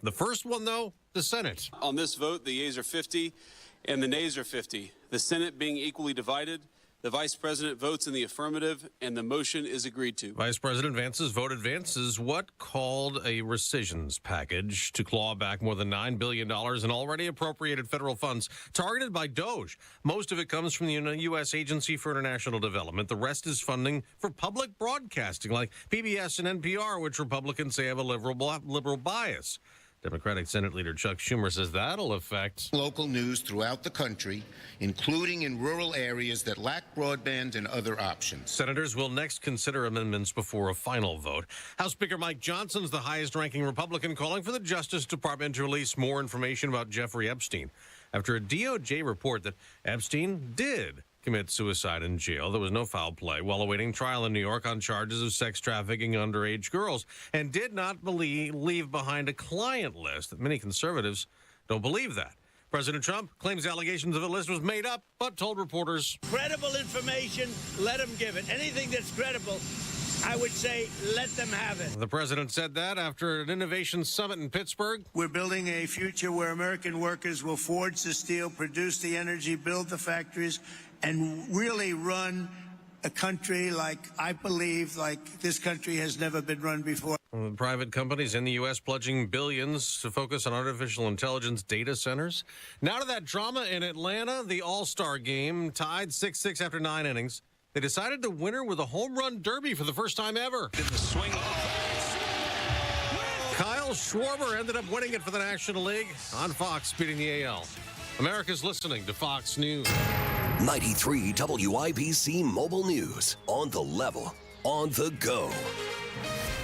The first one, though, the Senate. On this vote, the yeas are 50 and the nays are 50. The Senate being equally divided, the Vice President votes in the affirmative, and the motion is agreed to. Vice President Vance's vote advances what called a recisions package to claw back more than $9 billion in already appropriated federal funds targeted by DOJ. Most of it comes from the U.S. Agency for International Development. The rest is funding for public broadcasting like PBS and NPR, which Republicans say have a liberal bias. Democratic Senate Leader Chuck Schumer says that'll affect local news throughout the country, including in rural areas that lack broadband and other options. Senators will next consider amendments before a final vote. House Speaker Mike Johnson's the highest-ranking Republican, calling for the Justice Department to release more information about Jeffrey Epstein after a DOJ report that Epstein did commit suicide in jail. There was no foul play while awaiting trial in New York on charges of sex trafficking underage girls, and did not leave behind a client list. Many conservatives don't believe that. President Trump claims allegations of a list was made up, but told reporters, credible information, let them give it. Anything that's credible, I would say let them have it. The president said that after an innovation summit in Pittsburgh. We're building a future where American workers will forge the steel, produce the energy, build the factories, and really run a country like I believe like this country has never been run before. Private companies in the U.S. pledging billions to focus on artificial intelligence data centers. Now to that drama in Atlanta, the All-Star game tied 6-6 after 9 innings. They decided to winner with a home run derby for the first time ever. In the swing. Kyle Schwarber ended up winning it for the National League on Fox, beating the AL. America's listening to Fox News. 93 WIBC Mobile News. On the level, on the go.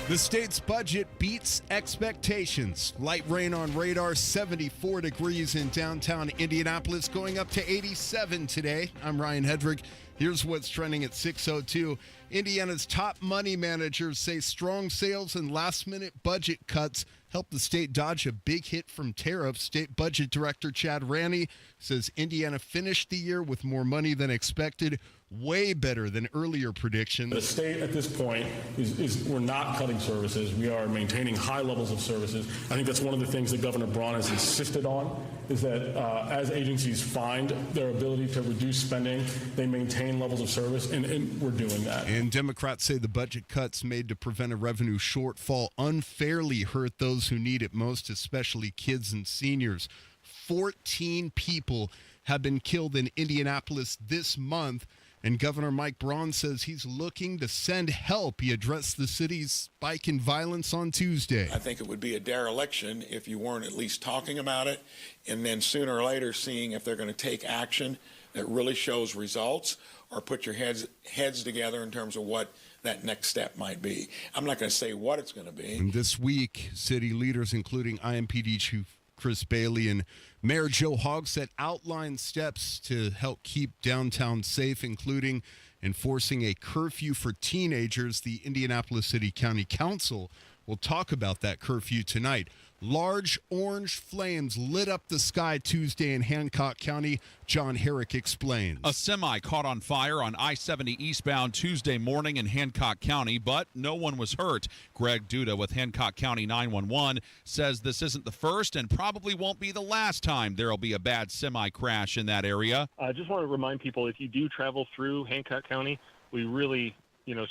The state's budget beats expectations. Light rain on radar, 74 degrees in downtown Indianapolis, going up to 87 today. I'm Ryan Hedrick. Here's what's trending at 6:02. Indiana's top money managers say strong sales and last-minute budget cuts helped the state dodge a big hit from tariffs. State Budget Director Chad Ranney says Indiana finished the year with more money than expected, way better than earlier predictions. The state at this point is we're not cutting services. We are maintaining high levels of services. I think that's one of the things that Governor Braun has insisted on, is that as agencies find their ability to reduce spending, they maintain levels of service, and we're doing that. And Democrats say the budget cuts made to prevent a revenue shortfall unfairly hurt those who need it most, especially kids and seniors. 14 people have been killed in Indianapolis this month, and Governor Mike Braun says he's looking to send help. He addressed the city's spike in violence on Tuesday. I think it would be a dereliction if you weren't at least talking about it, and then sooner or later seeing if they're going to take action that really shows results, or put your heads together in terms of what that next step might be. I'm not going to say what it's going to be. And this week, city leaders, including IMPD Chief Chris Bailey and Mayor Joe Hogsett, outlined steps to help keep downtown safe, including enforcing a curfew for teenagers. The Indianapolis City County Council will talk about that curfew tonight. Large orange flames lit up the sky Tuesday in Hancock County. John Herrick explains. A semi caught on fire on I-70 eastbound Tuesday morning in Hancock County, but no one was hurt. Greg Duda with Hancock County 911 says this isn't the first and probably won't be the last time there will be a bad semi crash in that area. I just want to remind people, if you do travel through Hancock County, we really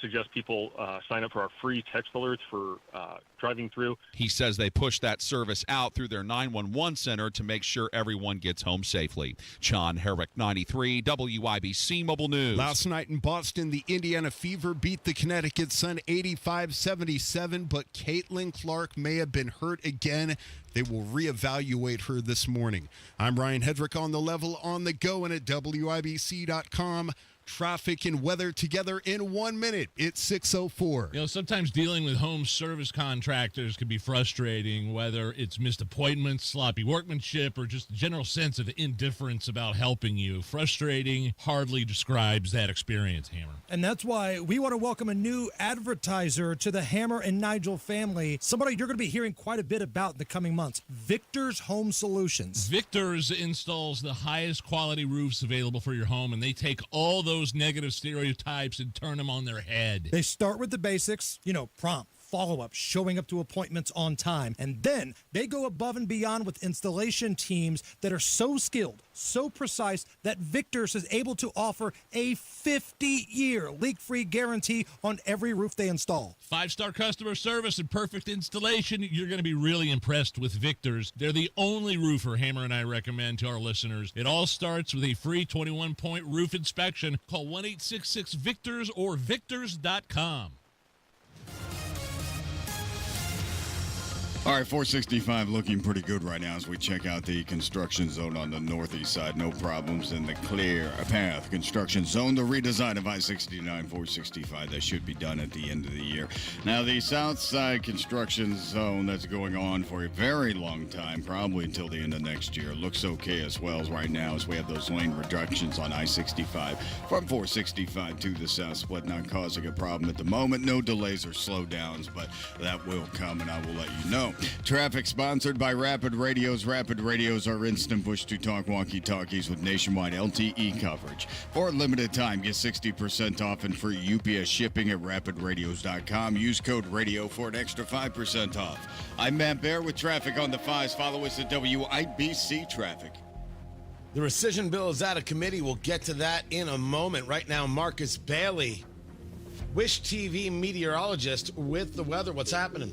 suggest people sign up for our free text alerts for driving through. He says they push that service out through their 911 center to make sure everyone gets home safely. John Herrick, 93 WIBC Mobile News. Last night in Boston, the Indiana Fever beat the Connecticut Sun 85-77, but Caitlin Clark may have been hurt again. They will reevaluate her this morning. I'm Ryan Hedrick, on the level, on the go, and at WIBC.com. Traffic and weather together in 1 minute. It's 6:04. Sometimes dealing with home service contractors can be frustrating, whether it's missed appointments, sloppy workmanship, or just a general sense of indifference about helping you. Frustrating hardly describes that experience, Hammer. And that's why we want to welcome a new advertiser to the Hammer and Nigel family, somebody you're going to be hearing quite a bit about in the coming months, Victor's Home Solutions. Victor's installs the highest quality roofs available for your home, and they take all those negative stereotypes and turn them on their head. They start with the basics, prompt, follow-up, showing up to appointments on time. And then they go above and beyond with installation teams that are so skilled, so precise, that Victor's is able to offer a 50-year leak-free guarantee on every roof they install. 5-star customer service and perfect installation. You're going to be really impressed with Victor's. They're the only roofer Hammer and I recommend to our listeners. It all starts with a free 21-point roof inspection. Call 1-866-VICTORS or victors.com. All right, 465 looking pretty good right now as we check out the construction zone on the northeast side. No problems in the clear path construction zone. The redesign of I-69, 465, that should be done at the end of the year. Now, the south side construction zone that's going on for a very long time, probably until the end of next year, looks okay as well as right now as we have those lane reductions on I-65 from 465 to the south split, not causing a problem at the moment. No delays or slowdowns, but that will come, and I will let you know. Traffic sponsored by Rapid Radios. Rapid Radios are instant push-to-talk walkie-talkies with nationwide LTE coverage. For a limited time, get 60% off and free UPS shipping at rapidradios.com. Use code RADIO for an extra 5% off. I'm Matt Bear with traffic on the 5s. Follow us at WIBC Traffic. The rescission bill is out of committee. We'll get to that in a moment. Right now, Marcus Bailey, Wish TV meteorologist, with the weather. What's happening?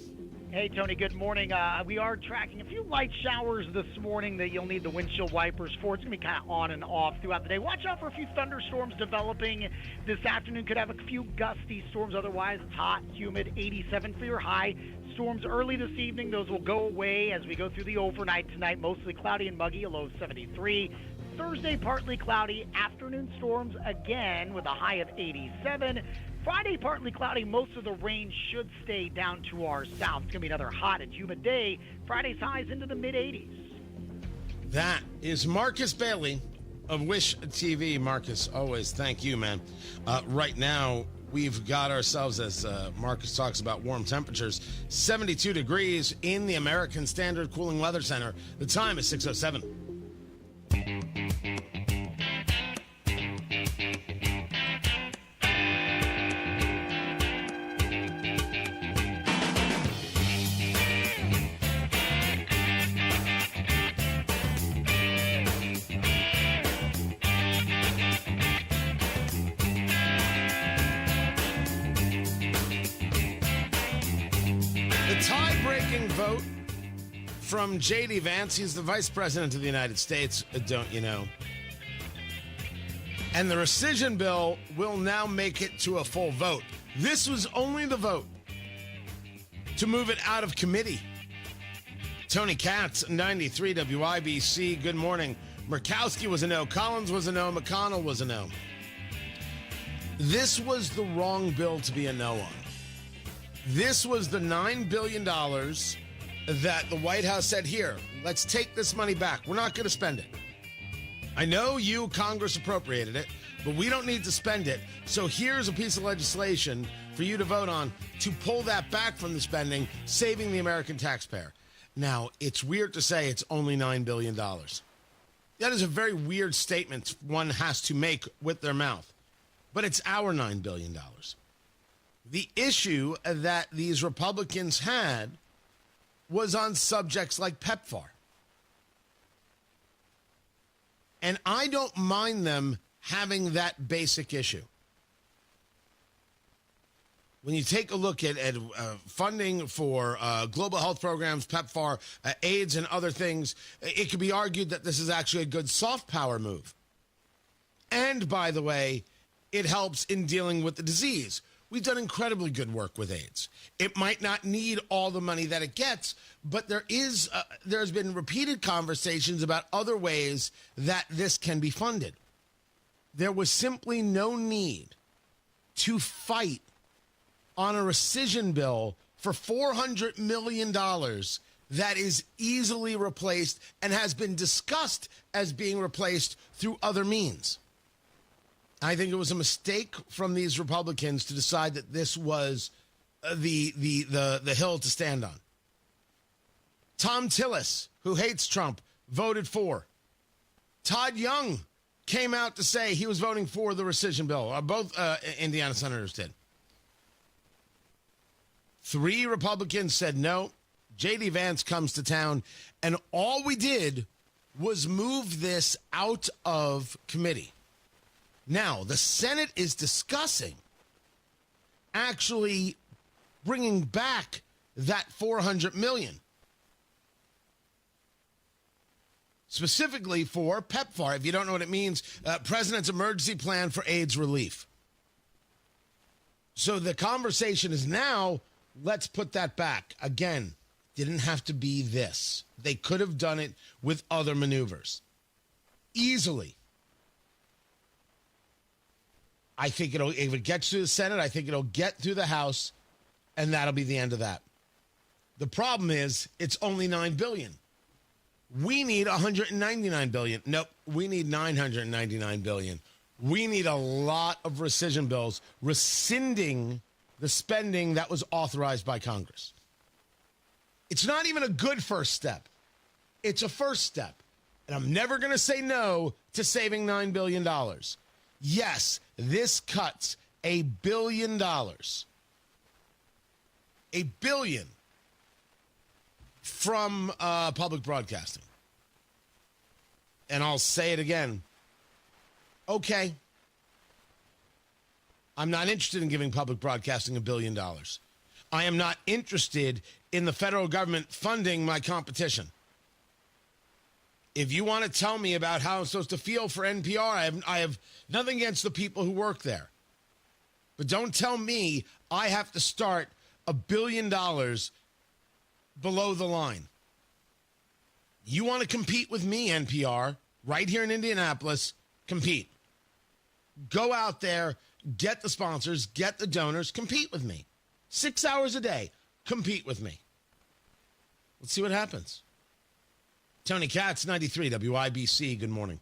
Hey, Tony, good morning. We are tracking a few light showers this morning that you'll need the windshield wipers for. It's going to be kind of on and off throughout the day. Watch out for a few thunderstorms developing this afternoon. Could have a few gusty storms. Otherwise, it's hot, humid, 87 for your high. Storms early this evening. Those will go away as we go through the overnight tonight. Mostly cloudy and muggy, a low of 73. Thursday, partly cloudy. Afternoon storms again with a high of 87. Friday, partly cloudy. Most of the rain should stay down to our south. It's going to be another hot and humid day. Friday's highs into the mid-80s. That is Marcus Bailey of Wish TV. Marcus, always thank you, man. Right now, we've got ourselves, as Marcus talks about warm temperatures, 72 degrees in the American Standard Cooling Weather Center. The time is 6:07. Vote from J.D. Vance. He's the Vice President of the United States, don't you know? And the rescission bill will now make it to a full vote. This was only the vote to move it out of committee. Tony Katz, 93 WIBC. Good morning. Murkowski was a no. Collins was a no. McConnell was a no. This was the wrong bill to be a no on. This was the $9 billion that the White House said, here, let's take this money back. We're not going to spend it. I know you, Congress, appropriated it, but we don't need to spend it. So here's a piece of legislation for you to vote on to pull that back from the spending, saving the American taxpayer. Now, it's weird to say it's only $9 billion. That is a very weird statement one has to make with their mouth. But it's our $9 billion. The issue that these Republicans had was on subjects like PEPFAR. And I don't mind them having that basic issue. When you take a look at funding for global health programs, PEPFAR, AIDS, and other things, it could be argued that this is actually a good soft power move. And, by the way, it helps in dealing with the disease. We've done incredibly good work with AIDS. It might not need all the money that it gets, but there's been repeated conversations about other ways that this can be funded. There was simply no need to fight on a rescission bill for $400 million that is easily replaced and has been discussed as being replaced through other means. I think it was a mistake from these Republicans to decide that this was the hill to stand on. Tom Tillis, who hates Trump, voted for. Todd Young came out to say he was voting for the rescission bill. Both Indiana senators did. 3 Republicans said no. J.D. Vance comes to town, and all we did was move this out of committee. Now, the Senate is discussing actually bringing back that $400 million. Specifically for PEPFAR. If you don't know what it means, President's Emergency Plan for AIDS Relief. So the conversation is now, let's put that back. Again, didn't have to be this. They could have done it with other maneuvers. Easily. I think if it gets through the Senate, I think it'll get through the House, and that'll be the end of that. The problem is, it's only $9 billion. We need $199 billion. Nope, we need $999 billion. We need a lot of rescission bills rescinding the spending that was authorized by Congress. It's not even a good first step. It's a first step. And I'm never going to say no to saving $9 billion. Yes, this cuts $1 billion. $1 billion from public broadcasting. And I'll say it again. Okay. I'm not interested in giving public broadcasting $1 billion. I am not interested in the federal government funding my competition. If you want to tell me about how I'm supposed to feel for NPR, I have nothing against the people who work there. But don't tell me I have to start $1 billion below the line. You want to compete with me, NPR, right here in Indianapolis, compete. Go out there, get the sponsors, get the donors, compete with me. 6 hours a day, compete with me. Let's see what happens. Tony Katz, 93 WIBC, good morning.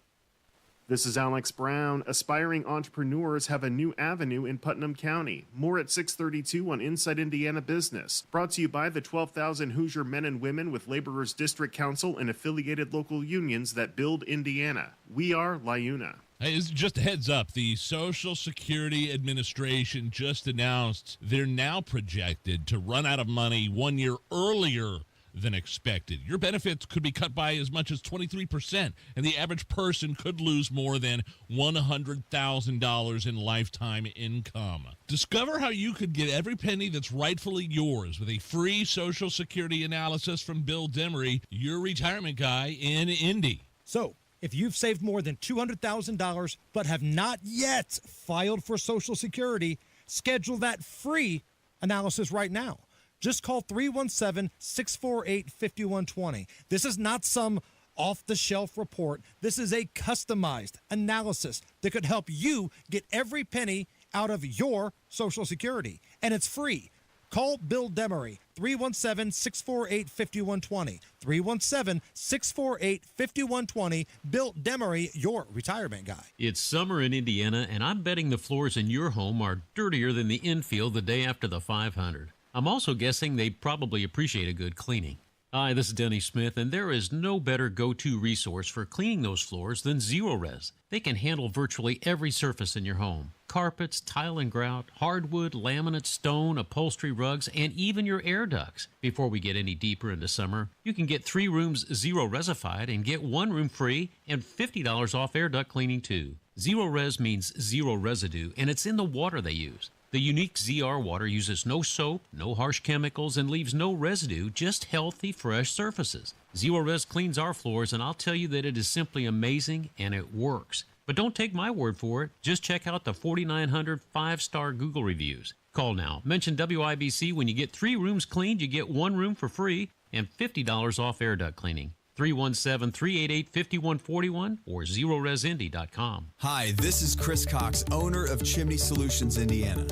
This is Alex Brown. Aspiring entrepreneurs have a new avenue in Putnam County. More at 6:32 on Inside Indiana Business. Brought to you by the 12,000 Hoosier men and women with Laborers District Council and affiliated local unions that build Indiana. We are LIUNA. Hey, just a heads up, the Social Security Administration just announced they're now projected to run out of money 1 year earlier than expected. Your benefits could be cut by as much as 23%, and the average person could lose more than $100,000 in lifetime income. Discover how you could get every penny that's rightfully yours with a free Social Security analysis from Bill Demery, your retirement guy in Indy. So, if you've saved more than $200,000 but have not yet filed for Social Security, schedule that free analysis right now. Just call 317-648-5120. This is not some off-the-shelf report. This is a customized analysis that could help you get every penny out of your Social Security. And it's free. Call Bill Demery, 317-648-5120. 317-648-5120. Bill Demery, your retirement guy. It's summer in Indiana, and I'm betting the floors in your home are dirtier than the infield the day after the 500. I'm also guessing they probably appreciate a good cleaning. Hi, this is Denny Smith, and there is no better go-to resource for cleaning those floors than Zero-Res. They can handle virtually every surface in your home. Carpets, tile and grout, hardwood, laminate, stone, upholstery, rugs, and even your air ducts. Before we get any deeper into summer, you can get 3 rooms Zero-Resified and get 1 room free and $50 off air duct cleaning too. Zero-Res means zero residue, and it's in the water they use. The unique ZR water uses no soap, no harsh chemicals, and leaves no residue, just healthy, fresh surfaces. Zero-Res cleans our floors, and I'll tell you that it is simply amazing, and it works. But don't take my word for it. Just check out the 4,900 5-star Google reviews. Call now. Mention WIBC. When you get 3 rooms cleaned, you get 1 room for free and $50 off air duct cleaning. 317-388-5141 or ZeroResIndy.com. Hi, this is Chris Cox, owner of Chimney Solutions, Indiana.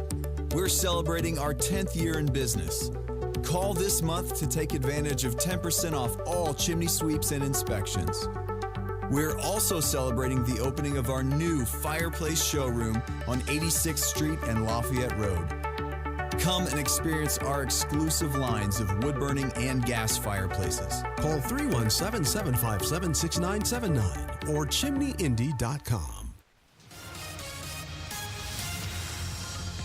We're celebrating our 10th year in business. Call this month to take advantage of 10% off all chimney sweeps and inspections. We're also celebrating the opening of our new fireplace showroom on 86th Street and Lafayette Road. Come and experience our exclusive lines of wood-burning and gas fireplaces. Call 317-757-6979 or chimneyindy.com.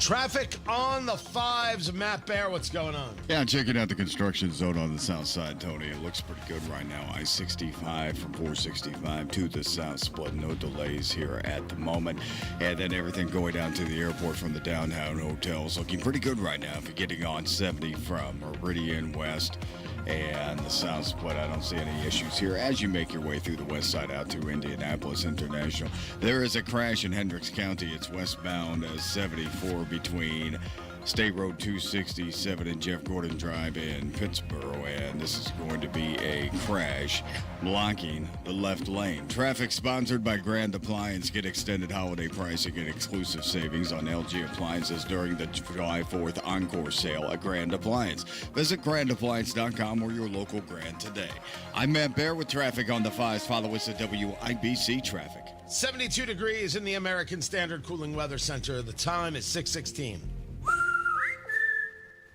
Traffic on the 5s. Matt Bear, what's going on? Yeah, checking out the construction zone on the south side, Tony. It looks pretty good right now. I-65 from 465 to the south split. No delays here at the moment. And then everything going down to the airport from the downtown hotels looking pretty good right now. If you're getting on 70 from Meridian West and the south split, I don't see any issues here as you make your way through the west side out to Indianapolis International. There is a crash in Hendricks County. It's westbound 74 between State Road 267 and Jeff Gordon Drive in Pittsburgh, and this is going to be a crash blocking the left lane. Traffic sponsored by Grand Appliance. Get extended holiday pricing and exclusive savings on LG appliances during the July 4th Encore sale at Grand Appliance. Visit grandappliance.com or your local Grand today. I'm Matt Bear with traffic on the 5s. Follow us at WIBC Traffic. 72 degrees in the American Standard Cooling Weather Center. The time is 6:16.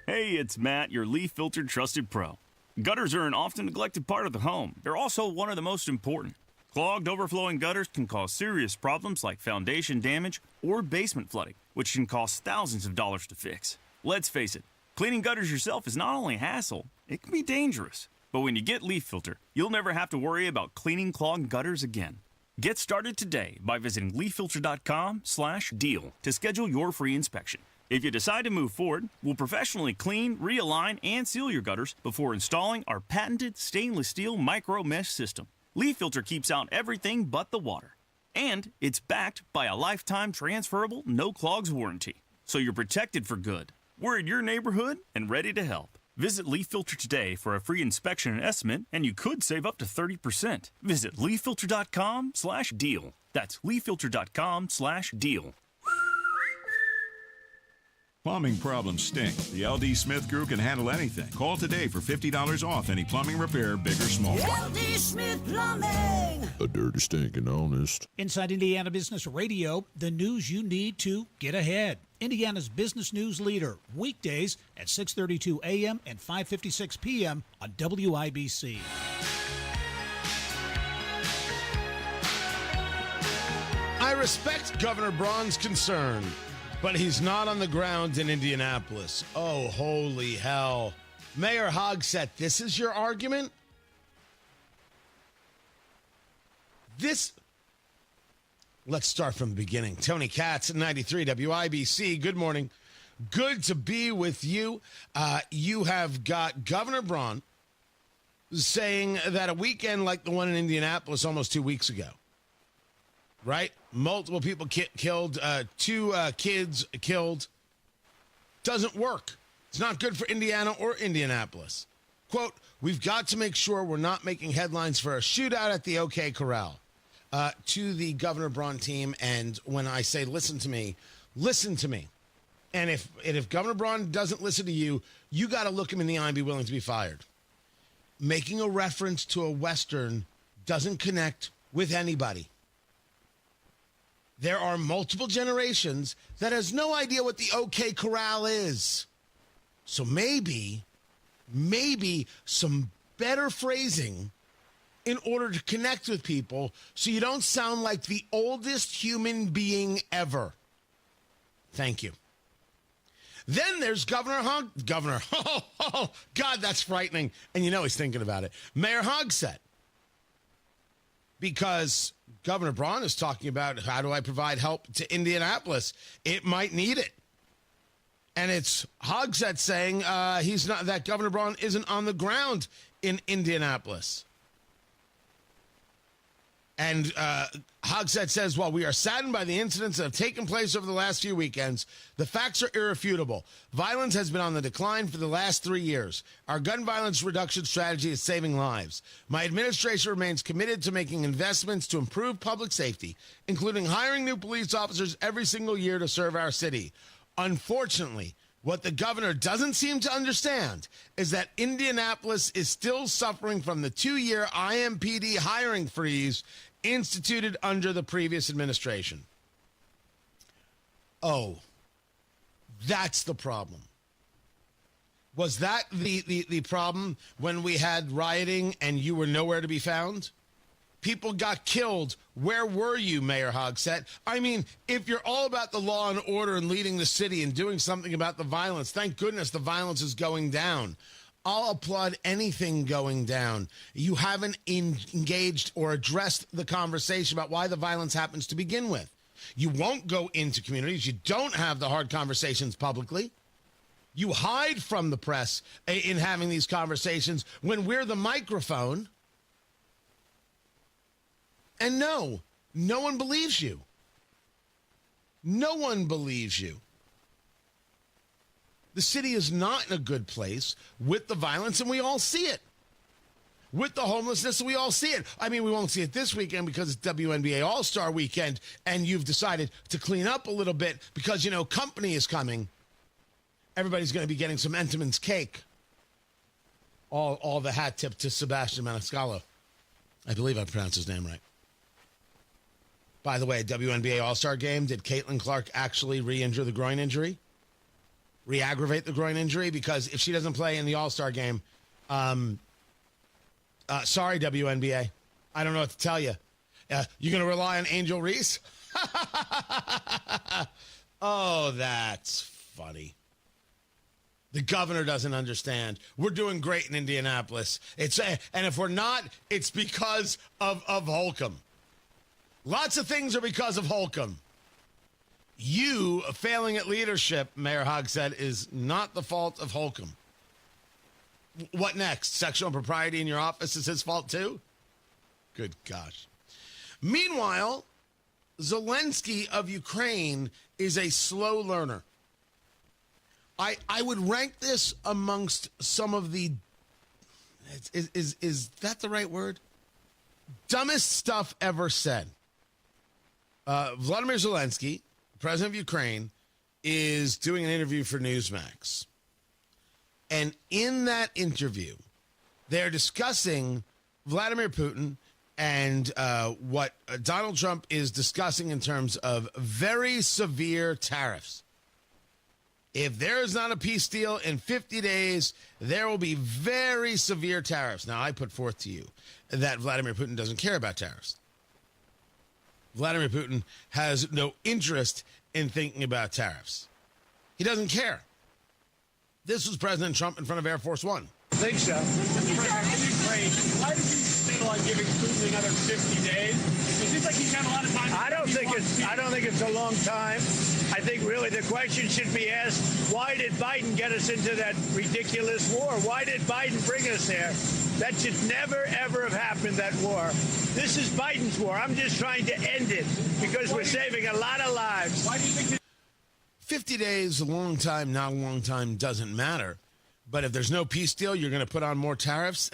Hey, it's Matt, your leaf filter trusted pro. Gutters are an often neglected part of the home. They're also one of the most important. Clogged, overflowing gutters can cause serious problems like foundation damage or basement flooding, which can cost thousands of dollars to fix. Let's face it, cleaning gutters yourself is not only a hassle, it can be dangerous. But when you get Leaf Filter, you'll never have to worry about cleaning clogged gutters again. Get started today by visiting leaffilter.com/deal to schedule your free inspection. If you decide to move forward, we'll professionally clean, realign, and seal your gutters before installing our patented stainless steel micro mesh system. Leaf Filter keeps out everything but the water. And it's backed by a lifetime transferable no clogs warranty. So you're protected for good. We're in your neighborhood and ready to help. Visit Leaf Filter today for a free inspection and estimate, and you could save up to 30%. Visit leaffilter.com/deal. That's leaffilter.com/deal. Plumbing problems stink. The LD Smith Crew can handle anything. Call today for $50 off any plumbing repair, big or small. LD Smith Plumbing. A dirty, stinking honest. Inside Indiana Business Radio, the news you need to get ahead. Indiana's business news leader, weekdays at 6:32 a.m. and 5:56 p.m. on WIBC. I respect Governor Braun's concern, but he's not on the ground in Indianapolis. Oh, holy hell. Mayor Hogsett, this is your argument? Let's start from the beginning. Tony Katz at 93 WIBC. Good morning. Good to be with you. You have got Governor Braun saying that a weekend like the one in Indianapolis almost 2 weeks ago, right? Multiple people killed, 2 kids killed. Doesn't work. It's not good for Indiana or Indianapolis. Quote, we've got to make sure we're not making headlines for a shootout at the OK Corral. To the Governor Braun team, and when I say listen to me, listen to me. And if Governor Braun doesn't listen to you, you got to look him in the eye and be willing to be fired. Making a reference to a Western doesn't connect with anybody. There are multiple generations that has no idea what the OK Corral is. So maybe some better phrasing in order to connect with people so you don't sound like the oldest human being ever. Thank you. Then there's Governor, oh, God, that's frightening. And you know he's thinking about it. Mayor Hogsett. Because Governor Braun is talking about how do I provide help to Indianapolis? It might need it. And it's Hogsett saying that Governor Braun isn't on the ground in Indianapolis. And Hogsett says, while we are saddened by the incidents that have taken place over the last few weekends, the facts are irrefutable. Violence has been on the decline for the last 3 years. Our gun violence reduction strategy is saving lives. My administration remains committed to making investments to improve public safety, including hiring new police officers every single year to serve our city. Unfortunately, what the governor doesn't seem to understand is that Indianapolis is still suffering from the 2-year IMPD hiring freeze instituted under the previous administration. Oh, that's the problem. Was that the problem when we had rioting and you were nowhere to be found? People got killed. Where were you, Mayor Hogsett? I mean, if you're all about the law and order and leading the city and doing something about the violence, thank goodness the violence is going down. I'll applaud anything going down. You haven't engaged or addressed the conversation about why the violence happens to begin with. You won't go into communities. You don't have the hard conversations publicly. You hide from the press in having these conversations when we're the microphone. And no one believes you. No one believes you. The city is not in a good place with the violence, and we all see it. With the homelessness, we all see it. I mean, we won't see it this weekend because it's WNBA All-Star Weekend, and you've decided to clean up a little bit because, company is coming. Everybody's going to be getting some Entenmann's cake. All the hat tip to Sebastian Maniscalco. I believe I pronounced his name right. By the way, WNBA All-Star Game, did Caitlin Clark actually re-injure the groin injury? Re-aggravate the groin injury? Because if she doesn't play in the All-Star Game, sorry, WNBA. I don't know what to tell you. You going to rely on Angel Reese? Oh, that's funny. The governor doesn't understand. We're doing great in Indianapolis. And if we're not, it's because of Holcomb. Lots of things are because of Holcomb. You failing at leadership, Mayor Hogsett, is not the fault of Holcomb. What next? Sexual impropriety in your office is his fault too? Good gosh. Meanwhile, Zelensky of Ukraine is a slow learner. I would rank this amongst some of the, is that the right word? Dumbest stuff ever said. Vladimir Zelensky, president of Ukraine, is doing an interview for Newsmax. And in that interview, they're discussing Vladimir Putin and what Donald Trump is discussing in terms of very severe tariffs. If there is not a peace deal in 50 days, there will be very severe tariffs. Now, I put forth to you that Vladimir Putin doesn't care about tariffs. Vladimir Putin has no interest in thinking about tariffs. He doesn't care. This was President Trump in front of Air Force One. I think so. Why did you settle on giving Putin another 50 days? It seems like he's had a lot of time. I don't think it's a long time. I think really the question should be asked, why did Biden get us into that ridiculous war? Why did Biden bring us there? That should never, ever have happened, that war. This is Biden's war. I'm just trying to end it because we're saving a lot of lives. Why do you think 50 days, a long time, not a long time, doesn't matter. But if there's no peace deal, you're going to put on more tariffs.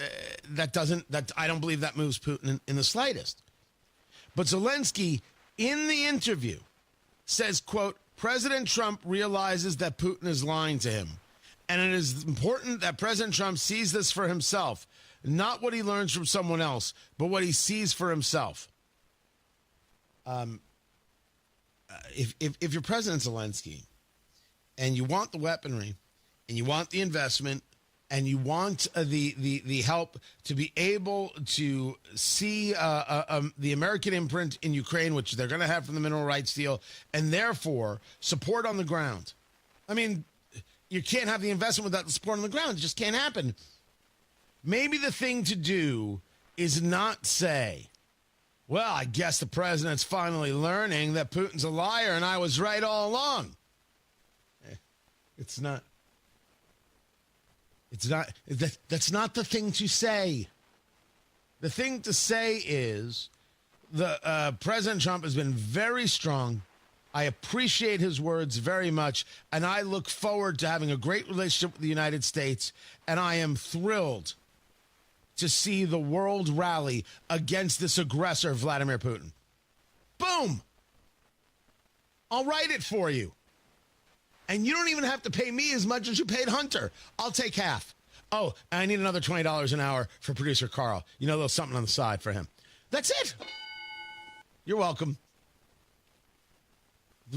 I don't believe that moves Putin in the slightest. But Zelensky, in the interview, says, quote, President Trump realizes that Putin is lying to him. And it is important that President Trump sees this for himself, not what he learns from someone else, but what he sees for himself. If you're President Zelensky and you want the weaponry and you want the investment and you want the help to be able to see the American imprint in Ukraine, which they're going to have from the mineral rights deal, and therefore support on the ground. I mean, you can't have the investment without the support on the ground. It just can't happen. Maybe the thing to do is not say, well, I guess the president's finally learning that Putin's a liar and I was right all along. It's not. That's not the thing to say. The thing to say is President Trump has been very strong. I appreciate his words very much, and I look forward to having a great relationship with the United States, and I am thrilled to see the world rally against this aggressor, Vladimir Putin. Boom! I'll write it for you. And you don't even have to pay me as much as you paid Hunter. I'll take half. Oh, and I need another $20 an hour for producer Carl. You know, a little something on the side for him. That's it. You're welcome.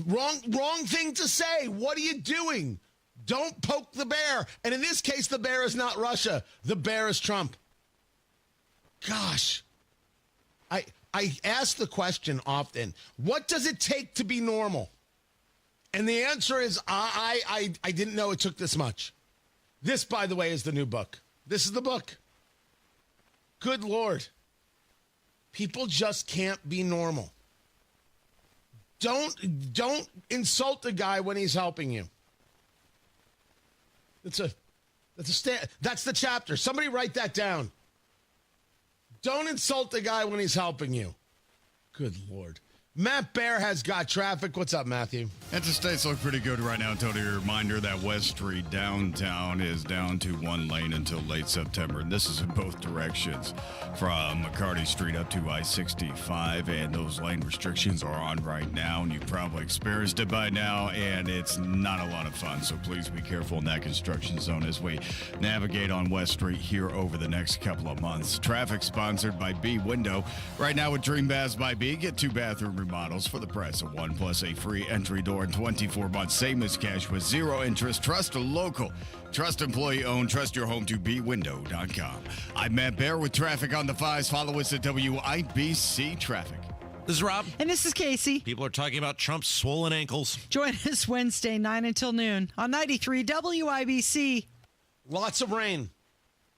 Wrong thing to say. What are you doing? Don't poke the bear. And in this case, the bear is not Russia. The bear is Trump. Gosh. I ask the question often, what does it take to be normal? And the answer is, I didn't know it took this much. This, by the way, is the new book. This is the book. Good Lord. People just can't be normal. Don't insult the guy when he's helping you. That's the chapter. Somebody write that down. Don't insult the guy when he's helping you. Good Lord. Matt Bear has got traffic. What's up, Matthew? Interstates look pretty good right now. Tony, a reminder that West Street downtown is down to one lane until late September. And this is in both directions from McCarty Street up to I-65. And those lane restrictions are on right now. And you've probably experienced it by now. And it's not a lot of fun. So please be careful in that construction zone as we navigate on West Street here over the next couple of months. Traffic sponsored by B Window. Right now with Dream Baths by B, get 2-bathroom remodels for the price of one, plus a free entry door in 24 months. Same as cash with zero interest. Trust a local. Trust employee owned. Trust your home to bwindow.com. I'm Matt Bear with traffic on the 5s. Follow us at WIBC Traffic. This is Rob. And this is Casey. People are talking about Trump's swollen ankles. Join us Wednesday, 9 until noon on 93 WIBC. Lots of rain.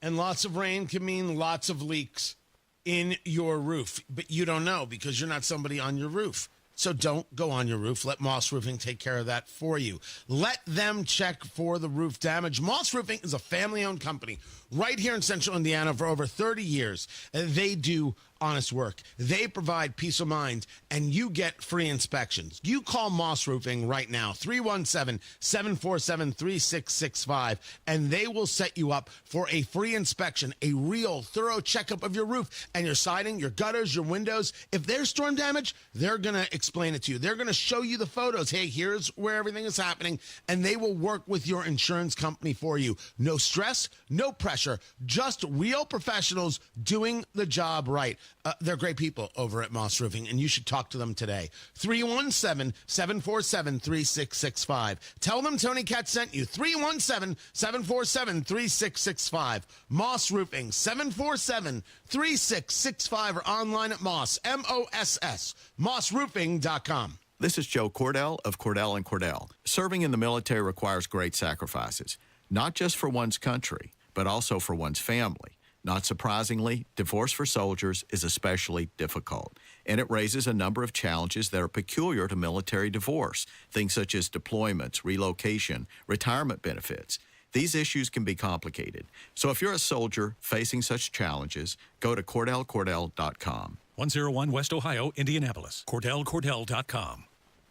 And lots of rain can mean lots of leaks in your roof, but you don't know because you're not somebody on your roof. So don't go on your roof. Let Moss Roofing take care of that for you. Let them check for the roof damage. Moss Roofing is a family-owned company right here in Central Indiana for over 30 years. They do honest work. They provide peace of mind, and you get free inspections. You call Moss Roofing right now, 317-747-3665, and they will set you up for a free inspection, a real thorough checkup of your roof and your siding, your gutters, your windows. If there's storm damage, they're going to explain it to you. They're going to show you the photos. Hey, here's where everything is happening, and they will work with your insurance company for you. No stress, no pressure, just real professionals doing the job right. They're great people over at Moss Roofing, and you should talk to them today. 317-747-3665. Tell them Tony Katz sent you. 317-747-3665. Moss Roofing, 747-3665, or online at Moss, M-O-S-S, mossroofing.com. This is Joe Cordell of Cordell & Cordell. Serving in the military requires great sacrifices, not just for one's country, but also for one's family. Not surprisingly, divorce for soldiers is especially difficult, and it raises a number of challenges that are peculiar to military divorce, things such as deployments, relocation, retirement benefits. These issues can be complicated. So if you're a soldier facing such challenges, go to CordellCordell.com. 101 West Ohio, Indianapolis. CordellCordell.com.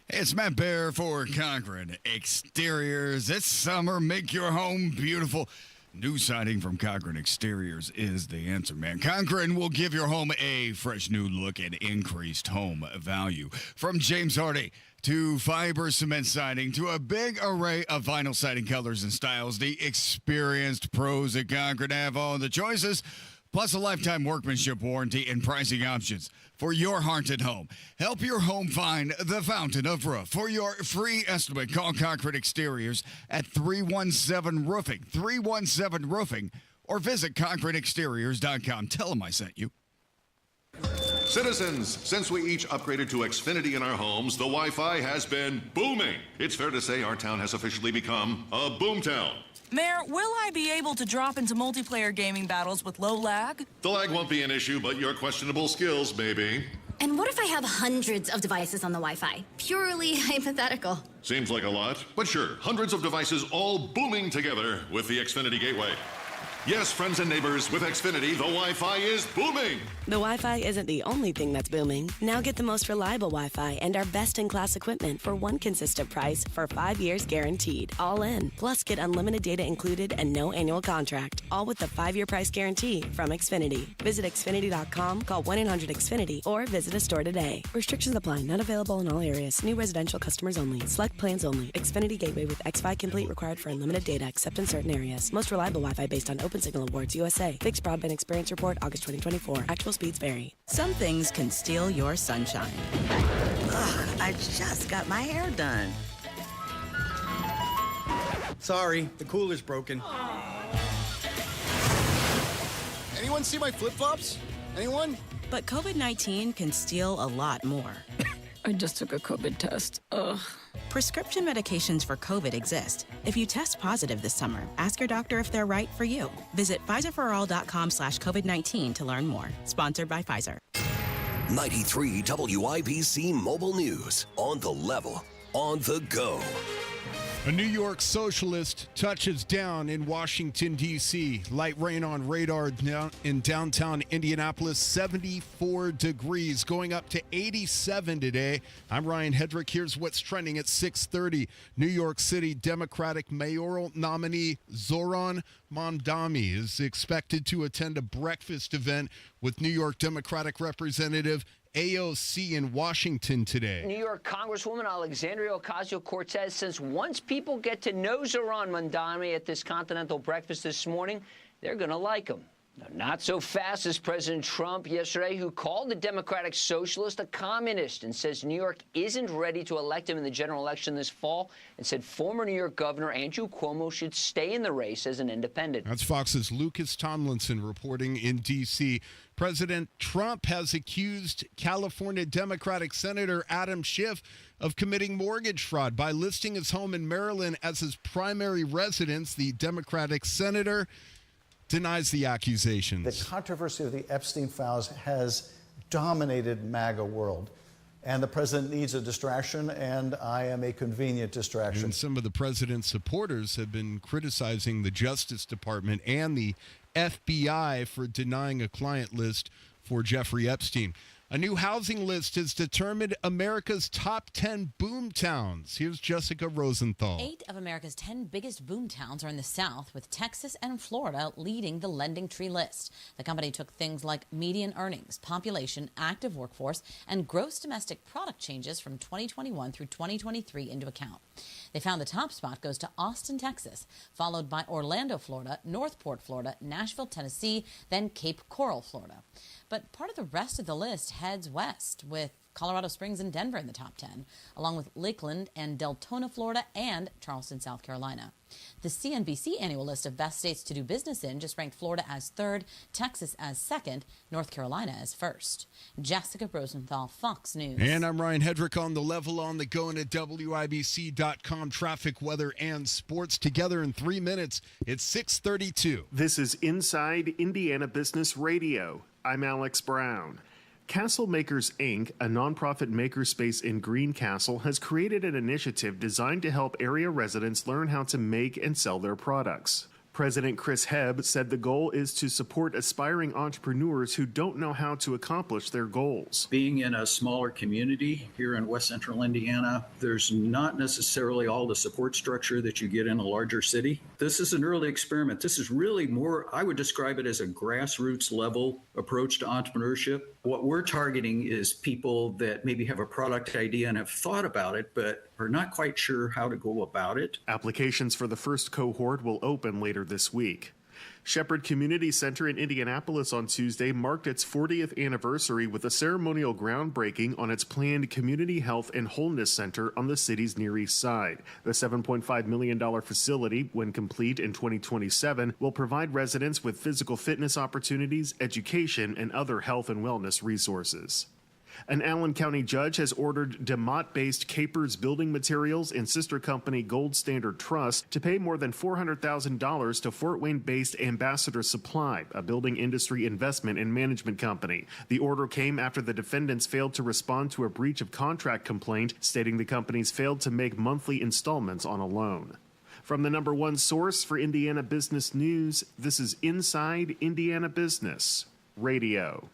It's Matt Bear for Cochran Exteriors. This summer, make your home beautiful. New siding from Cochran Exteriors is the answer, man. Cochran will give your home a fresh new look and increased home value. From James Hardy to fiber cement siding to a big array of vinyl siding colors and styles, the experienced pros at Cochran have all the choices, plus a lifetime workmanship warranty and pricing options for your haunted home. Help your home find the fountain of roof. For your free estimate, call Cochran Exteriors at 317-ROOFING, 317-ROOFING, or visit CochranExteriors.com. Tell them I sent you. Citizens, since we each upgraded to Xfinity in our homes, the Wi-Fi has been booming. It's fair to say our town has officially become a boomtown. Mayor, will I be able to drop into multiplayer gaming battles with low lag? The lag won't be an issue, but your questionable skills may be. And what if I have hundreds of devices on the Wi-Fi? Purely hypothetical. Seems like a lot, but sure, hundreds of devices all booming together with the Xfinity Gateway. Yes, friends and neighbors, with Xfinity, the Wi-Fi is booming. The Wi-Fi isn't the only thing that's booming. Now get the most reliable Wi-Fi and our best-in-class equipment for one consistent price for 5 years guaranteed. All in. Plus, get unlimited data included and no annual contract. All with the 5-year price guarantee from Xfinity. Visit Xfinity.com, call 1-800-XFINITY, or visit a store today. Restrictions apply. Not available in all areas. New residential customers only. Select plans only. Xfinity Gateway with X-Fi Complete required for unlimited data except in certain areas. Most reliable Wi-Fi based on Open Signal Awards USA. Fixed Broadband Experience Report, August 2024. Actual speeds vary. Some things can steal your sunshine. Ugh, I just got my hair done. Sorry, the cooler's broken. Anyone see my flip-flops? Anyone? But COVID-19 can steal a lot more. I just took a COVID test. Ugh. Prescription medications for COVID exist. If you test positive this summer, ask your doctor if they're right for you. Visit PfizerForAll.com/COVID-19 to learn more. Sponsored by Pfizer. 93 WIBC Mobile News. On the level. On the go. A New York socialist touches down in Washington, D.C. Light rain on radar in downtown Indianapolis, 74 degrees, going up to 87 today. I'm Ryan Hedrick. Here's what's trending at 6:30. New York City Democratic mayoral nominee Zoran Mamdani is expected to attend a breakfast event with New York Democratic Representative AOC in Washington today. New York Congresswoman Alexandria Ocasio-Cortez says once people get to know Zoran Mamdani at this continental breakfast this morning, they're going to like him. Now, not so fast as President Trump yesterday, who called the Democratic Socialist a communist and says New York isn't ready to elect him in the general election this fall, and said former New York Governor Andrew Cuomo should stay in the race as an independent. That's Fox's Lucas Tomlinson reporting in D.C. President Trump has accused California Democratic Senator Adam Schiff of committing mortgage fraud by listing his home in Maryland as his primary residence. The Democratic senator denies the accusations. The controversy of the Epstein files has dominated MAGA world. And the president needs a distraction, and I am a convenient distraction. And some of the president's supporters have been criticizing the Justice Department and the FBI for denying a client list for Jeffrey Epstein. A new housing list has determined America's top 10 boom towns. Here's Jessica Rosenthal. 8 of America's 10 biggest boom towns are in the South, with Texas and Florida leading the Lending Tree list. The company took things like median earnings, population, active workforce, and gross domestic product changes from 2021 through 2023 into account. They found the top spot goes to Austin, Texas, followed by Orlando, Florida, Northport, Florida, Nashville, Tennessee, then Cape Coral, Florida. But part of the rest of the list heads west, with Colorado Springs and Denver in the top 10, along with Lakeland and Deltona, Florida, and Charleston, South Carolina. The CNBC annual list of best states to do business in just ranked Florida as 3rd, Texas as 2nd, North Carolina as 1st. Jessica Rosenthal, Fox News. And I'm Ryan Hedrick on the level, on the go, and at WIBC.com. Traffic, weather, and sports together in 3 minutes. It's 6:32. This is Inside Indiana Business Radio. I'm Alex Brown. Castle Makers, Inc., a nonprofit makerspace in Greencastle, has created an initiative designed to help area residents learn how to make and sell their products. President Chris Hebb said the goal is to support aspiring entrepreneurs who don't know how to accomplish their goals. Being in a smaller community here in West Central Indiana, there's not necessarily all the support structure that you get in a larger city. This is an early experiment. This is really more, I would describe it as a grassroots level approach to entrepreneurship. What we're targeting is people that maybe have a product idea and have thought about it, but are not quite sure how to go about it. Applications for the first cohort will open later this week. Shepherd Community Center in Indianapolis on Tuesday marked its 40th anniversary with a ceremonial groundbreaking on its planned Community Health and Wholeness Center on the city's Near East Side. The $7.5 million facility, when complete in 2027, will provide residents with physical fitness opportunities, education, and other health and wellness resources. An Allen County judge has ordered DeMott-based Capers Building Materials and sister company Gold Standard Trust to pay more than $400,000 to Fort Wayne-based Ambassador Supply, a building industry investment and management company. The order came after the defendants failed to respond to a breach of contract complaint, stating the companies failed to make monthly installments on a loan. From the #1 source for Indiana business news, this is Inside Indiana Business Radio.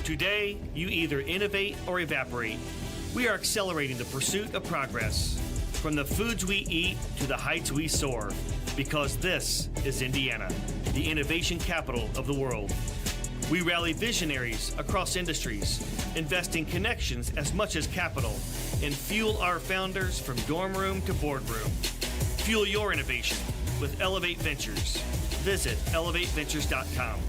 Today, you either innovate or evaporate. We are accelerating the pursuit of progress, from the foods we eat to the heights we soar, because this is Indiana, the innovation capital of the world. We rally visionaries across industries, invest in connections as much as capital, and fuel our founders from dorm room to boardroom. Fuel your innovation with Elevate Ventures. Visit elevateventures.com.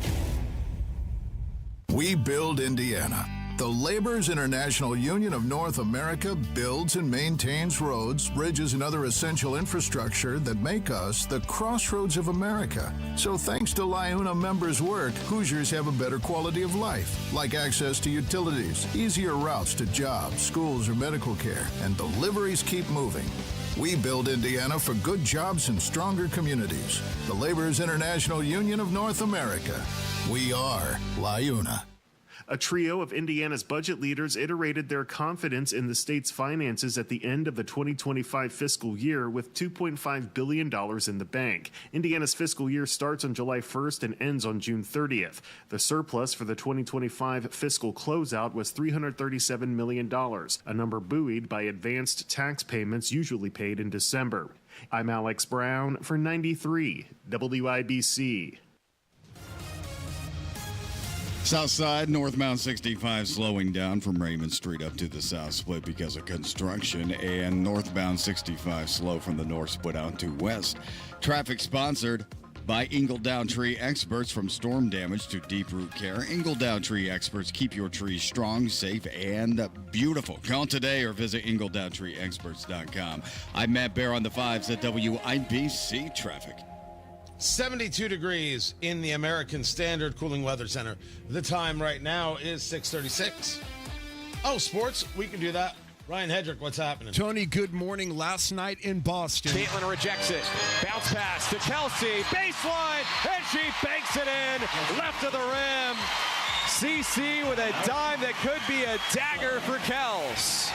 We build Indiana. The Laborers International Union of North America builds and maintains roads, bridges, and other essential infrastructure that make us the crossroads of America. So thanks to LIUNA members' work, Hoosiers have a better quality of life, like access to utilities, easier routes to jobs, schools, or medical care, and deliveries keep moving. We build Indiana for good jobs and stronger communities. The Laborers International Union of North America. We are LIUNA. A trio of Indiana's budget leaders iterated their confidence in the state's finances at the end of the 2025 fiscal year with $2.5 billion in the bank. Indiana's fiscal year starts on July 1st and ends on June 30th. The surplus for the 2025 fiscal closeout was $337 million, a number buoyed by advanced tax payments usually paid in December. I'm Alex Brown for 93 WIBC. South side, northbound 65 slowing down from Raymond Street up to the south split because of construction, and northbound 65 slow from the north split out to west. Traffic sponsored by Ingle Down Tree Experts. From storm damage to deep root care, Ingle Down Tree Experts keep your trees strong, safe, and beautiful. Call today or visit ingledowntreeexperts.com. I'm Matt Bear on the 5s at WIBC Traffic. 72 degrees in the American Standard Cooling Weather Center. The time right now is 6:36. Oh, sports, we can do that. Ryan Hedrick, what's happening? Tony, good morning. Last night in Boston. Caitlin rejects it. Bounce pass to Kelsey. Baseline, and she banks it in. Left of the rim. CC with a dime that could be a dagger for Kels.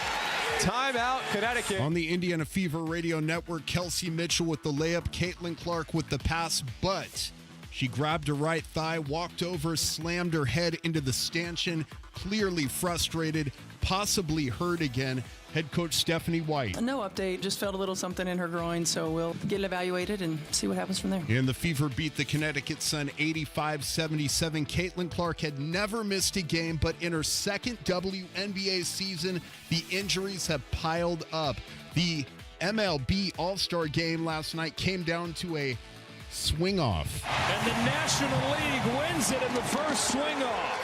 Timeout, Connecticut. On the Indiana Fever Radio Network, Kelsey Mitchell with the layup, Caitlin Clark with the pass, but she grabbed her right thigh, walked over, slammed her head into the stanchion, clearly frustrated, possibly hurt again. Head coach Stephanie White. No update, just felt a little something in her groin, so we'll get it evaluated and see what happens from there. And the Fever beat the Connecticut Sun 85-77. Caitlin Clark had never missed a game, but in her second WNBA season, the injuries have piled up. The MLB All-Star game last night came down to a swing-off. And the National League wins it in the first swing-off.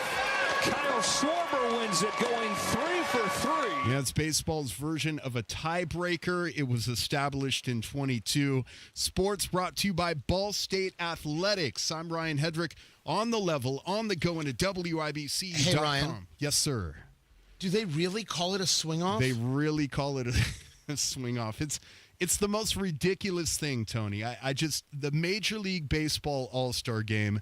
Kyle Schwarber wins it, going 3 for 3. Yeah, it's baseball's version of a tiebreaker. It was established in 22. Sports brought to you by Ball State Athletics. I'm Ryan Hedrick, on the level, on the go into WIBC.com. Hey, Ryan. Yes, sir. Do they really call it a swing-off? They really call it a swing-off. It's the most ridiculous thing, Tony. The Major League Baseball All-Star Game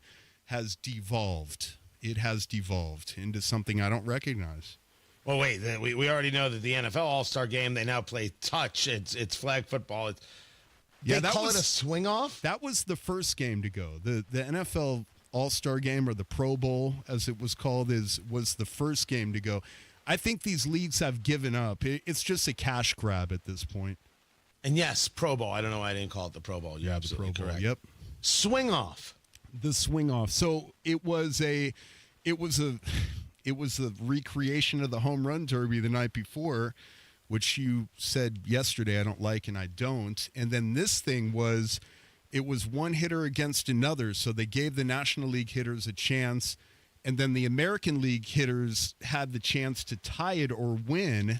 has devolved. It has devolved into something I don't recognize. Well, wait. We already know that the NFL All-Star Game, they now play touch. It's flag football. They call it a swing-off? That was the first game to go. The NFL All-Star Game, or the Pro Bowl, as it was called, was the first game to go. I think these leagues have given up. It's just a cash grab at this point. And yes, Pro Bowl. I don't know why I didn't call it the Pro Bowl. You're absolutely the Pro Bowl, correct. Yep. Swing-off. The swing-off. So it was a recreation of the home run derby the night before, which you said yesterday I don't like and I don't. And then this thing was one hitter against another, so they gave the National League hitters a chance, and then the American League hitters had the chance to tie it or win,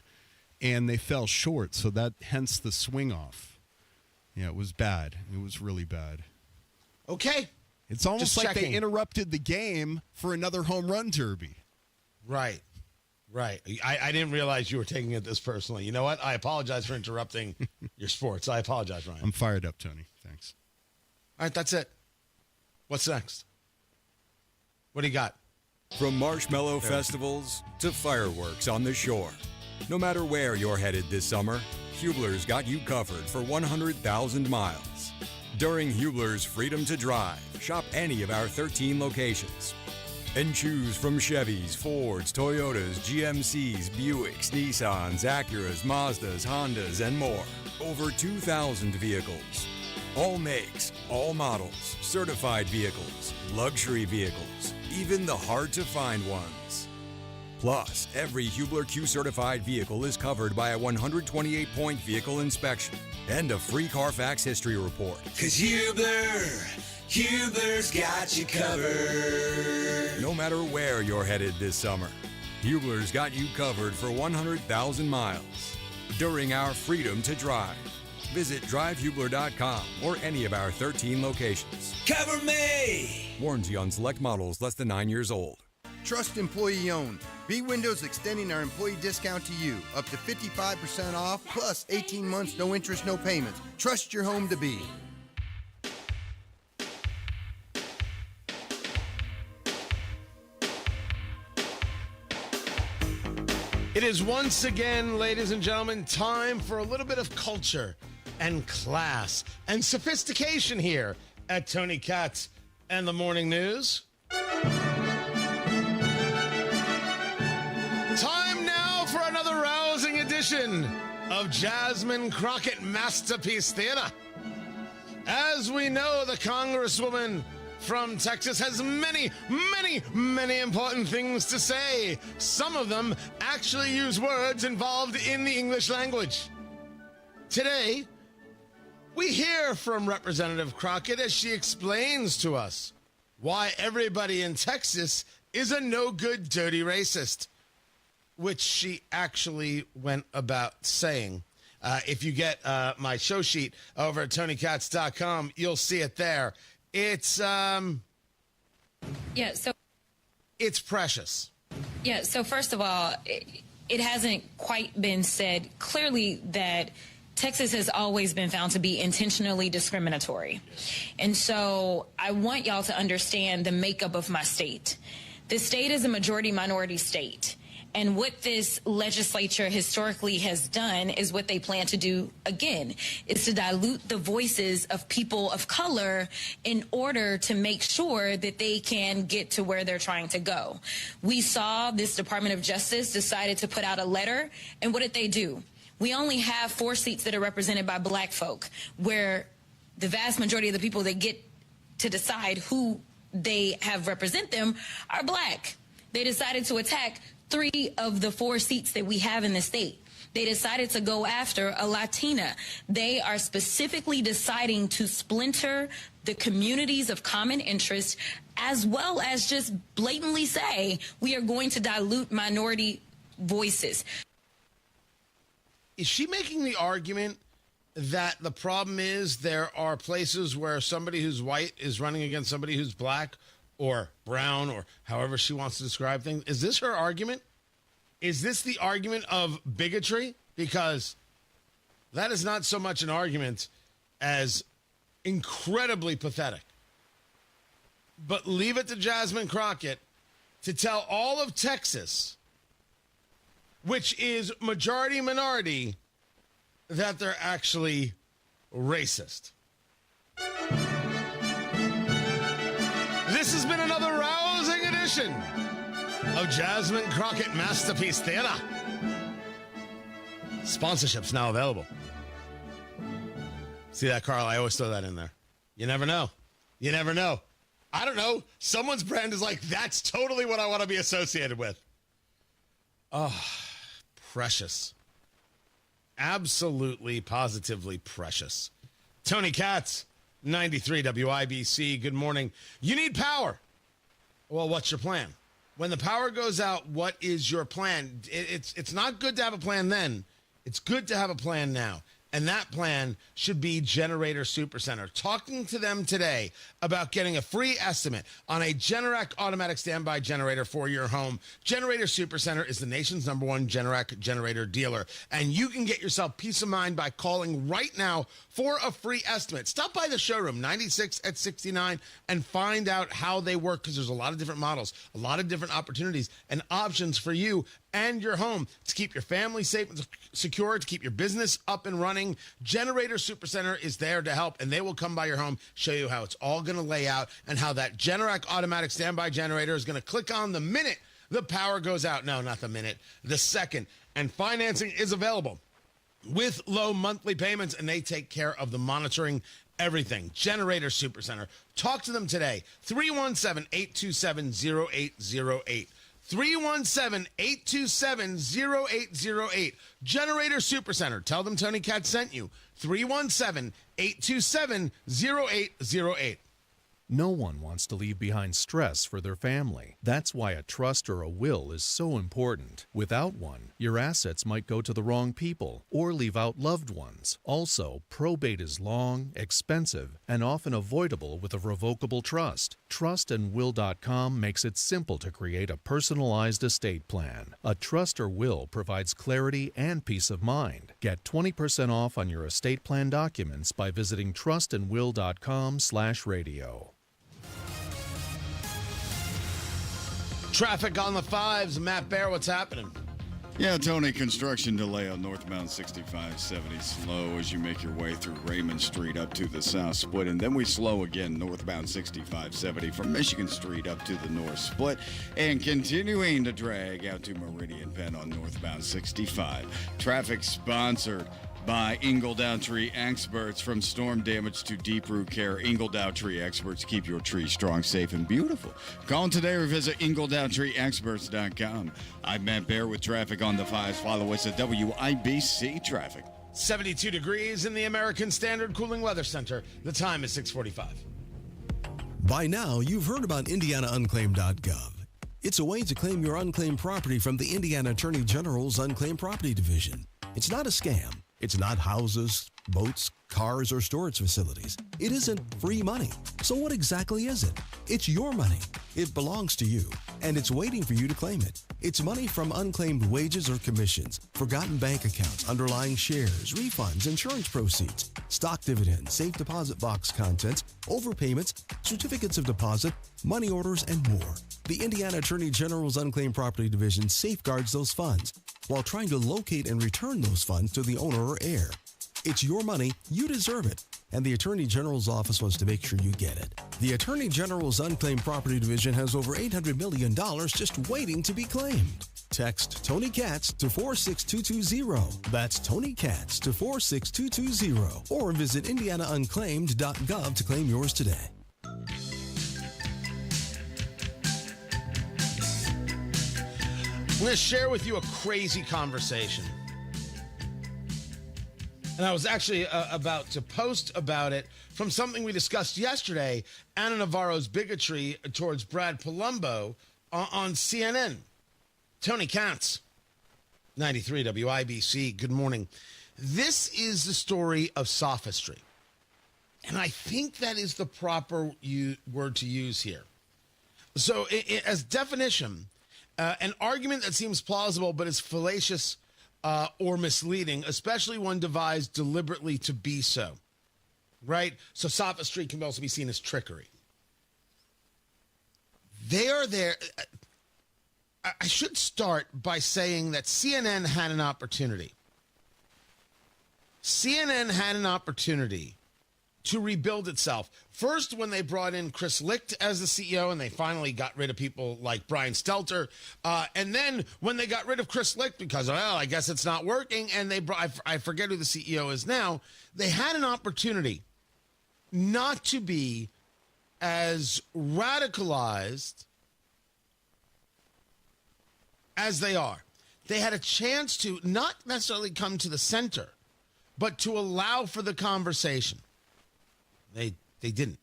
and they fell short. So that hence the swing off. Yeah, it was bad. It was really bad. Okay. It's almost like they interrupted the game for another home run derby. Right. I didn't realize you were taking it this personally. You know what? I apologize for interrupting your sports. I apologize, Ryan. I'm fired up, Tony. Thanks. All right, that's it. What's next? What do you got? From marshmallow festivals to fireworks on the shore. No matter where you're headed this summer, Hubler's got you covered for 100,000 miles. During Hubler's Freedom to Drive, shop any of our 13 locations and choose from Chevys, Fords, Toyotas, GMCs, Buicks, Nissans, Acuras, Mazdas, Hondas, and more. Over 2,000 vehicles. All makes, all models, certified vehicles, luxury vehicles, even the hard-to-find ones. Plus, every Hubler Q-certified vehicle is covered by a 128-point vehicle inspection and a free Carfax history report. 'Cause Hubler's got you covered. No matter where you're headed this summer, Hubler's got you covered for 100,000 miles during our Freedom to Drive. Visit drivehubler.com or any of our 13 locations. Cover me! Warranty on select models less than 9 years old. Trust employee owned. B Windows extending our employee discount to you. Up to 55% off, plus 18 months, no interest, no payments. Trust your home to B. It is once again, ladies and gentlemen, time for a little bit of culture and class and sophistication here at Tony Katz and the Morning News. Time now for another rousing edition of Jasmine Crockett Masterpiece Theater. As we know, the Congresswoman from Texas has many important things to say. Some of them actually use words involved in the English language. Today, we hear from Representative Crockett as she explains to us why everybody in Texas is a no-good, dirty racist, which she actually went about saying. If you get my show sheet over at TonyKatz.com, you'll see it there. It's it's precious. Yeah, so first of all, it hasn't quite been said clearly that Texas has always been found to be intentionally discriminatory. And so I want y'all to understand the makeup of my state. The state is a majority minority state. And what this legislature historically has done is what they plan to do again, is to dilute the voices of people of color in order to make sure that they can get to where they're trying to go. We saw this Department of Justice decided to put out a letter, and what did they do? We only have 4 seats that are represented by black folk, where the vast majority of the people that get to decide who they have represent them are black. They decided to attack 3 of the 4 seats that we have in the state. They decided to go after a Latina. They are specifically deciding to splinter the communities of common interest, as well as just blatantly say we are going to dilute minority voices. Is she making the argument that the problem is there are places where somebody who's white is running against somebody who's black or brown or however she wants to describe things? Is this her argument? Is this the argument of bigotry? Because that is not so much an argument as incredibly pathetic. But leave it to Jasmine Crockett to tell all of Texas, which is majority minority, that they're actually racist. This has been another rousing edition of Jasmine Crockett Masterpiece Theater. Sponsorship's now available. See that, Carl? I always throw that in there. You never know. You never know. I don't know. Someone's brand is like, that's totally what I want to be associated with. Oh, precious. Absolutely, positively precious. Tony Katz, 93 WIBC. Good morning. You need power. Well, what's your plan? When the power goes out, what is your plan? It's not good to have a plan then. It's good to have a plan now. And that plan should be Generator Supercenter. Talking to them today about getting a free estimate on a Generac automatic standby generator for your home. Generator Supercenter is the nation's #1 Generac generator dealer. And you can get yourself peace of mind by calling right now for a free estimate. Stop by the showroom, 96 at 69, and find out how they work, because there's a lot of different models, a lot of different opportunities and options for you and your home to keep your family safe and secure, to keep your business up and running. Generator Supercenter is there to help, and they will come by your home, show you how it's all going to lay out, and how that Generac automatic standby generator is going to click on the minute the power goes out. No, not the minute, the second. And financing is available with low monthly payments, and they take care of the monitoring, everything. Generator Supercenter. Talk to them today. 317-827-0808. 317-827-0808. Generator Supercenter. Tell them Tony Katz sent you. 317-827-0808. No one wants to leave behind stress for their family. That's why a trust or a will is so important. Without one, your assets might go to the wrong people or leave out loved ones. Also, probate is long, expensive, and often avoidable with a revocable trust. Trustandwill.com makes it simple to create a personalized estate plan. A trust or will provides clarity and peace of mind. Get 20% off on your estate plan documents by visiting trustandwill.com/radio. Traffic on the 5s. Matt Bear, what's happening? Yeah, Tony, construction delay on northbound 6570 slow as you make your way through Raymond Street up to the south split. And then we slow again northbound 6570 from Michigan Street up to the north split. And continuing to drag out to Meridian Penn on northbound 65. Traffic sponsored by Ingledow Tree Experts. From storm damage to deep root care, Ingledow Tree Experts keep your tree strong, safe, and beautiful. Call today or visit IngledowTreeExperts.com. I'm Matt Bear with traffic on the 5s. Follow us at WIBC Traffic. 72 degrees in the American Standard Cooling Weather Center. The time is 6:45. By now, you've heard about IndianaUnclaimed.gov. It's a way to claim your unclaimed property from the Indiana Attorney General's Unclaimed Property Division. It's not a scam. It's not houses, boats, cars, or storage facilities. It isn't free money. So what exactly is it? It's your money. It belongs to you, and it's waiting for you to claim it. It's money from unclaimed wages or commissions, forgotten bank accounts, underlying shares, refunds, insurance proceeds, stock dividends, safe deposit box contents, overpayments, certificates of deposit, money orders, and more. The Indiana Attorney General's Unclaimed Property Division safeguards those funds while trying to locate and return those funds to the owner or heir. It's your money, you deserve it, and the Attorney General's office wants to make sure you get it. The Attorney General's Unclaimed Property Division has over $800 million just waiting to be claimed. Text Tony Katz to 46220. That's Tony Katz to 46220. Or visit IndianaUnclaimed.gov to claim yours today. I'm going to share with you a crazy conversation. And I was actually about to post about it from something we discussed yesterday, Ana Navarro's bigotry towards Brad Palumbo on CNN. Tony Katz, 93 WIBC, good morning. This is the story of sophistry. And I think that is the proper word to use here. So as definition, an argument that seems plausible but is fallacious or misleading, especially one devised deliberately to be so, right? So sophistry can also be seen as trickery. They are there. I should start by saying that CNN had an opportunity. CNN had an opportunity to rebuild itself. First, when they brought in Chris Licht as the CEO, and they finally got rid of people like Brian Stelter. And then when they got rid of Chris Licht because, well, I guess it's not working, and they brought, I forget who the CEO is now, they had an opportunity not to be as radicalized as they are. They had a chance to not necessarily come to the center, but to allow for the conversation. They didn't.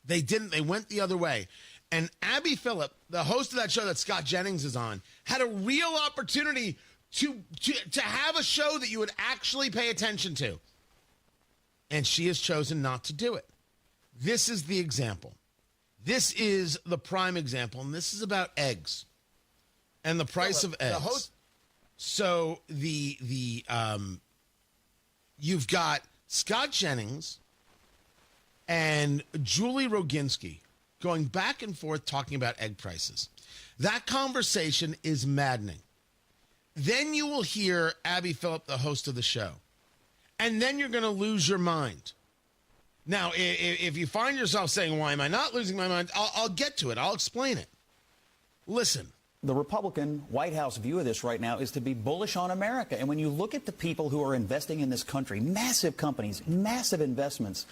They didn't. They went the other way. And Abby Phillip, the host of that show that Scott Jennings is on, had a real opportunity to have a show that you would actually pay attention to. And she has chosen not to do it. This is the example. This is the prime example. And this is about eggs and the price of eggs. So you've got Scott Jennings and Julie Roginski going back and forth talking about egg prices. That conversation is maddening. Then you will hear Abby Phillip, the host of the show. And then you're going to lose your mind. Now, if you find yourself saying, why am I not losing my mind? I'll get to it. I'll explain it. Listen. The Republican White House view of this right now is to be bullish on America. And when you look at the people who are investing in this country, massive companies, massive investments,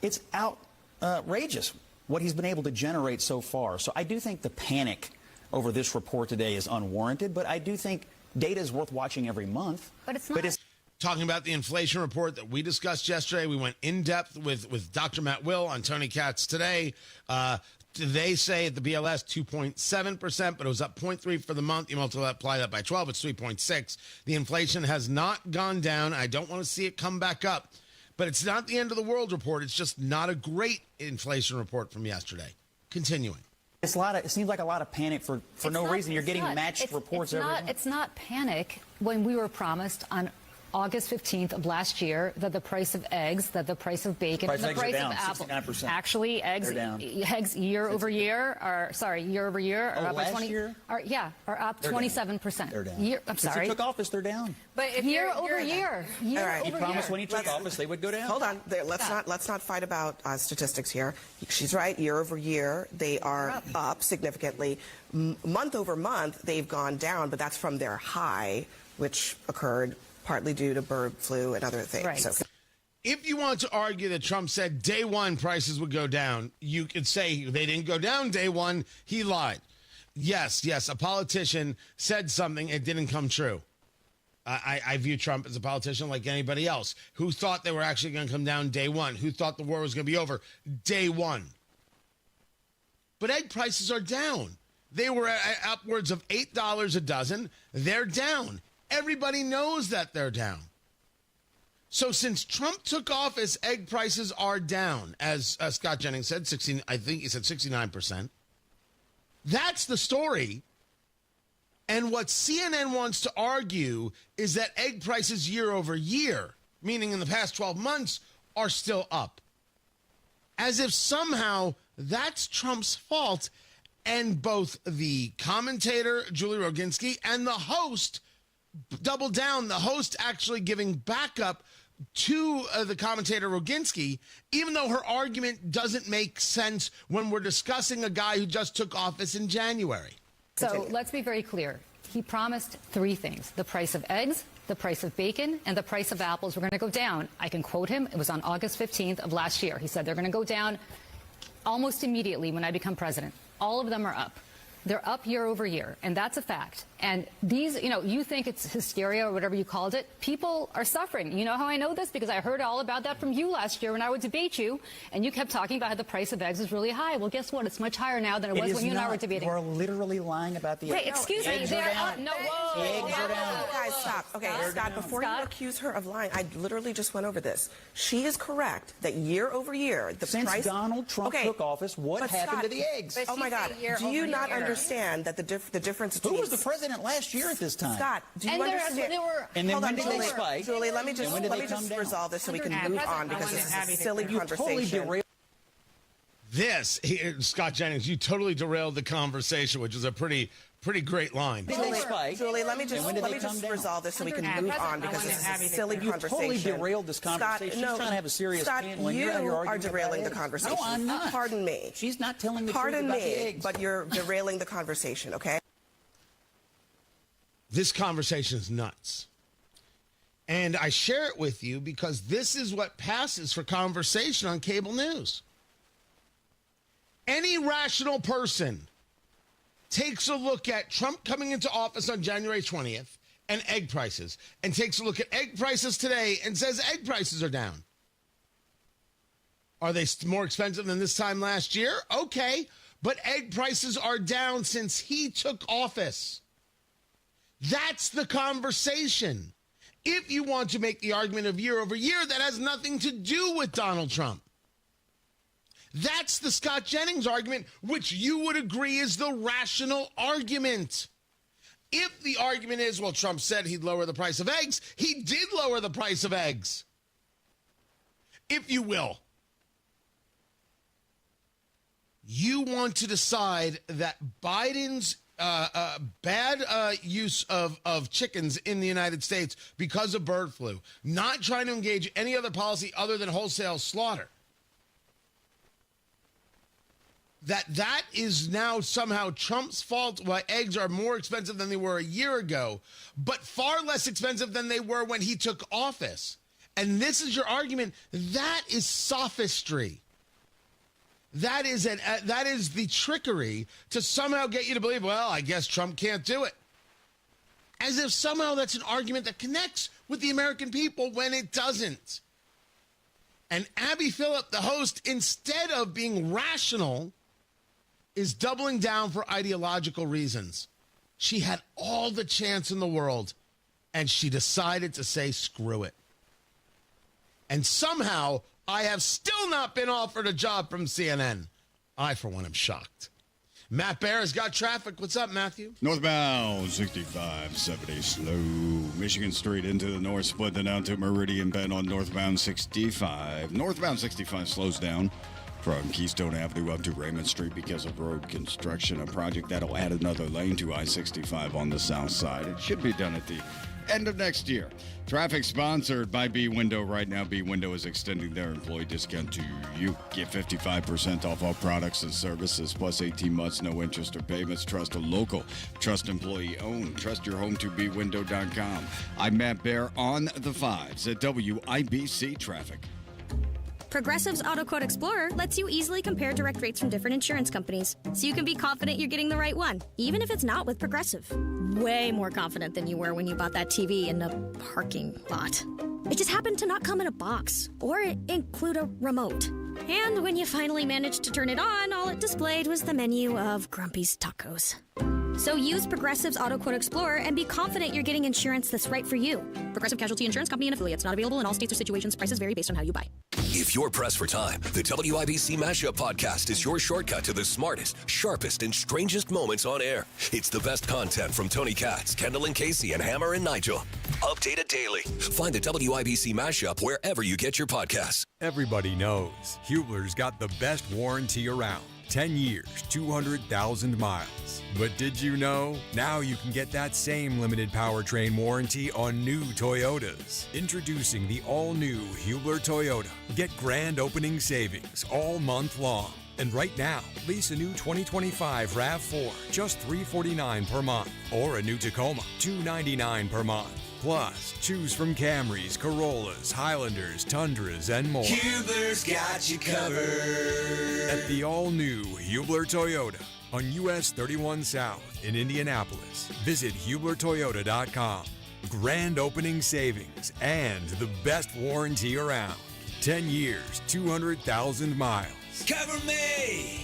it's outrageous what he's been able to generate so far. So I do think the panic over this report today is unwarranted, but I do think data is worth watching every month. But it's not. talking about the inflation report that we discussed yesterday. We went in depth with Dr. Matt Will on Tony Katz today. They say at the BLS 2.7%, but it was up 0.3 for the month. You multiply that by 12, it's 3.6. The inflation has not gone down. I don't want to see it come back up, but it's not the end of the world report. It's just not a great inflation report from yesterday. Continuing. It seems like a lot of panic for no reason. You're getting matched reports every day. It's not panic when we were promised on August 15th of last year that the price of eggs, that the price of bacon, and the price of apple. 69%. Actually, eggs year over year are up last 20. Year? Are up 27%. They're down. I'm Since sorry. he took office, they're down. But if year over year. He promised when he took office they would go down. Hold on. Let's not fight about statistics here. She's right. Year over year, they are up significantly. Month over month, they've gone down, but that's from their high, which occurred partly due to bird flu and other things. Right. So. If you want to argue that Trump said day one prices would go down, you could say they didn't go down day one. He lied. Yes, a politician said something. It didn't come true. I view Trump as a politician like anybody else who thought they were actually going to come down day one, who thought the war was going to be over day one. But egg prices are down. They were at upwards of $8 a dozen. They're down. Everybody knows that they're down. So since Trump took office, egg prices are down, as Scott Jennings said, I think he said 69%. That's the story. And what CNN wants to argue is that egg prices year over year, meaning in the past 12 months, are still up. As if somehow that's Trump's fault. And both the commentator, Julie Roginski, and the host double down, the host actually giving backup to the commentator Roginski, even though her argument doesn't make sense when we're discussing a guy who just took office in January. So let's be very clear. He promised three things: the price of eggs, the price of bacon, and the price of apples were going to go down. I can quote him. It was on August 15th of last year. He said they're going to go down almost immediately when I become president. All of them are up. They're up year over year, and that's a fact. And these, you think it's hysteria or whatever you called it. People are suffering. You know how I know this? Because I heard all about that from you last year when I would debate you, and you kept talking about how the price of eggs is really high. Well, guess what? It's much higher now than it was when you and I were debating. We're literally lying about the eggs. Wait, excuse me. They're up. No, whoa. Eggs are down. Guys, stop. Okay, Scott, before you accuse her of lying, I literally just went over this. She is correct that year over year, the price... Since Donald Trump took office, what happened to the eggs? Oh, my God. Do you not understand that the difference between... Who was the president last year at this time? Scott, do you understand? And then when did they spike? Julie, let me just resolve this so we can move on, because this is a silly conversation. Scott Jennings, you totally derailed the conversation, which is a pretty great line. Julie, let me just resolve this so we can move on, because this is a silly conversation. You totally derailed this conversation. She's trying to have a serious panel. You are derailing the conversation. No, I'm not. Pardon me. She's not telling the truth about the eggs. But you're derailing the conversation, okay? This conversation is nuts. And I share it with you because this is what passes for conversation on cable news. Any rational person takes a look at Trump coming into office on January 20th and egg prices, and takes a look at egg prices today and says egg prices are down. Are they more expensive than this time last year? Okay, but egg prices are down since he took office. That's the conversation. If you want to make the argument of year over year, that has nothing to do with Donald Trump. That's the Scott Jennings argument, which you would agree is the rational argument. If the argument is, well, Trump said he'd lower the price of eggs, he did lower the price of eggs. If you will. You want to decide that Biden's bad use of chickens in the United States because of bird flu, not trying to engage any other policy other than wholesale slaughter, that is now somehow Trump's fault, why eggs are more expensive than they were a year ago, but far less expensive than they were when he took office. And this is your argument. That is sophistry. That is the trickery to somehow get you to believe, well, I guess Trump can't do it. As if somehow that's an argument that connects with the American people when it doesn't. And Abby Phillip, the host, instead of being rational, is doubling down for ideological reasons. She had all the chance in the world, and she decided to say, screw it. And somehow, I have still not been offered a job from CNN. I, for one, am shocked. Matt Bear has got traffic. What's up, Matthew? Northbound 65, 70 slow. Michigan Street into the north, split then down to Meridian Bend on northbound 65. Northbound 65 slows down from Keystone Avenue up to Raymond Street because of road construction, a project that'll add another lane to I-65 on the south side. It should be done at the end of next year. Traffic sponsored by B-Window. Right now, B-Window is extending their employee discount to you. Get 55% off all products and services, plus 18 months, no interest or payments. Trust a local, trust employee owned. Trust your home to bwindow.com. I'm Matt Bear on the fives at WIBC Traffic. Progressive's Auto Quote Explorer lets you easily compare direct rates from different insurance companies, so you can be confident you're getting the right one, even if it's not with Progressive. Way more confident than you were when you bought that TV in the parking lot. It just happened to not come in a box, or include a remote. And when you finally managed to turn it on, all it displayed was the menu of Grumpy's Tacos. So use Progressive's Auto Quote Explorer and be confident you're getting insurance that's right for you. Progressive Casualty Insurance Company and affiliates. Not available in all states or situations. Prices vary based on how you buy. If you're pressed for time, the WIBC Mashup Podcast is your shortcut to the smartest, sharpest, and strangest moments on air. It's the best content from Tony Katz, Kendall and Casey, and Hammer and Nigel. Updated daily. Find the WIBC Mashup wherever you get your podcasts. Everybody knows Hubler's got the best warranty around. 10 years, 200,000 miles. But did you know? Now you can get that same limited powertrain warranty on new Toyotas. Introducing the all-new Hubler Toyota. Get grand opening savings all month long. And right now, lease a new 2025 RAV4, just $349 per month. Or a new Tacoma, $299 per month. Plus, choose from Camrys, Corollas, Highlanders, Tundras, and more. Hubler's got you covered. At the all-new Hubler Toyota on US 31 South in Indianapolis. Visit HublerToyota.com. Grand opening savings and the best warranty around. 10 years, 200,000 miles. Cover me!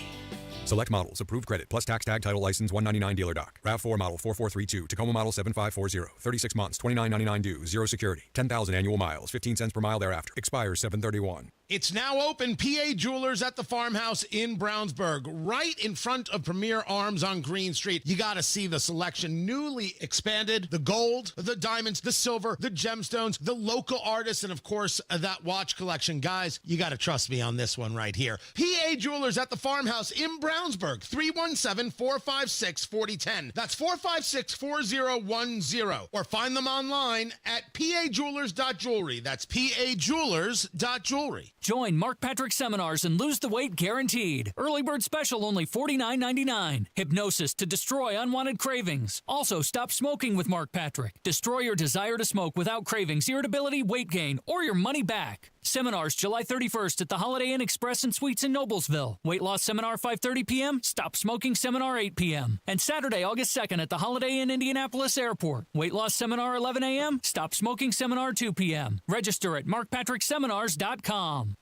Select models, approved credit, plus tax tag title license 199 dealer doc. RAV4 model 4432, Tacoma model 7540, 36 months, $29.99 due, zero security, 10,000 annual miles, 15 cents per mile thereafter. Expires 7/31. It's now open. PA Jewelers at the Farmhouse in Brownsburg, right in front of Premier Arms on Green Street. You got to see the selection. Newly expanded, the gold, the diamonds, the silver, the gemstones, the local artists, and of course, that watch collection. Guys, you got to trust me on this one right here. PA Jewelers at the Farmhouse in Brownsburg, 317-456-4010. That's 456-4010. Or find them online at pajewelers.jewelry. That's pajewelers.jewelry. Join Mark Patrick seminars and lose the weight guaranteed. Early bird special only $49.99. Hypnosis to destroy unwanted cravings. Also, stop smoking with Mark Patrick. Destroy your desire to smoke without cravings, irritability, weight gain, or your money back. Seminars July 31st at the Holiday Inn Express and Suites in Noblesville. Weight loss seminar 5:30 p.m. Stop smoking seminar 8 p.m. And Saturday, August 2nd at the Holiday Inn Indianapolis Airport. Weight loss seminar 11 a.m. Stop smoking seminar 2 p.m. Register at markpatrickseminars.com.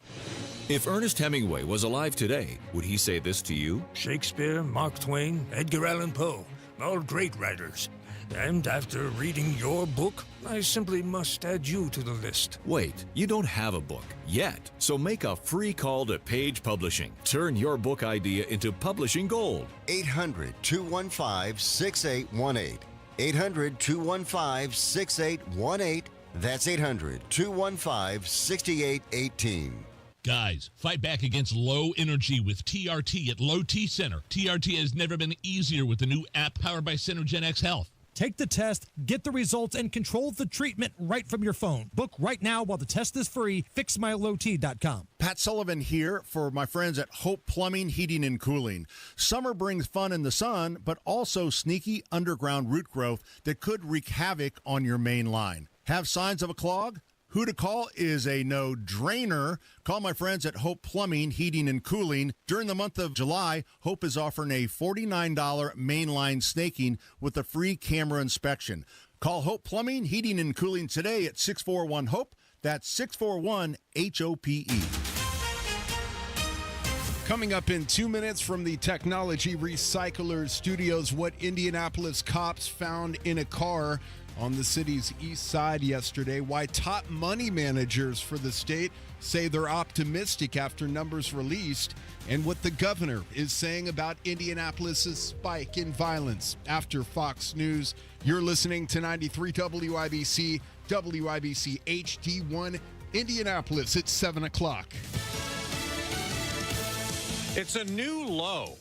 If Ernest Hemingway was alive today, would he say this to you? Shakespeare, Mark Twain, Edgar Allan Poe, all great writers. And after reading your book, I simply must add you to the list. Wait, you don't have a book yet, so make a free call to Page Publishing. Turn your book idea into publishing gold. 800-215-6818. 800-215-6818. That's 800-215-6818. Guys, fight back against low energy with TRT at Low T Center. TRT has never been easier with the new app powered by Synergen X Health. Take the test, get the results, and control the treatment right from your phone. Book right now while the test is free. FixMyLowT.com. Pat Sullivan here for my friends at Hope Plumbing, Heating, and Cooling. Summer brings fun in the sun, but also sneaky underground root growth that could wreak havoc on your main line. Have signs of a clog? Who to call is a no-drainer. Call my friends at Hope Plumbing, Heating, and Cooling. During the month of July, Hope is offering a $49 mainline snaking with a free camera inspection. Call Hope Plumbing, Heating, and Cooling today at 641-HOPE. That's 641-HOPE. Coming up in 2 minutes from the Technology Recyclers Studios, what Indianapolis cops found in a car on the city's east side yesterday, why top money managers for the state say they're optimistic after numbers released, and what the governor is saying about Indianapolis' spike in violence. After Fox News, you're listening to 93 WIBC, WIBC HD1 Indianapolis at 7 o'clock. It's a new low.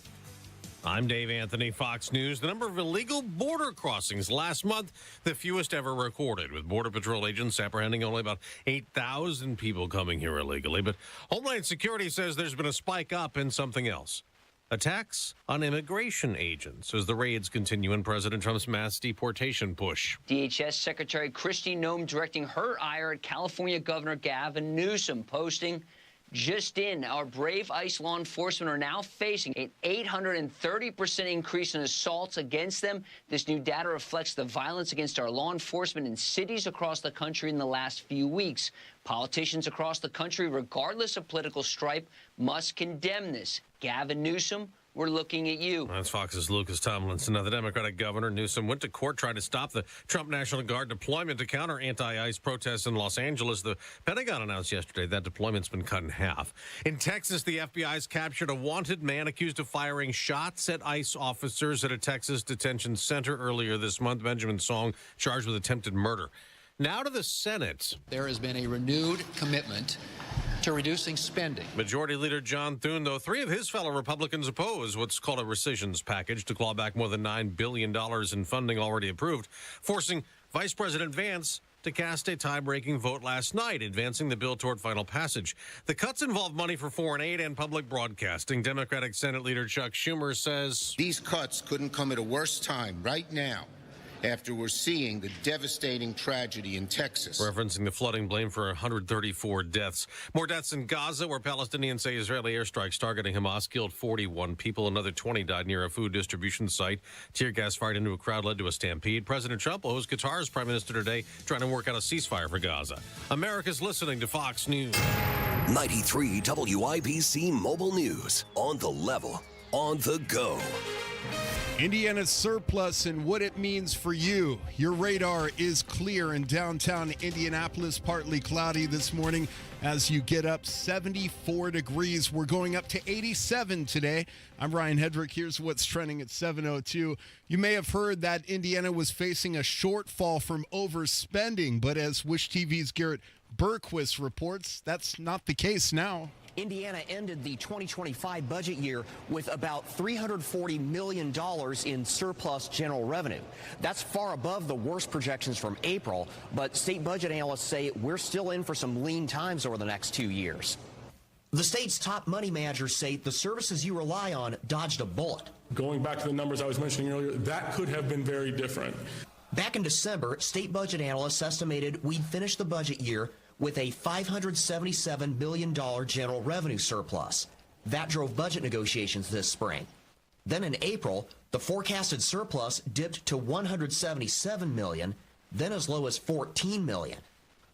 I'm Dave Anthony, Fox News. The number of illegal border crossings last month, the fewest ever recorded, with Border Patrol agents apprehending only about 8,000 people coming here illegally. But Homeland Security says there's been a spike up in something else. Attacks on immigration agents as the raids continue in President Trump's mass deportation push. DHS Secretary Kristi Noem directing her ire at California Governor Gavin Newsom, posting, "Just in, our brave ICE law enforcement are now facing an 830% increase in assaults against them. This new data reflects the violence against our law enforcement in cities across the country in the last few weeks. Politicians across the country, regardless of political stripe, must condemn this. Gavin Newsom, we're looking at you." That's Fox's Lucas Tomlinson. Now, the Democratic governor, Newsom, went to court trying to stop the Trump National Guard deployment to counter anti-ICE protests in Los Angeles. The Pentagon announced yesterday that deployment's been cut in half. In Texas, the FBI's captured a wanted man accused of firing shots at ICE officers at a Texas detention center earlier this month. Benjamin Song charged with attempted murder. Now to the Senate. There has been a renewed commitment to reducing spending. Majority Leader John Thune, though, three of his fellow Republicans oppose what's called a recisions package to claw back more than $9 billion in funding already approved, forcing Vice President Vance to cast a tie-breaking vote last night, advancing the bill toward final passage. The cuts involve money for foreign aid and public broadcasting. Democratic Senate Leader Chuck Schumer says these cuts couldn't come at a worse time right now, after we're seeing the devastating tragedy in Texas. Referencing the flooding blamed for 134 deaths. More deaths in Gaza, where Palestinians say Israeli airstrikes targeting Hamas killed 41 people. Another 20 died near a food distribution site. Tear gas fired into a crowd led to a stampede. President Trump will host Qatar's prime minister today, trying to work out a ceasefire for Gaza. America's listening to Fox News. 93 WIBC Mobile News. On the level, on the go. Indiana's surplus and what it means for you. Your radar is clear in downtown Indianapolis, partly cloudy this morning as you get up 74 degrees. We're going up to 87 today. I'm Ryan Hedrick. Here's what's trending at 7:02. You may have heard that Indiana was facing a shortfall from overspending, but as Wish TV's Garrett Berquist reports, that's not the case now. Indiana ended the 2025 budget year with about $340 million in surplus general revenue. That's far above the worst projections from April, but state budget analysts say we're still in for some lean times over the next 2 years. The state's top money managers say the services you rely on dodged a bullet. Going back to the numbers I was mentioning earlier, that could have been very different. Back in December, state budget analysts estimated we'd finish the budget year with a $577 million general revenue surplus. That drove budget negotiations this spring. Then in April, the forecasted surplus dipped to $177 million, then as low as $14 million.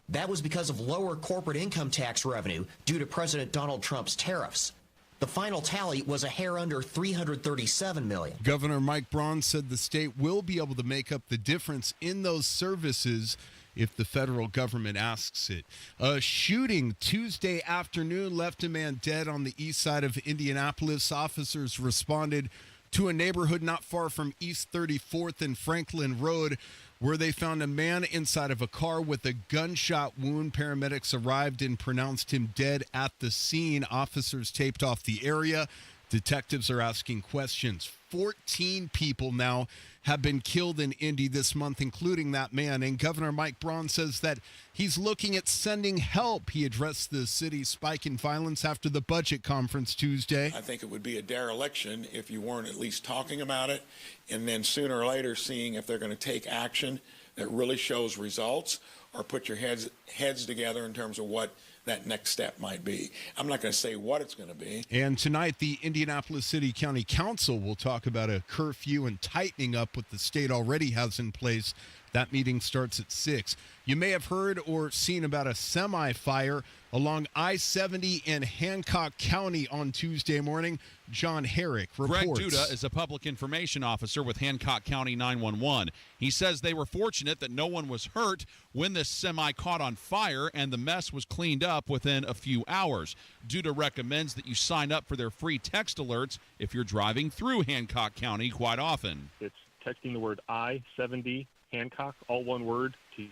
That was because of lower corporate income tax revenue due to President Donald Trump's tariffs. The final tally was a hair under $337 million. Governor Mike Braun said the state will be able to make up the difference in those services if the federal government asks it. A shooting Tuesday afternoon left a man dead on the east side of Indianapolis. Officers responded to a neighborhood not far from East 34th and Franklin Road, where they found a man inside of a car with a gunshot wound. Paramedics arrived and pronounced him dead at the scene. Officers taped off the area. Detectives are asking questions. 14 people now have been killed in Indy this month, including that man. And Governor Mike Braun says that he's looking at sending help. He addressed the city's spike in violence after the budget conference Tuesday. I think it would be a dereliction if you weren't at least talking about it, and then sooner or later seeing if they're going to take action that really shows results, or put your heads together in terms of what that next step might be. I'm not going to say what it's going to be. And tonight, the Indianapolis City County Council will talk about a curfew and tightening up what the state already has in place. That meeting starts at 6. You may have heard or seen about a semi-fire along I-70 in Hancock County on Tuesday morning. John Herrick reports. Greg Duda is a public information officer with Hancock County 911. He says they were fortunate that no one was hurt when this semi caught on fire and the mess was cleaned up within a few hours. Duda recommends that you sign up for their free text alerts if you're driving through Hancock County quite often. It's texting the word I-70 Hancock, all one word, to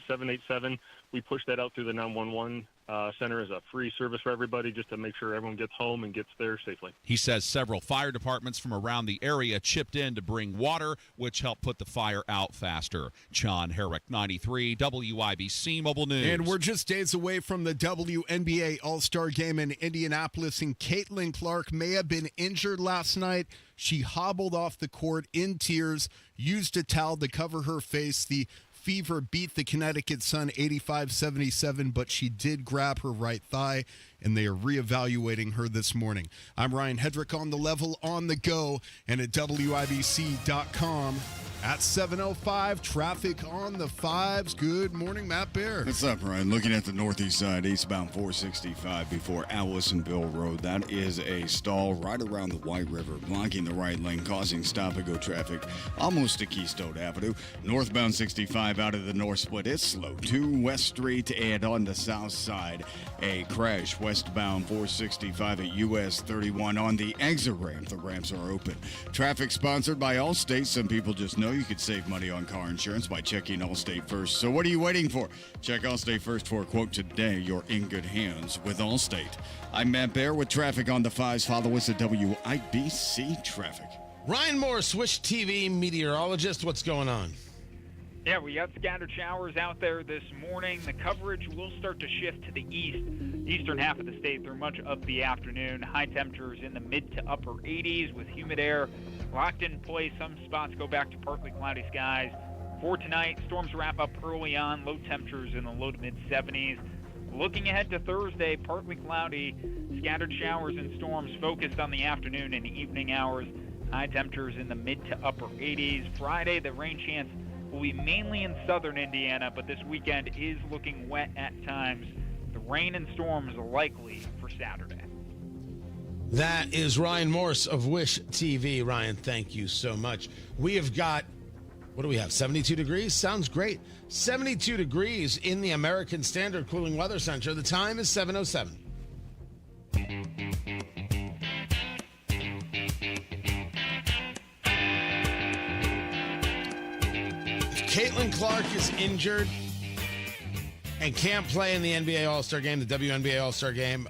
226-787. We push that out through the 911 center as a free service for everybody, just to make sure everyone gets home and gets there safely. He says several fire departments from around the area chipped in to bring water, which helped put the fire out faster. John Herrick, 93 WIBC Mobile News. And we're just days away from the WNBA All-Star Game in Indianapolis, and Caitlin Clark may have been injured last night. She hobbled off the court in tears, used a towel to cover her face. The Fever beat the Connecticut Sun 85-77, but she did grab her right thigh, and they are reevaluating her this morning. I'm Ryan Hedrick on the level, on the go, and at WIBC.com. At 7:05, traffic on the 5s. Good morning, Matt Bear. What's up, Ryan? Looking at the northeast side, eastbound 465 before Allisonville Road. That is a stall right around the White River, blocking the right lane, causing stop-and-go traffic almost to Keystone Avenue. Northbound 65 out of the north split, it's slow. 2 West Street and on the south side, a crash westbound 465 at US 31 on the exit ramp. The ramps are open. Traffic sponsored by Allstate. Some people just know you could save money on car insurance by checking Allstate First. So what are you waiting for? Check Allstate First for a quote today. You're in good hands with Allstate. I'm Matt Bear with traffic on the 5s. Follow us at WIBC Traffic. Ryan Morris, Wish TV meteorologist. What's going on? Yeah, we got scattered showers out there this morning. The coverage will start to shift to the eastern half of the state through much of the afternoon. High temperatures in the mid to upper 80s with humid air locked in place. Some spots go back to partly cloudy skies. For tonight, storms wrap up early on. Low temperatures in the low to mid 70s. Looking ahead to Thursday, partly cloudy. Scattered showers and storms focused on the afternoon and evening hours. High temperatures in the mid to upper 80s. Friday, the rain chance will be mainly in southern Indiana, but this weekend is looking wet at times. The rain and storms are likely for Saturday. That is Ryan Morse of Wish TV. Ryan, thank you so much. We have got, what do we have, 72 degrees? Sounds great. 72 degrees in the American Standard Cooling Weather Center. The time is 7:07. Caitlin Clark is injured and can't play in the NBA All-Star Game, the WNBA All-Star Game.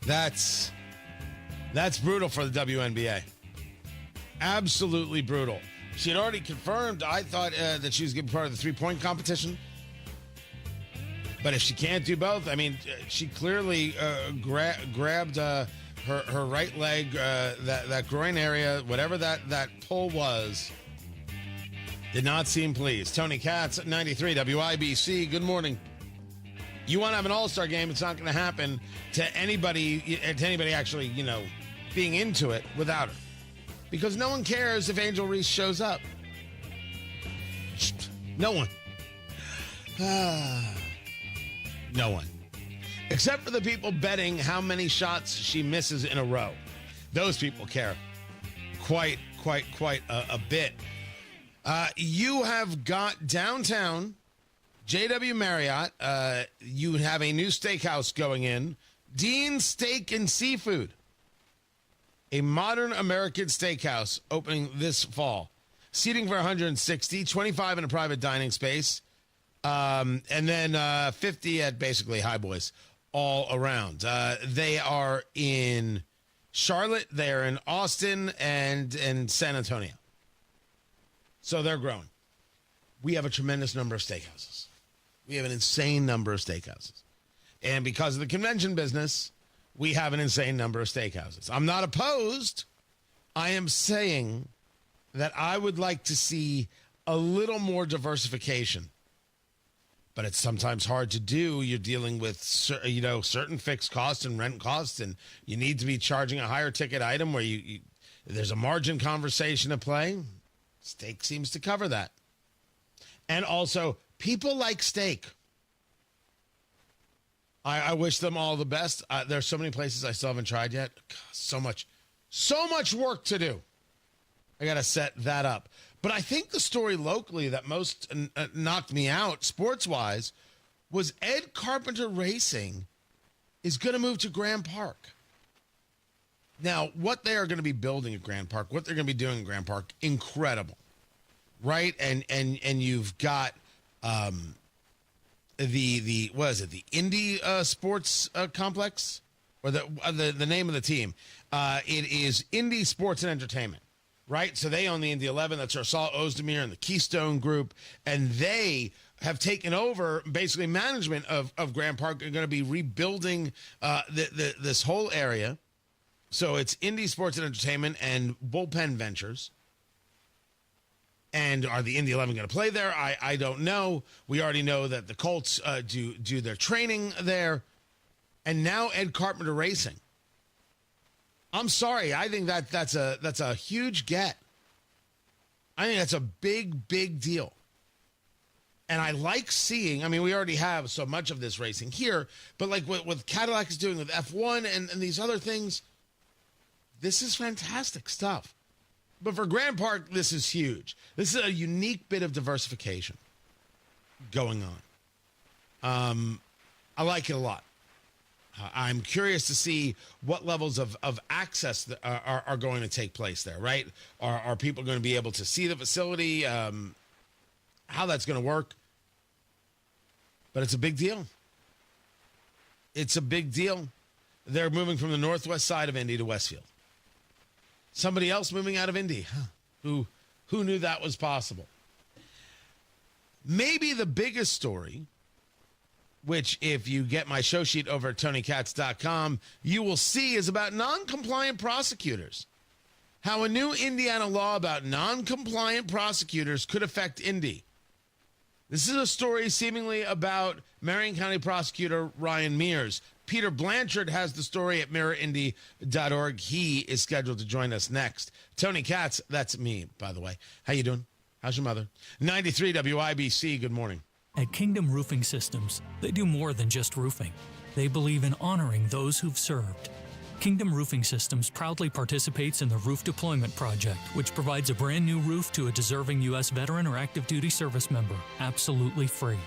That's brutal for the WNBA. Absolutely brutal. She had already confirmed, I thought, that she was going to be part of the three-point competition. But if she can't do both, I mean, she clearly grabbed her right leg, that groin area, whatever that pull was, did not seem pleased. Tony Katz at 93 WIBC. Good morning. You want to have an all-star game, it's not going to happen to anybody actually, being into it without her. Because no one cares if Angel Reese shows up. No one. No one. Except for the people betting how many shots she misses in a row. Those people care quite a bit. You have got downtown JW Marriott. You have a new steakhouse going in. Dean's Steak and Seafood. A modern American steakhouse opening this fall. Seating for 160, 25 in a private dining space. And then 50 at basically High Boys all around. They are in Charlotte, they are in Austin, and in San Antonio. So they're growing. We have a tremendous number of steakhouses. We have an insane number of steakhouses. And because of the convention business, we have an insane number of steakhouses. I'm not opposed. I am saying that I would like to see a little more diversification. But it's sometimes hard to do. You're dealing with, certain fixed costs and rent costs, and you need to be charging a higher ticket item where you there's a margin conversation at play. Steak seems to cover that. And also, people like steak. I wish them all the best. There's so many places I still haven't tried yet. God, so much work to do. I got to set that up. But I think the story locally that most knocked me out sports-wise was Ed Carpenter Racing is going to move to Grand Park. Now, what they are going to be building at Grand Park, what they're going to be doing at Grand Park, incredible, right? And you've got the what is it? The Indy Sports Complex, or the name of the team? It is Indy Sports and Entertainment, right? So they own the Indy 11. That's Ursula Ozdemir and the Keystone Group, and they have taken over basically management of Grand Park. They're going to be rebuilding this whole area. So it's Indy Sports and Entertainment and Bullpen Ventures. And are the Indy 11 going to play there? I don't know. We already know that the Colts do their training there. And now Ed Carpenter Racing. I'm sorry. I think that's a huge get. I think that's a big deal. And I like seeing, I mean, we already have so much of this racing here, but like what Cadillac is doing with F1 and these other things, this is fantastic stuff. But for Grand Park, this is huge. This is a unique bit of diversification going on. I like it a lot. I'm curious to see what levels of access are going to take place there, right? Are people going to be able to see the facility? How that's going to work? But it's a big deal. It's a big deal. They're moving from the northwest side of Indy to Westfield. Somebody else moving out of Indy. Who knew that was possible? Maybe the biggest story, which if you get my show sheet over at TonyKatz.com, you will see is about non-compliant prosecutors. How a new Indiana law about non-compliant prosecutors could affect Indy. This is a story seemingly about Marion County Prosecutor Ryan Mears. Peter Blanchard has the story at mirrorindy.org. He is scheduled to join us next. Tony Katz, that's me, by the way. How you doing? How's your mother? 93 WIBC, good morning. At Kingdom Roofing Systems, they do more than just roofing. They believe in honoring those who've served. Kingdom Roofing Systems proudly participates in the Roof Deployment Project, which provides a brand new roof to a deserving U.S. veteran or active duty service member, absolutely free.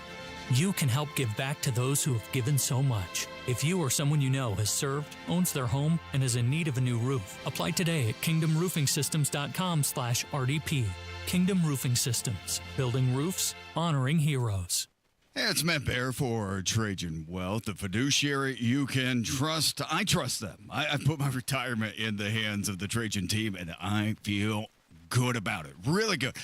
You can help give back to those who have given so much. If you or someone you know has served, owns their home, and is in need of a new roof, apply today at kingdomroofingsystems.com/RDP. Kingdom Roofing Systems, building roofs, honoring heroes. Hey, it's Matt Baer for Trajan Wealth, the fiduciary you can trust. I trust them. I put my retirement in the hands of the Trajan team, and I feel good about it. Really good.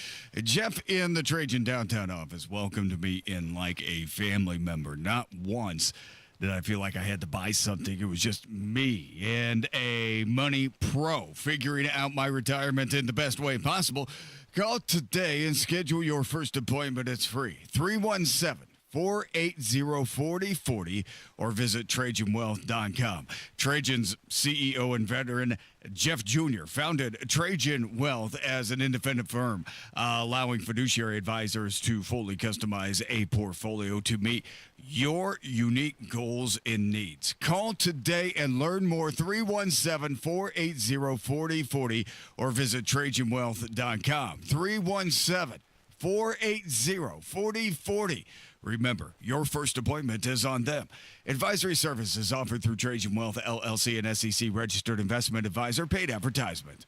Jeff in the Trajan downtown office welcomed me in like a family member. Not once did I feel like I had to buy something. It was just me and a money pro figuring out my retirement in the best way possible. Call today and schedule your first appointment. It's free. 317-480-4040 or visit TrajanWealth.com. Trajan's CEO and veteran Jeff Jr. founded Trajan Wealth as an independent firm, allowing fiduciary advisors to fully customize a portfolio to meet your unique goals and needs. Call today and learn more. 317-480-4040 or visit TrajanWealth.com. 317-480-4040. Remember, your first appointment is on them. Advisory services offered through Trajan Wealth, LLC, and SEC registered investment advisor. Paid advertisement.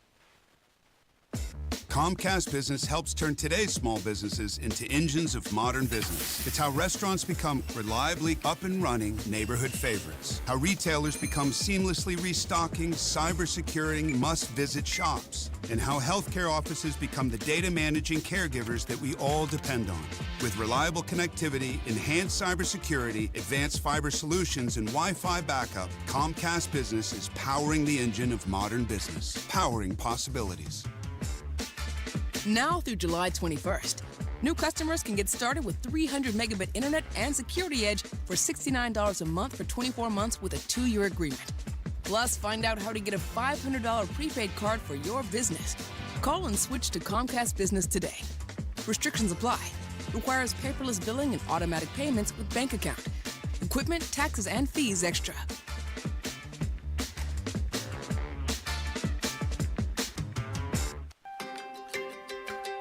Comcast Business helps turn today's small businesses into engines of modern business. It's how restaurants become reliably up and running neighborhood favorites. How retailers become seamlessly restocking, cyber-securing, must-visit shops. And how healthcare offices become the data managing caregivers that we all depend on. With reliable connectivity, enhanced cybersecurity, advanced fiber solutions, and Wi-Fi backup, Comcast Business is powering the engine of modern business. Powering possibilities. Now through July 21st, new customers can get started with 300 megabit internet and Security Edge for $69 a month for 24 months with a 2-year agreement. Plus, find out how to get a $500 prepaid card for your business. Call and switch to Comcast Business today. Restrictions apply. Requires paperless billing and automatic payments with bank account. Equipment, taxes, and fees extra.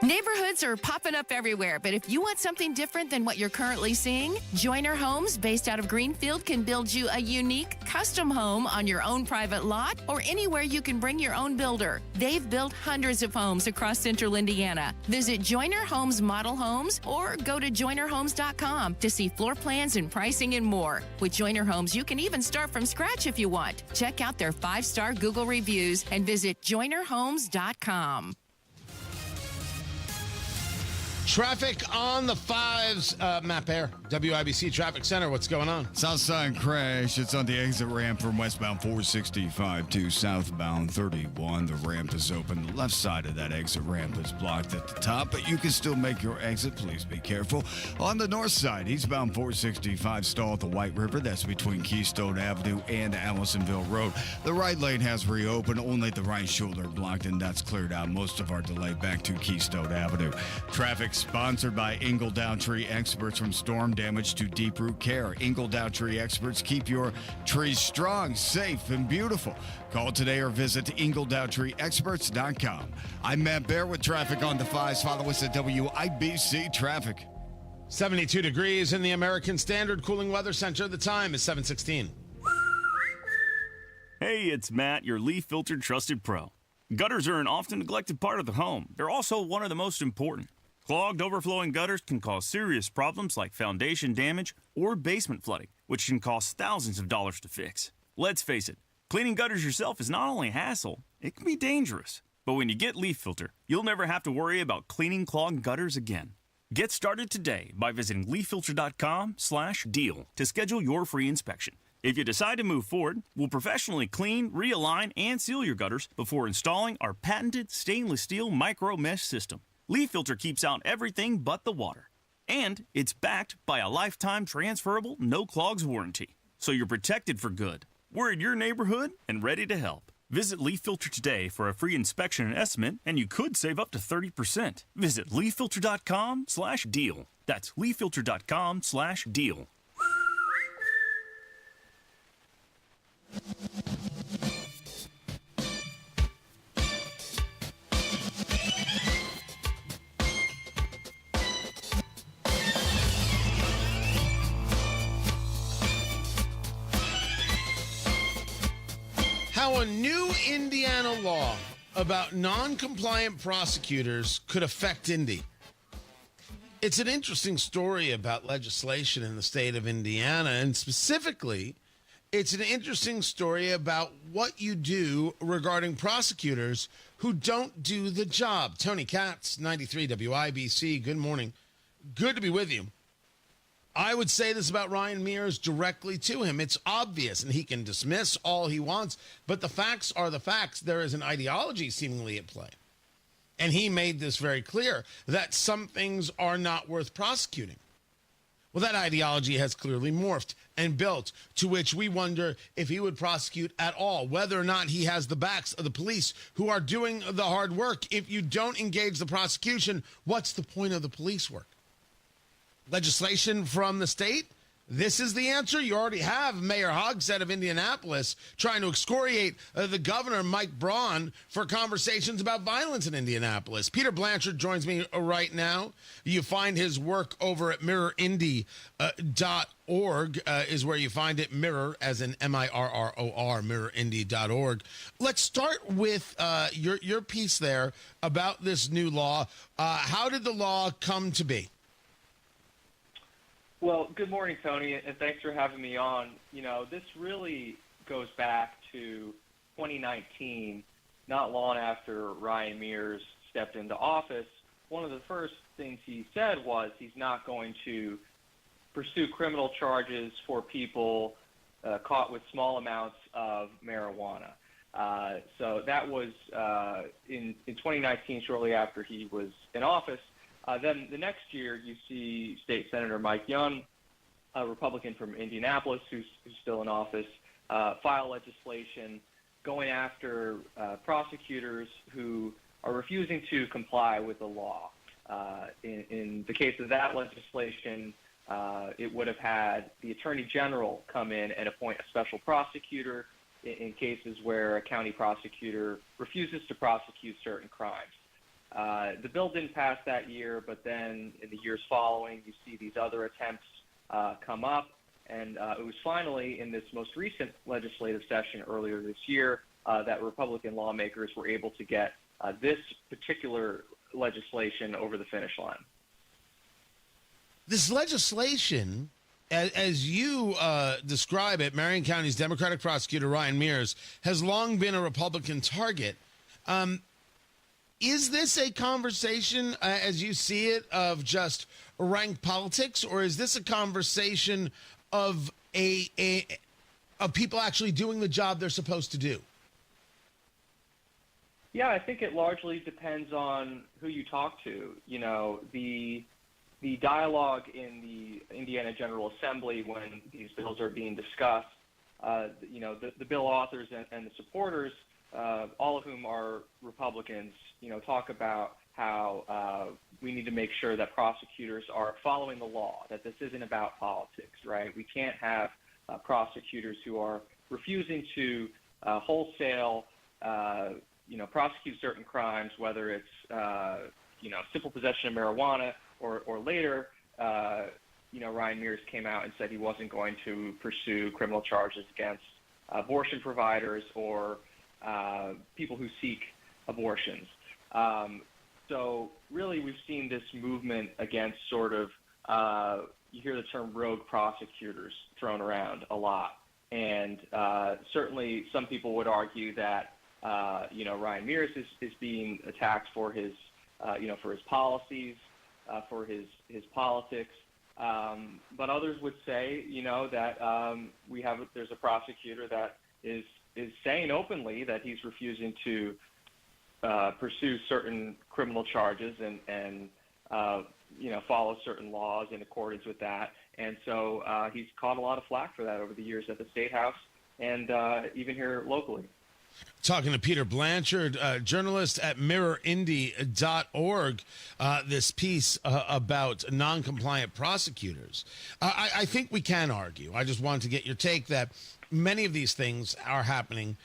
Neighborhoods are popping up everywhere, but if you want something different than what you're currently seeing, Joyner Homes, based out of Greenfield, can build you a unique, custom home on your own private lot or anywhere you can bring your own builder. They've built hundreds of homes across central Indiana. Visit Joyner Homes Model Homes or go to joynerhomes.com to see floor plans and pricing and more. With Joyner Homes, you can even start from scratch if you want. Check out their 5-star Google reviews and visit joynerhomes.com. Traffic on the 5s, Matt Bear, WIBC Traffic Center. What's going on? Southside crash. It's on the exit ramp from westbound 465 to southbound 31. The ramp is open. The left side of that exit ramp is blocked at the top, but you can still make your exit. Please be careful. On the north side, eastbound 465 stalled at the White River. That's between Keystone Avenue and Allisonville Road. The right lane has reopened. Only the right shoulder blocked, and that's cleared out most of our delay back to Keystone Avenue. Traffic sponsored by Engel Down Tree Experts. From storm damage to deep root care, Engel Down Tree Experts keep your trees strong, safe, and beautiful. Call today or visit EngelDownTreeExperts.com. I'm Matt Bear with traffic on the 5s. Follow us at WIBC Traffic. 72 degrees in the American Standard Cooling Weather Center. The time is 7:16. Hey, it's Matt, your leaf filter trusted pro. Gutters are an often neglected part of the home. They're also one of the most important. Clogged, overflowing gutters can cause serious problems like foundation damage or basement flooding, which can cost thousands of dollars to fix. Let's face it, cleaning gutters yourself is not only a hassle, it can be dangerous. But when you get Leaf Filter, you'll never have to worry about cleaning clogged gutters again. Get started today by visiting leaffilter.com/deal to schedule your free inspection. If you decide to move forward, we'll professionally clean, realign, and seal your gutters before installing our patented stainless steel micro mesh system. Leaf Filter keeps out everything but the water. And it's backed by a lifetime transferable no clogs warranty. So you're protected for good. We're in your neighborhood and ready to help. Visit Leaf Filter today for a free inspection and estimate, and you could save up to 30%. Visit leaffilter.com/deal. That's leaffilter.com/deal. How a new Indiana law about non-compliant prosecutors could affect Indy. It's an interesting story about legislation in the state of Indiana, and specifically, it's an interesting story about what you do regarding prosecutors who don't do the job. Tony Katz, 93 WIBC, good morning. Good to be with you. I would say this about Ryan Mears directly to him. It's obvious, and he can dismiss all he wants, but the facts are the facts. There is an ideology seemingly at play. And he made this very clear, that some things are not worth prosecuting. Well, that ideology has clearly morphed and built, to which we wonder if he would prosecute at all, whether or not he has the backs of the police who are doing the hard work. If you don't engage the prosecution, what's the point of the police work? Legislation from the state? This is the answer. You already have Mayor Hogsett of Indianapolis trying to excoriate the governor, Mike Braun, for conversations about violence in Indianapolis. Peter Blanchard joins me right now. You find his work over at mirrorindy.org is where you find it. Mirror, as in MIRROR, mirrorindy.org. Let's start with your piece there about this new law. How did the law come to be? Well, good morning, Tony, and thanks for having me on. You know, this really goes back to 2019, not long after Ryan Mears stepped into office. One of the first things he said was he's not going to pursue criminal charges for people caught with small amounts of marijuana. So that was in 2019, shortly after he was in office. Then the next year, you see State Senator Mike Young, a Republican from Indianapolis who's still in office, file legislation going after prosecutors who are refusing to comply with the law. In the case of that legislation, it would have had the Attorney General come in and appoint a special prosecutor in cases where a county prosecutor refuses to prosecute certain crimes. The bill didn't pass that year, but then in the years following, you see these other attempts come up, and it was finally in this most recent legislative session earlier this year that Republican lawmakers were able to get this particular legislation over the finish line. This legislation, as you describe it, Marion County's Democratic prosecutor Ryan Mears has long been a Republican target. Is this a conversation, as you see it, of just rank politics, or is this a conversation of of people actually doing the job they're supposed to do? Yeah, I think it largely depends on who you talk to. You know, the dialogue in the Indiana General Assembly when these bills are being discussed, you know, the bill authors and the supporters, all of whom are Republicans, you know, talk about how we need to make sure that prosecutors are following the law, that this isn't about politics, right? We can't have prosecutors who are refusing to wholesale, you know, prosecute certain crimes, whether it's, you know, simple possession of marijuana or later, you know, Ryan Mears came out and said he wasn't going to pursue criminal charges against abortion providers or people who seek abortions. So really we've seen this movement against sort of, you hear the term rogue prosecutors thrown around a lot. And certainly some people would argue that, you know, Ryan Mears is being attacked for his, you know, for his policies, for his politics. But others would say, you know, that there's a prosecutor that is saying openly that he's refusing to pursue certain criminal charges and you know, follow certain laws in accordance with that. And so he's caught a lot of flack for that over the years at the State House and even here locally. Talking to Peter Blanchard, journalist at mirrorindy.org, this piece about non-compliant prosecutors. I think we can argue, I just wanted to get your take, that many of these things are happening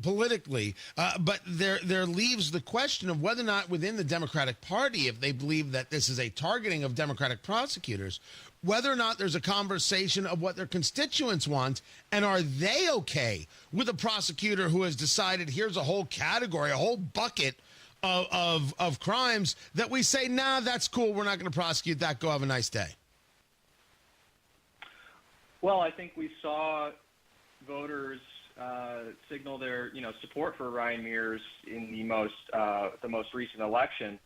politically, but there leaves the question of whether or not within the Democratic Party, if they believe that this is a targeting of Democratic prosecutors, whether or not there's a conversation of what their constituents want, and are they okay with a prosecutor who has decided here's a whole category, a whole bucket of crimes that we say, nah, that's cool, we're not going to prosecute that, go have a nice day? Well, I think we saw voters signal their, you know, support for Ryan Mears in the most recent election,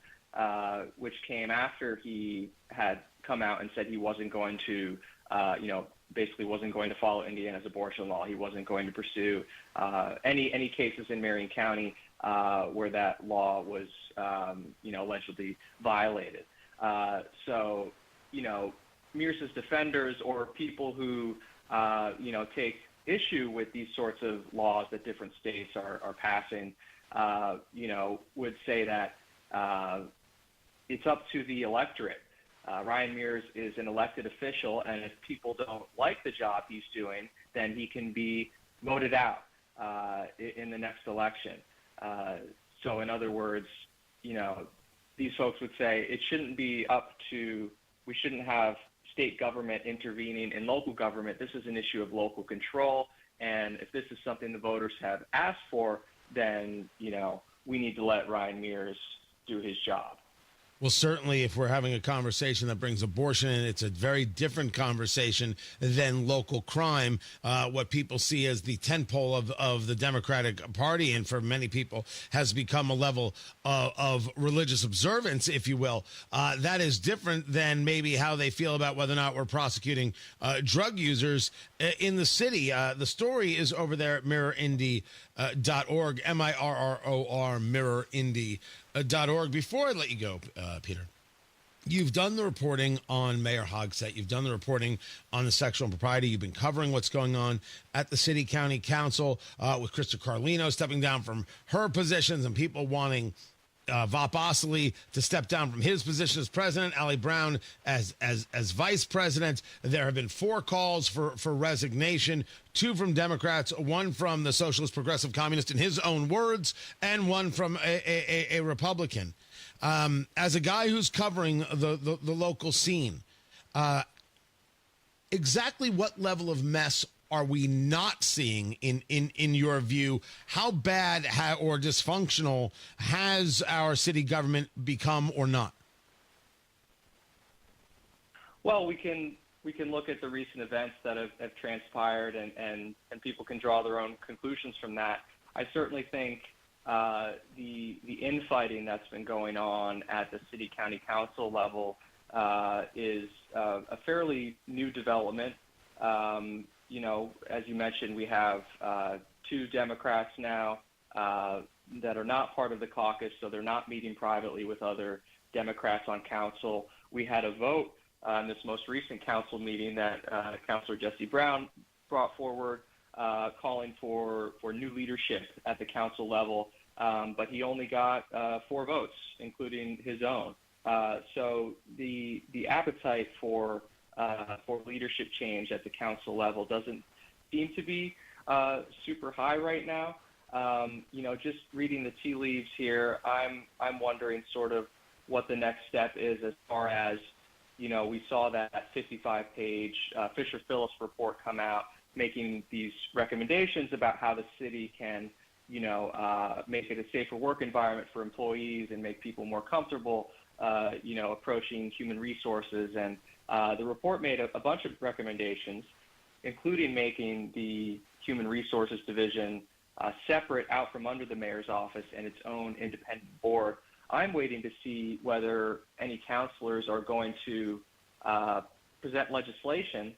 which came after he had come out and said he wasn't going to, you know, basically wasn't going to follow Indiana's abortion law. He wasn't going to pursue any cases in Marion County where that law was, you know, allegedly violated. So, you know, Mears's defenders or people who, you know, take issue with these sorts of laws that different states are passing, you know, would say that it's up to the electorate. Ryan Mears is an elected official, and if people don't like the job he's doing, then he can be voted out in the next election. So in other words, you know, these folks would say it shouldn't be up to, we shouldn't have state government intervening in local government. This is an issue of local control, and if this is something the voters have asked for, then, you know, we need to let Ryan Mears do his job. Well, certainly if we're having a conversation that brings abortion in, it's a very different conversation than local crime, what people see as the tentpole of the Democratic Party, and for many people has become a level of religious observance, if you will. That is different than maybe how they feel about whether or not we're prosecuting drug users in the city. The story is over there at mirrorindy.org, mirror, mirrorindy.org. Before I let you go, Peter, You've done the reporting on Mayor Hogsett. You've done the reporting on the sexual impropriety. You've been covering what's going on at the City County Council with Krista Carlino stepping down from her positions and people wanting Vop Osili to step down from his position as president, Ali Brown as vice president. There have been 4 calls for resignation, 2 from Democrats, 1 from the Socialist Progressive Communist in his own words, and 1 from a Republican. As a guy who's covering the local scene, exactly what level of mess are we not seeing in your view? How bad or dysfunctional has our city government become or not? Well, we can look at the recent events that have transpired, and people can draw their own conclusions from that. I certainly think the infighting that's been going on at the city county council level is a fairly new development. As you mentioned, we have 2 Democrats now that are not part of the caucus, so they're not meeting privately with other Democrats on council. We had a vote in this most recent council meeting that Councilor Jesse Brown brought forward, calling for new leadership at the council level, but he only got 4 votes, including his own. So the appetite for leadership change at the council level doesn't seem to be super high right now. Just reading the tea leaves here, I'm wondering sort of what the next step is as far as, we saw that 55-page Fisher-Phillips report come out making these recommendations about how the city can, make it a safer work environment for employees and make people more comfortable, approaching human resources. And the report made a bunch of recommendations, including making the Human Resources Division separate out from under the mayor's office and its own independent board. I'm waiting to see whether any councilors are going to present legislation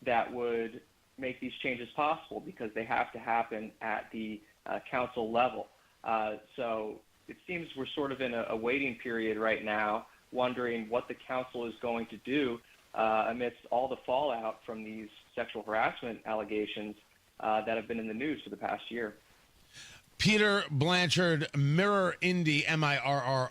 that would make these changes possible, because they have to happen at the council level. So it seems we're sort of in a waiting period right now, wondering what the council is going to do amidst all the fallout from these sexual harassment allegations that have been in the news for the past year. Peter Blanchard, Mirror Indy, MIRROR,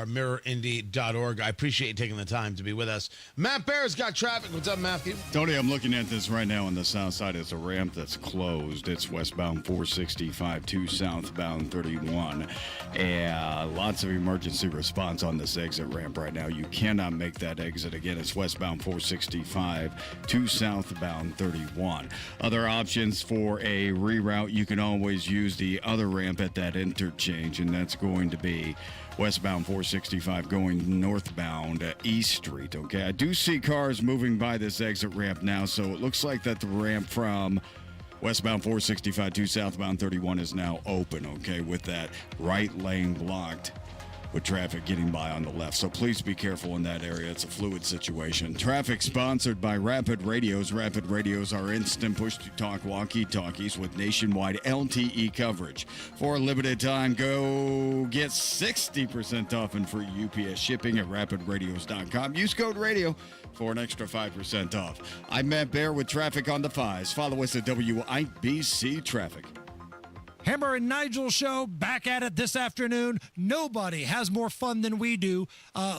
mirrorindy.org. I appreciate you taking the time to be with us. Matt Bear's got traffic. What's up, Matthew? Tony, I'm looking at this right now on the south side. It's a ramp that's closed. It's westbound 465 to southbound 31. And lots of emergency response on this exit ramp right now. You cannot make that exit. Again, it's westbound 465 to southbound 31. Other options for a reroute, you can always use the other ramp at that interchange, and that's going to be westbound 465 going northbound East Street. Okay, I do see cars moving by this exit ramp now, so it looks like that the ramp from westbound 465 to southbound 31 is now open, okay, with that right lane blocked with traffic getting by on the left. So please be careful in that area. It's a fluid situation. Traffic sponsored by Rapid Radios. Rapid Radios are instant push-to-talk walkie-talkies with nationwide LTE coverage. For a limited time, go get 60% off and free UPS shipping at rapidradios.com. Use code radio for an extra 5% off. I'm Matt Bear with Traffic on the Fives. Follow us at WIBC Traffic. Hammer and Nigel show back at it this afternoon. Nobody has more fun than we do.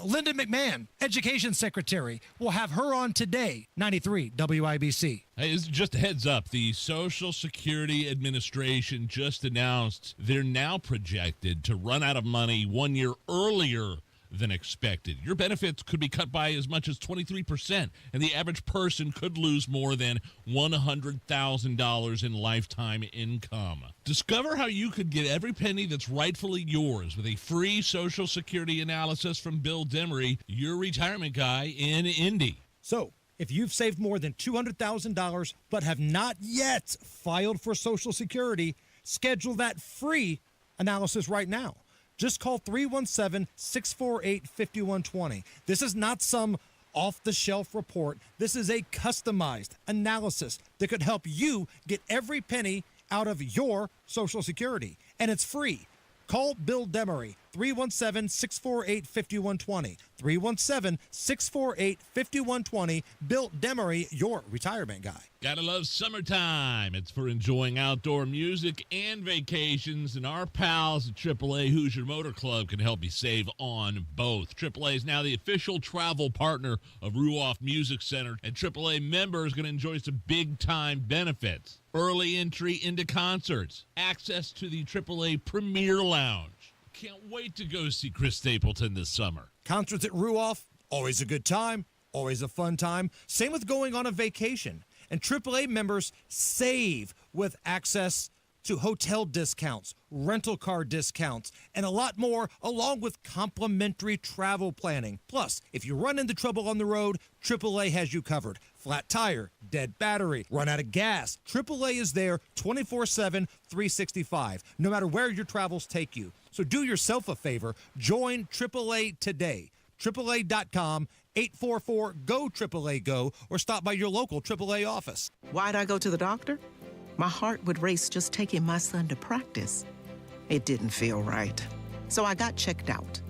Linda McMahon, Education Secretary, will have her on today, 93 WIBC. Hey, just a heads up, the Social Security Administration just announced they're now projected to run out of money 1 year earlier than expected. Your benefits could be cut by as much as 23%, and the average person could lose more than $100,000 in lifetime income. Discover how you could get every penny that's rightfully yours with a free Social Security analysis from Bill Demery, your retirement guy in Indy. So, if you've saved more than $200,000 but have not yet filed for Social Security, schedule that free analysis right now. Just call 317-648-5120. This is not some off-the-shelf report. This is a customized analysis that could help you get every penny out of your Social Security. And it's free. Call Bill Demery, 317-648-5120. 317-648-5120. Bill Demery, your retirement guy. Gotta love summertime. It's for enjoying outdoor music and vacations, and our pals at AAA Hoosier Motor Club can help you save on both. AAA is now the official travel partner of Ruoff Music Center, and AAA members are going to enjoy some big-time benefits. Early entry into concerts, access to the AAA Premier Lounge. Can't wait to go see Chris Stapleton this summer. Concerts at Ruoff, always a good time, always a fun time. Same with going on a vacation. And AAA members save with access to hotel discounts, rental car discounts, and a lot more, along with complimentary travel planning. Plus, if you run into trouble on the road, AAA has you covered. Flat tire, dead battery, run out of gas. AAA is there 24/7, 365, no matter where your travels take you. So do yourself a favor. Join AAA today. AAA.com, 844-GO-AAA-GO, or stop by your local AAA office. Why'd I go to the doctor? My heart would race just taking my son to practice. It didn't feel right. So I got checked out.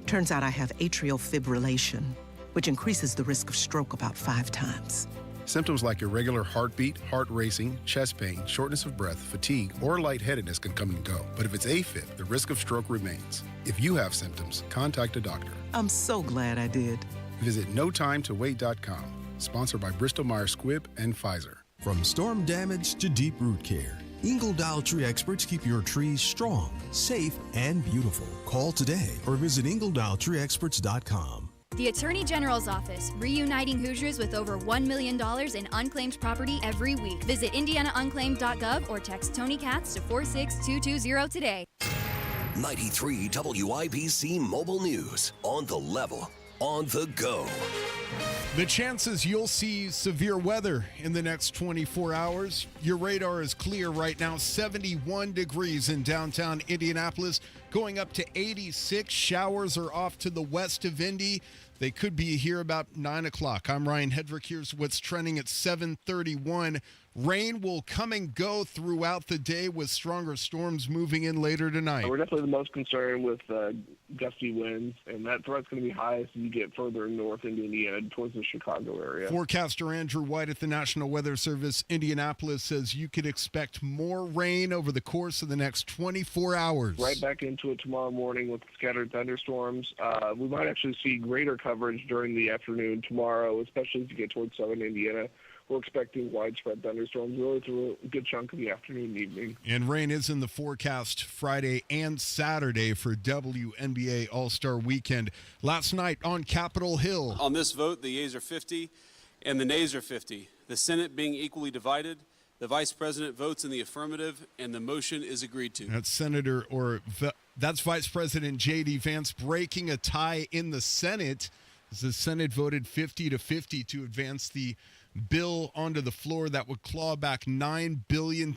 Turns out I have atrial fibrillation, which increases the risk of stroke about 5 times. Symptoms like irregular heartbeat, heart racing, chest pain, shortness of breath, fatigue, or lightheadedness can come and go. But if it's AFib, the risk of stroke remains. If you have symptoms, contact a doctor. I'm so glad I did. Visit notimetowait.com. Sponsored by Bristol-Myers Squibb and Pfizer. From storm damage to deep root care, Ingledow Tree Experts keep your trees strong, safe, and beautiful. Call today or visit ingledowtreeexperts.com. The Attorney General's Office, reuniting Hoosiers with over $1 million in unclaimed property every week. Visit indianaunclaimed.gov or text Tony Katz to 46220 today. 93 WIBC Mobile News. On the level, on the go. The chances you'll see severe weather in the next 24 hours. Your radar is clear right now. 71 degrees in downtown Indianapolis, going up to 86. Showers are off to the west of Indy. They could be here about 9 o'clock. I'm Ryan Hedrick. Here's what's trending at 7:31. Rain will come and go throughout the day with stronger storms moving in later tonight. We're definitely the most concerned with gusty winds, and that threat's going to be highest as you get further north into Indiana towards the Chicago area. Forecaster Andrew White at the National Weather Service Indianapolis says you could expect more rain over the course of the next 24 hours. Right back into it tomorrow morning with scattered thunderstorms. We might actually see greater coverage during the afternoon tomorrow, especially as you get towards southern Indiana. We're expecting widespread thunderstorms really through a good chunk of the afternoon and evening. And rain is in the forecast Friday and Saturday for WNBA All-Star Weekend. Last night on Capitol Hill. On this vote, the yeas are 50 and the nays are 50. The Senate being equally divided, the Vice President votes in the affirmative, and the motion is agreed to. That's Vice President J.D. Vance breaking a tie in the Senate as the Senate voted 50-50 to advance the bill onto the floor that would claw back $9 billion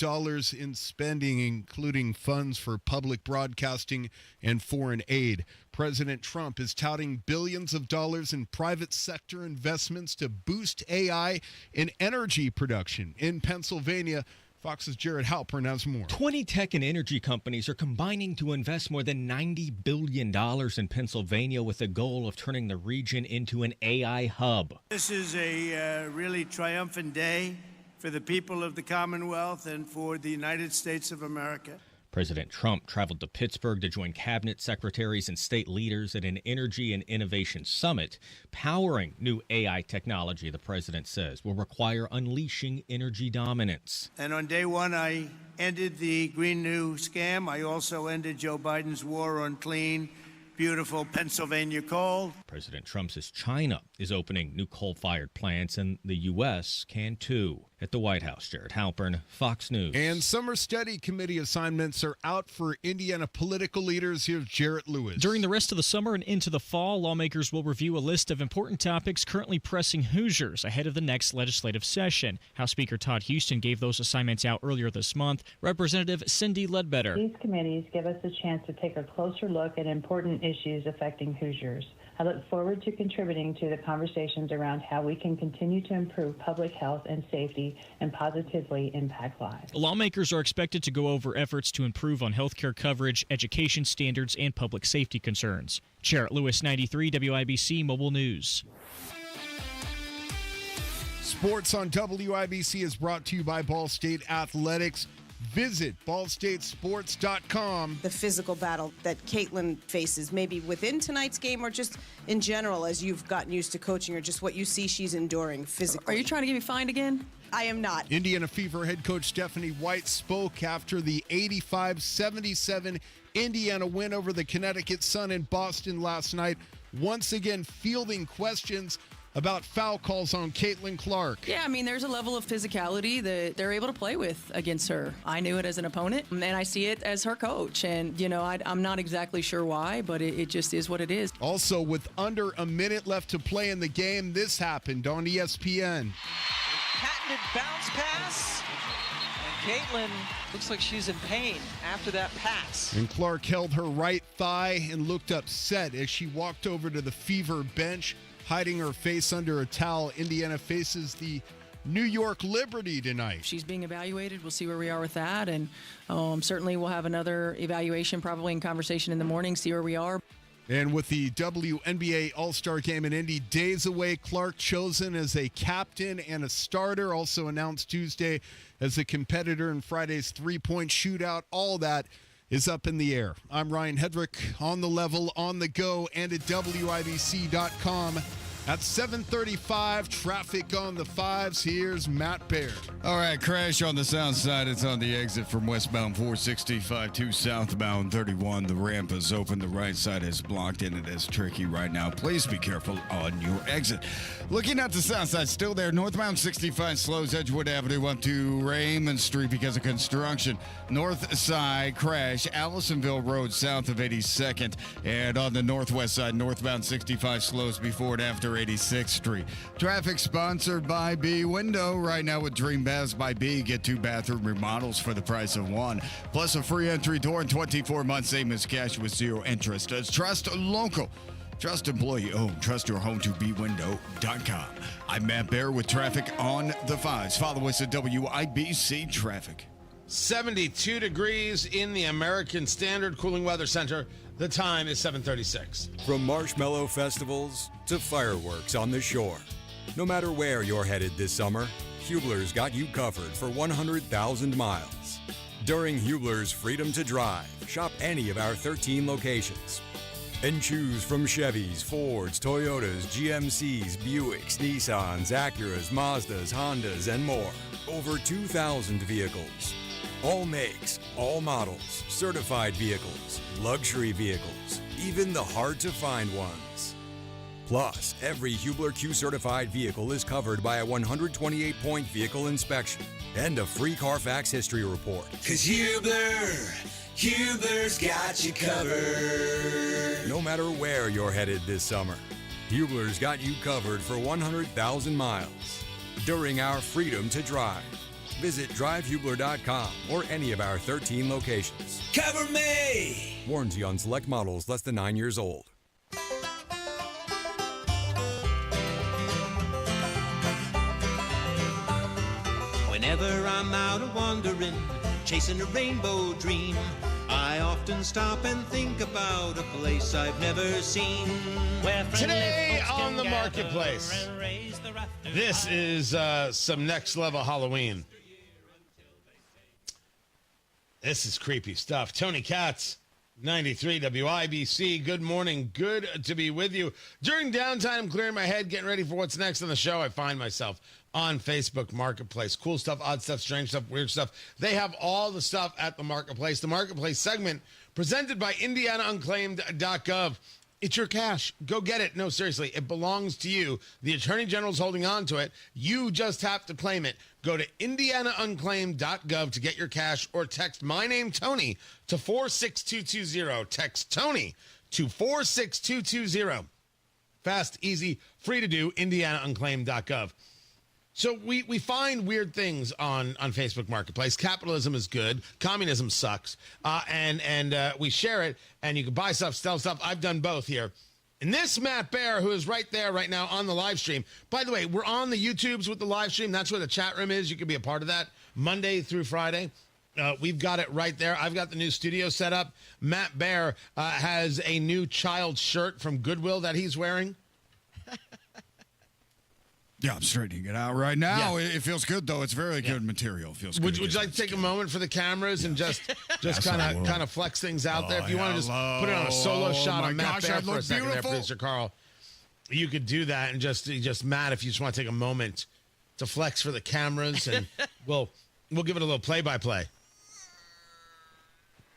in spending, including funds for public broadcasting and foreign aid. President Trump is touting billions of dollars in private sector investments to boost AI in energy production. In Pennsylvania, Fox's Jared Halpern has more. 20 tech and energy companies are combining to invest more than $90 billion in Pennsylvania with the goal of turning the region into an AI hub. This is a really triumphant day for the people of the Commonwealth and for the United States of America. President Trump traveled to Pittsburgh to join cabinet secretaries and state leaders at an energy and innovation summit. Powering new AI technology, the president says, will require unleashing energy dominance. And on day one, I ended the Green New scam. I also ended Joe Biden's war on clean, beautiful Pennsylvania coal. President Trump says China is opening new coal-fired plants, and the U.S. can too. At the White House, Jared Halpern, Fox News. And summer study committee assignments are out for Indiana political leaders. Here's Jarrett Lewis. During the rest of the summer and into the fall, lawmakers will review a list of important topics currently pressing Hoosiers ahead of the next legislative session. House Speaker Todd Houston gave those assignments out earlier this month. Representative Cindy Ledbetter. These committees give us a chance to take a closer look at important issues affecting Hoosiers. I look forward to contributing to the conversations around how we can continue to improve public health and safety community and positively impact lives. Lawmakers are expected to go over efforts to improve on health care coverage, education standards, and public safety concerns. Jarrett Lewis, 93 WIBC Mobile News. Sports on WIBC is brought to you by Ball State Athletics. Visit ballstatesports.com. The physical battle that Caitlin faces, maybe within tonight's game or just in general as you've gotten used to coaching her, just what you see she's enduring physically. Are you trying to get me fined again? I am not. Indiana Fever head coach Stephanie White spoke after the 85-77 Indiana win over the Connecticut Sun in Boston last night, once again fielding questions about foul calls on Caitlin Clark. Yeah, I mean, there's a level of physicality that they're able to play with against her. I knew it as an opponent, and I see it as her coach. And, you know, I'm not exactly sure why, but it just is what it is. Also, with under a minute left to play in the game, this happened on ESPN. Patented bounce pass, and Caitlin looks like she's in pain after that pass. And Clark held her right thigh and looked upset as she walked over to the Fever bench, hiding her face under a towel. Indiana faces the New York Liberty tonight. She's being evaluated. We'll see where we are with that. And certainly we'll have another evaluation, probably in conversation in the morning, see where we are. And with the WNBA All-Star Game in Indy days away, Clark chosen as a captain and a starter, also announced Tuesday as a competitor in Friday's three-point shootout. All that is up in the air. I'm Ryan Hedrick, on the level, on the go, and at WIBC.com. At 7:35, traffic on the fives. Here's Matt Baird. All right, crash on the south side. It's on the exit from westbound 465 to southbound 31. The ramp is open. The right side is blocked, and it is tricky right now. Please be careful on your exit. Looking at the south side, still there. Northbound 65 slows Edgewood Avenue up to Raymond Street because of construction. North side crash, Allisonville Road south of 82nd. And on the northwest side, northbound 65 slows before and after 86th Street. Traffic sponsored by B Window. Right now with Dream Baths by B, get 2 bathroom remodels for the price of 1. Plus a free entry door and 24 months same as cash with 0 interest. Trust local. Trust employee owned. Trust your home to bwindow.com. I'm Matt Baer with traffic on the fives. Follow us at WIBC Traffic. 72 degrees in the American Standard Cooling Weather Center. The time is 7:36. From marshmallow festivals to fireworks on the shore. No matter where you're headed this summer, Hubler's got you covered for 100,000 miles. During Hubler's Freedom to Drive, shop any of our 13 locations and choose from Chevys, Fords, Toyotas, GMCs, Buicks, Nissans, Acuras, Mazdas, Hondas, and more. Over 2,000 vehicles. All makes, all models, certified vehicles, luxury vehicles, even the hard-to-find ones. Plus, every Hubler Q-certified vehicle is covered by a 128-point vehicle inspection and a free Carfax history report. 'Cause Hubler's got you covered. No matter where you're headed this summer, Hubler's got you covered for 100,000 miles during our Freedom to Drive. Visit drivehubler.com or any of our 13 locations. Cover me! Warranty on select models less than 9 years old. Whenever I'm out wandering, chasing a rainbow dream, I often stop and think about a place I've never seen. Today on the Marketplace, this is some next level Halloween. This is creepy stuff. Tony Katz, 93 WIBC. Good morning. Good to be with you. During downtime, I'm clearing my head, getting ready for what's next on the show. I find myself on Facebook Marketplace. Cool stuff, odd stuff, strange stuff, weird stuff. They have all the stuff at the Marketplace. The Marketplace segment presented by IndianaUnclaimed.gov. It's your cash. Go get it. No, seriously, it belongs to you. The Attorney General's holding on to it. You just have to claim it. Go to IndianaUnclaimed.gov to get your cash or text my name, Tony, to 46220. Text Tony to 46220. Fast, easy, free to do, IndianaUnclaimed.gov. So we find weird things on Facebook Marketplace. Capitalism is good. Communism sucks. And we share it, and you can buy stuff, sell stuff. I've done both here. And this Matt Bear, who is right there right now on the live stream. By the way, we're on the YouTubes with the live stream. That's where the chat room is. You can be a part of that Monday through Friday. We've got it right there. I've got the new studio set up. Matt Bear has a new child shirt from Goodwill that he's wearing. Yeah, I'm straightening it out right now. Yeah. It feels good, though. It's very good material. It feels good. Would you like to take a moment for the cameras and just kind of flex things out there? If you want to just put it on a solo shot on Matt Bear for a second there, producer Carl, you could do that. And just Matt, if you just want to take a moment to flex for the cameras, and we'll give it a little play-by-play.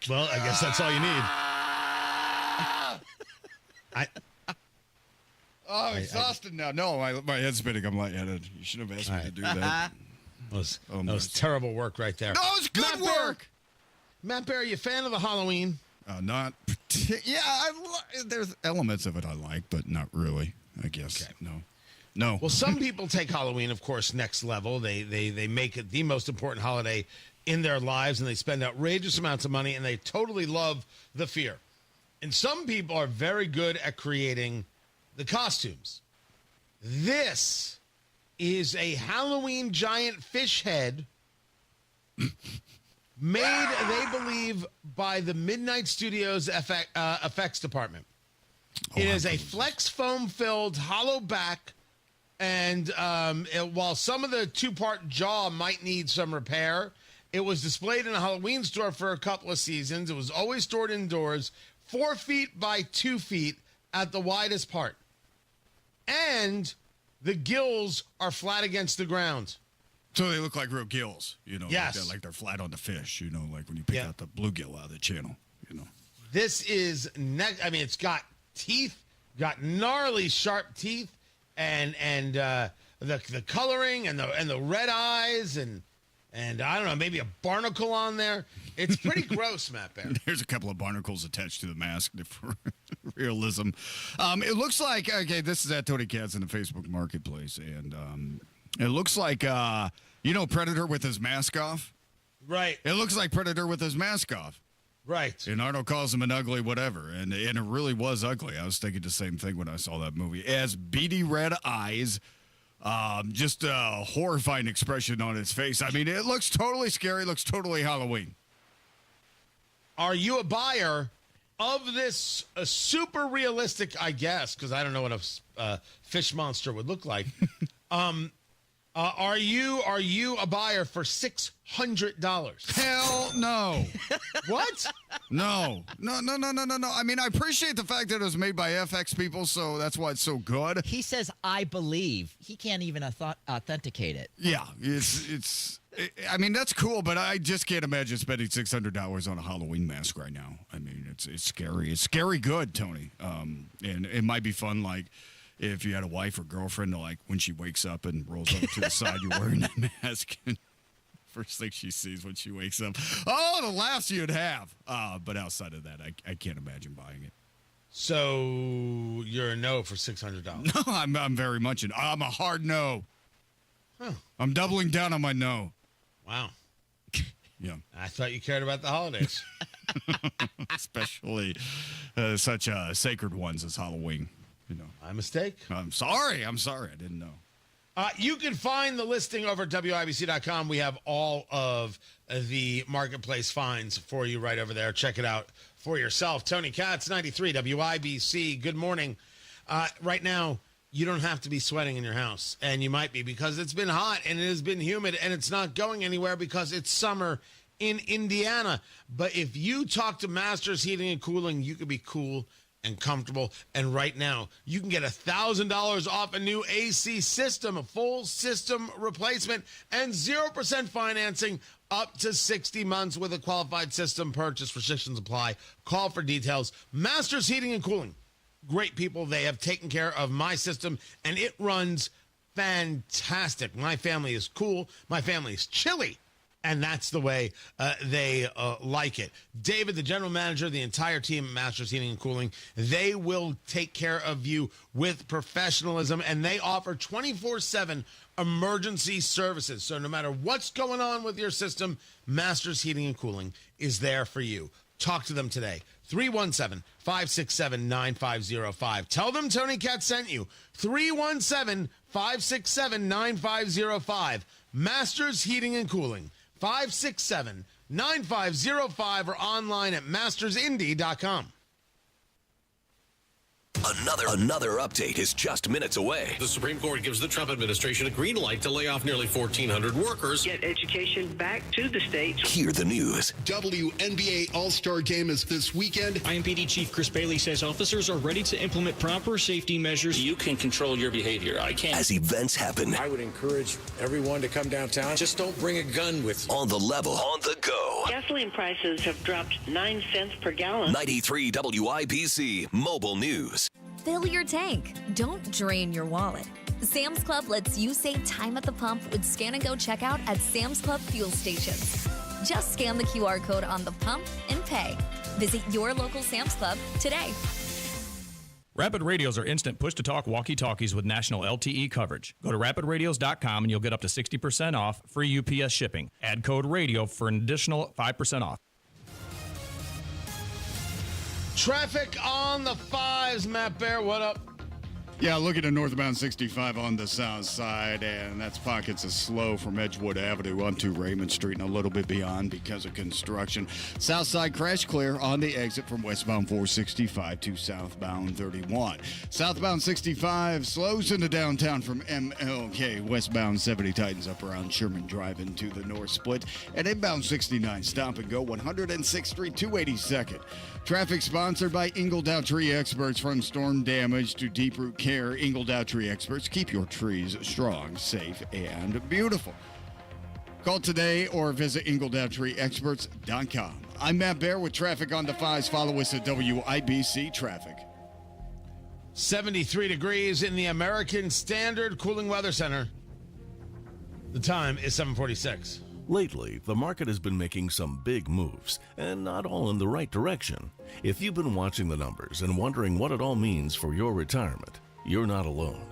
Well, I guess that's all you need. I'm exhausted now. No, my head's spinning. I'm lightheaded. You should have asked me to do that. That was terrible work right there. No, it's good work. Matt Bear, are you a fan of the Halloween? Not there's elements of it I like, but not really, I guess. Okay. No. Well, some people take Halloween, of course, next level. They make it the most important holiday in their lives, and they spend outrageous amounts of money, and they totally love the fear. And some people are very good at creating the costumes. This is a Halloween giant fish head made, they believe, by the Midnight Studios effects department. It is a flex foam filled hollow back, and while some of the two-part jaw might need some repair, it was displayed in a Halloween store for a couple of seasons. It was always stored indoors, 4 feet by 2 feet at the widest part. And the gills are flat against the ground. So they look like real gills, Yes. like they're flat on the fish, like when you pick out the bluegill out of the channel, This is, it's got teeth, got gnarly sharp teeth, and the coloring and the red eyes and I don't know, maybe a barnacle on there. It's pretty gross, Matt Bear. There's a couple of barnacles attached to the mask for realism. It looks like, this is at Tony Katz in the Facebook Marketplace, and it looks like, Predator with his mask off? Right. It looks like Predator with his mask off. Right. And Arnold calls him an ugly whatever, and it really was ugly. I was thinking the same thing when I saw that movie. It has beady red eyes. Just a horrifying expression on his face. It looks totally scary, looks totally Halloween. Are you a buyer of this super realistic, I guess, because I don't know what a fish monster would look like. Are you a buyer for $600? Hell no. What? No. I appreciate the fact that it was made by FX people, so that's why it's so good. He says, I believe. He can't even authenticate it. Yeah, that's cool, but I just can't imagine spending $600 on a Halloween mask right now. It's scary. It's scary good, Tony. And it might be fun, like, if you had a wife or girlfriend, like when she wakes up and rolls over to the side, you're wearing that mask. And first thing she sees when she wakes up, the laughs you'd have. But outside of that, I can't imagine buying it. So you're a no for $600? No, I'm very much I'm a hard no. Huh. I'm doubling down on my no. Wow. Yeah. I thought you cared about the holidays. Especially such sacred ones as Halloween. My mistake. I'm sorry. I didn't know. You can find the listing over at WIBC.com. We have all of the marketplace finds for you right over there. Check it out for yourself. Tony Katz, 93 WIBC. Good morning. Right now, you don't have to be sweating in your house. And you might be because it's been hot and it has been humid and it's not going anywhere because it's summer in Indiana. But if you talk to Masters Heating and Cooling, you could be cool and comfortable. And right now, you can get $1,000 off a new AC system, a full system replacement, and 0% financing up to 60 months with a qualified system purchase. Restrictions apply. Call for details. Masters Heating and Cooling. Great people. They have taken care of my system, and it runs fantastic. My family is cool. My family is chilly. And that's the way they like it. David, the general manager, the entire team at Masters Heating and Cooling, they will take care of you with professionalism, and they offer 24/7 emergency services. So no matter what's going on with your system, Masters Heating and Cooling is there for you. Talk to them today. 317-567-9505. Tell them Tony Katz sent you. 317-567-9505. Masters Heating and Cooling. 567-9505 or online at mastersindy.com. Another update is just minutes away. The Supreme Court gives the Trump administration a green light to lay off nearly 1,400 workers. Get education back to the states. Hear the news. WNBA All-Star Game is this weekend. IMPD Chief Chris Bailey says officers are ready to implement proper safety measures. You can control your behavior. I can't. As events happen. I would encourage everyone to come downtown. Just don't bring a gun with you. On the level. On the go. Gasoline prices have dropped 9 cents per gallon. 93 WIBC Mobile News. Fill your tank. Don't drain your wallet. Sam's Club lets you save time at the pump with Scan and Go checkout at Sam's Club fuel stations. Just scan the QR code on the pump and pay. Visit your local Sam's Club today. Rapid Radios are instant push-to-talk walkie-talkies with national LTE coverage. Go to rapidradios.com and you'll get up to 60% off, free UPS shipping. Add code RADIO for an additional 5% off. Traffic on the 5s, Matt Bear, what up? Yeah, looking at northbound 65 on the south side, and that's pockets of slow from Edgewood Avenue up to Raymond Street and a little bit beyond because of construction. South side crash clear on the exit from westbound 465 to southbound 31. Southbound 65 slows into downtown from MLK. Westbound 70 tightens up around Sherman Drive into the north split. And inbound 69 stop and go 106th Street 282nd. Traffic sponsored by Ingle Dow Tree Experts. From storm damage to deep root care, Ingle Dow Tree Experts keep your trees strong, safe, and beautiful. Call today or visit ingledowtreeexperts.com. I'm Matt Bear with traffic on the 5s. Follow us at WIBC Traffic. 73 degrees in the American Standard Cooling Weather Center. The time is 7:46. Lately, the market has been making some big moves, and not all in the right direction. If you've been watching the numbers and wondering what it all means for your retirement, you're not alone.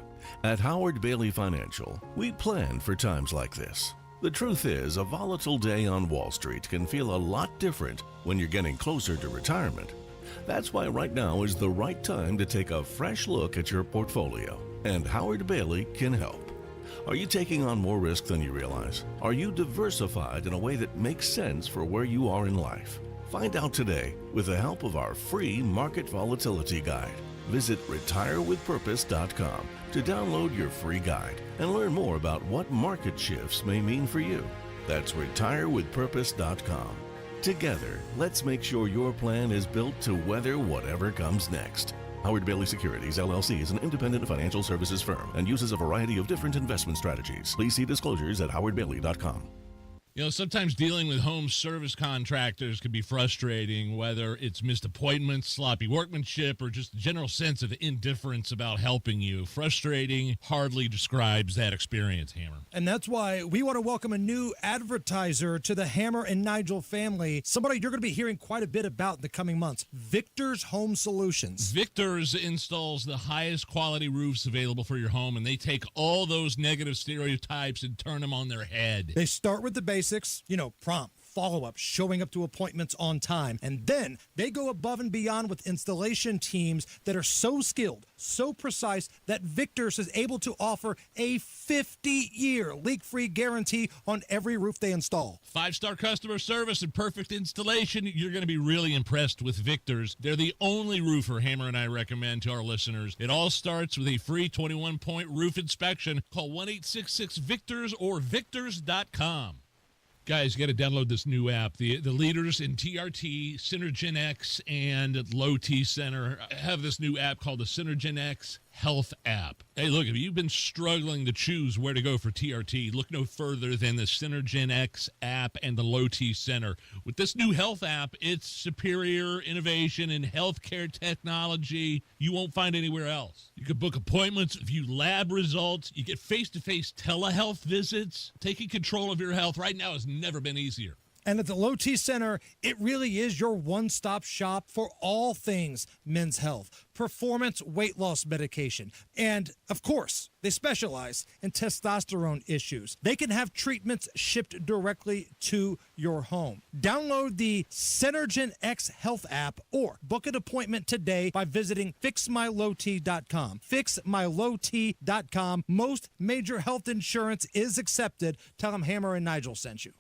At Howard Bailey Financial, we plan for times like this. The truth is, a volatile day on Wall Street can feel a lot different when you're getting closer to retirement. That's why right now is the right time to take a fresh look at your portfolio, and Howard Bailey can help. Are you taking on more risk than you realize? Are you diversified in a way that makes sense for where you are in life? Find out today with the help of our free Market Volatility Guide. Visit retirewithpurpose.com to download your free guide and learn more about what market shifts may mean for you. That's retirewithpurpose.com. Together, let's make sure your plan is built to weather whatever comes next. Howard Bailey Securities, LLC is an independent financial services firm and uses a variety of different investment strategies. Please see disclosures at howardbailey.com. You know, sometimes dealing with home service contractors can be frustrating, whether it's missed appointments, sloppy workmanship, or just a general sense of indifference about helping you. Frustrating hardly describes that experience, Hammer. And that's why we want to welcome a new advertiser to the Hammer and Nigel family, somebody you're going to be hearing quite a bit about in the coming months, Victor's Home Solutions. Victor's installs the highest quality roofs available for your home, and they take all those negative stereotypes and turn them on their head. They start with the basics, prompt, follow-up, showing up to appointments on time. And then they go above and beyond with installation teams that are so skilled, so precise, that Victor's is able to offer a 50-year leak-free guarantee on every roof they install. 5-star customer service and perfect installation. You're going to be really impressed with Victor's. They're the only roofer Hammer and I recommend to our listeners. It all starts with a free 21-point roof inspection. Call 1-866-VICTORS or victors.com. Guys, you got to download this new app. The leaders in TRT, Synergen X, and Low T Center have this new app called the Synergen X Health app. Hey, look, if you've been struggling to choose where to go for TRT, look no further than the Synergen X app and the Low T Center. With this new health app, it's superior innovation in healthcare technology you won't find anywhere else. You can book appointments, view lab results, you get face-to-face telehealth visits. Taking control of your health right now has never been easier. And at the Low T Center, it really is your one-stop shop for all things men's health, performance weight loss medication, and, of course, they specialize in testosterone issues. They can have treatments shipped directly to your home. Download the Synergen X Health app or book an appointment today by visiting fixmylowt.com. Fixmylowt.com. Most major health insurance is accepted. Tell them Hammer and Nigel sent you.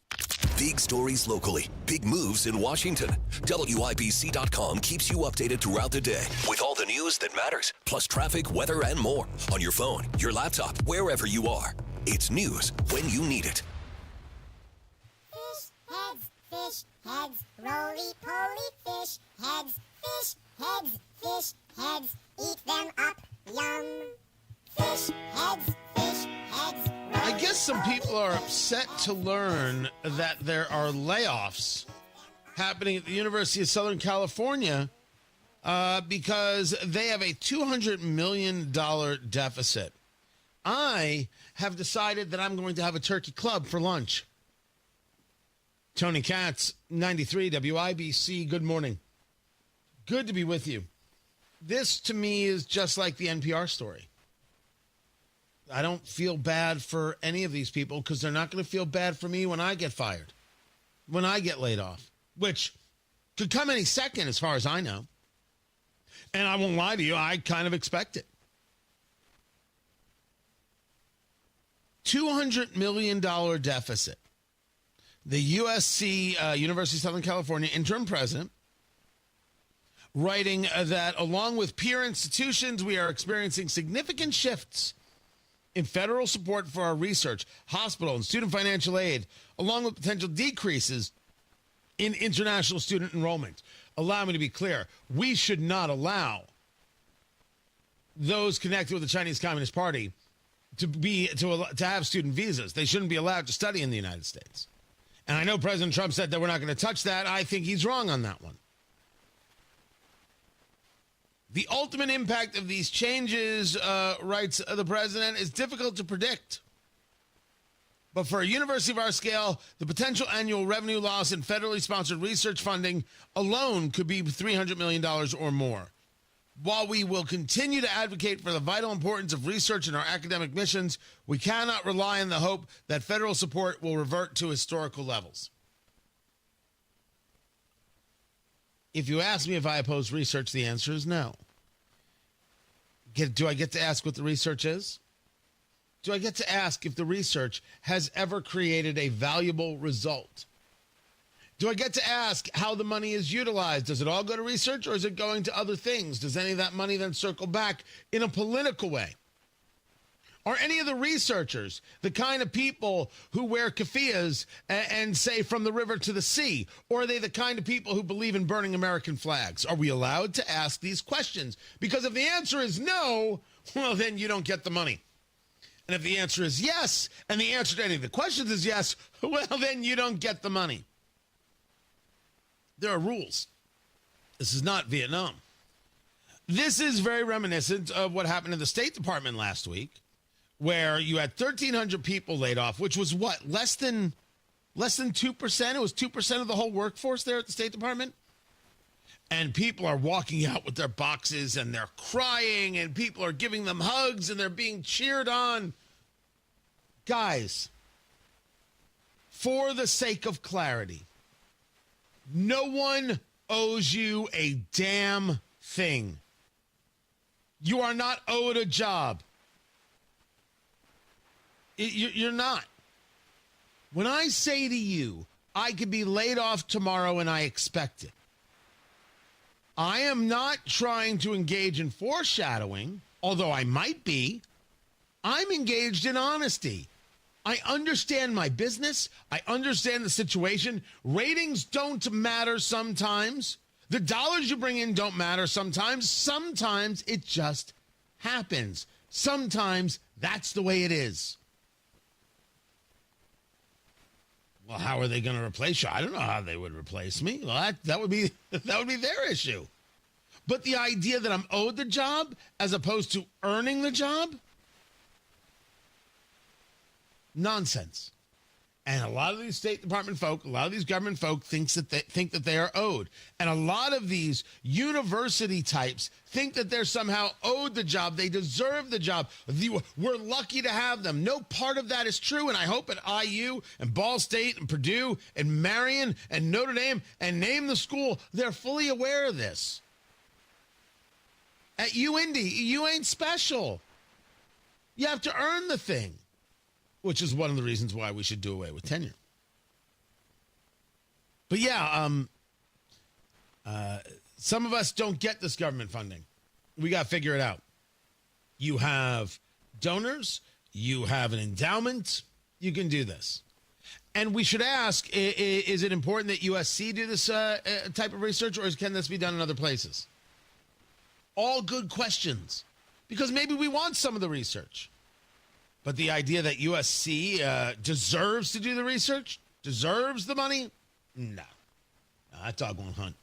Big stories locally, big moves in Washington. WIBC.com keeps you updated throughout the day with all the news that matters, plus traffic, weather, and more on your phone, your laptop, wherever you are. It's news when you need it. Fish heads, roly-poly fish heads, eat them up, yum. Fish heads, I guess some people are upset to learn that there are layoffs happening at the University of Southern California because they have a $200 million deficit. I have decided that I'm going to have a turkey club for lunch. Tony Katz, 93 WIBC, good morning. Good to be with you. This, to me, is just like the NPR story. I don't feel bad for any of these people because they're not going to feel bad for me when I get fired, when I get laid off, which could come any second as far as I know. And I won't lie to you, I kind of expect it. $200 million deficit. The USC, University of Southern California interim president, writing that along with peer institutions, we are experiencing significant shifts in federal support for our research, hospital, and student financial aid, along with potential decreases in international student enrollment. Allow me to be clear. We should not allow those connected with the Chinese Communist Party to have student visas. They shouldn't be allowed to study in the United States. And I know President Trump said that we're not going to touch that. I think he's wrong on that one. The ultimate impact of these changes, writes the president, is difficult to predict. But for a university of our scale, the potential annual revenue loss in federally sponsored research funding alone could be $300 million or more. While we will continue to advocate for the vital importance of research in our academic missions, we cannot rely on the hope that federal support will revert to historical levels. If you ask me if I oppose research, the answer is no. Do I get to ask what the research is? Do I get to ask if the research has ever created a valuable result? Do I get to ask how the money is utilized? Does it all go to research or is it going to other things? Does any of that money then circle back in a political way? Are any of the researchers the kind of people who wear keffiyehs and say from the river to the sea? Or are they the kind of people who believe in burning American flags? Are we allowed to ask these questions? Because if the answer is no, well, then you don't get the money. And if the answer is yes, and the answer to any of the questions is yes, well, then you don't get the money. There are rules. This is not Vietnam. This is very reminiscent of what happened in the State Department last week, where you had 1,300 people laid off, which was what, less than 2%? It was 2% of the whole workforce there at the State Department. And people are walking out with their boxes and they're crying and people are giving them hugs and they're being cheered on. Guys, for the sake of clarity, no one owes you a damn thing. You are not owed a job. You're not. When I say to you, I could be laid off tomorrow and I expect it, I am not trying to engage in foreshadowing, although I might be. I'm engaged in honesty. I understand my business. I understand the situation. Ratings don't matter sometimes. The dollars you bring in don't matter sometimes. Sometimes it just happens. Sometimes that's the way it is. Well, how are they going to replace you? I don't know how they would replace me. Well, that would be their issue. But the idea that I'm owed the job as opposed to earning the job? Nonsense. And a lot of these State Department folk, a lot of these government folk think that they are owed. And a lot of these university types think that they're somehow owed the job. They deserve the job. We're lucky to have them. No part of that is true. And I hope at IU and Ball State and Purdue and Marion and Notre Dame and name the school, they're fully aware of this. At UIndy, you ain't special. You have to earn the thing. Which is one of the reasons why we should do away with tenure. But yeah, some of us don't get this government funding. We got to figure it out. You have donors. You have an endowment. You can do this. And we should ask, is it important that USC do this type of research, or can this be done in other places? All good questions. Because maybe we want some of the research. But the idea that USC deserves to do the research, deserves the money, no. That dog won't hunt.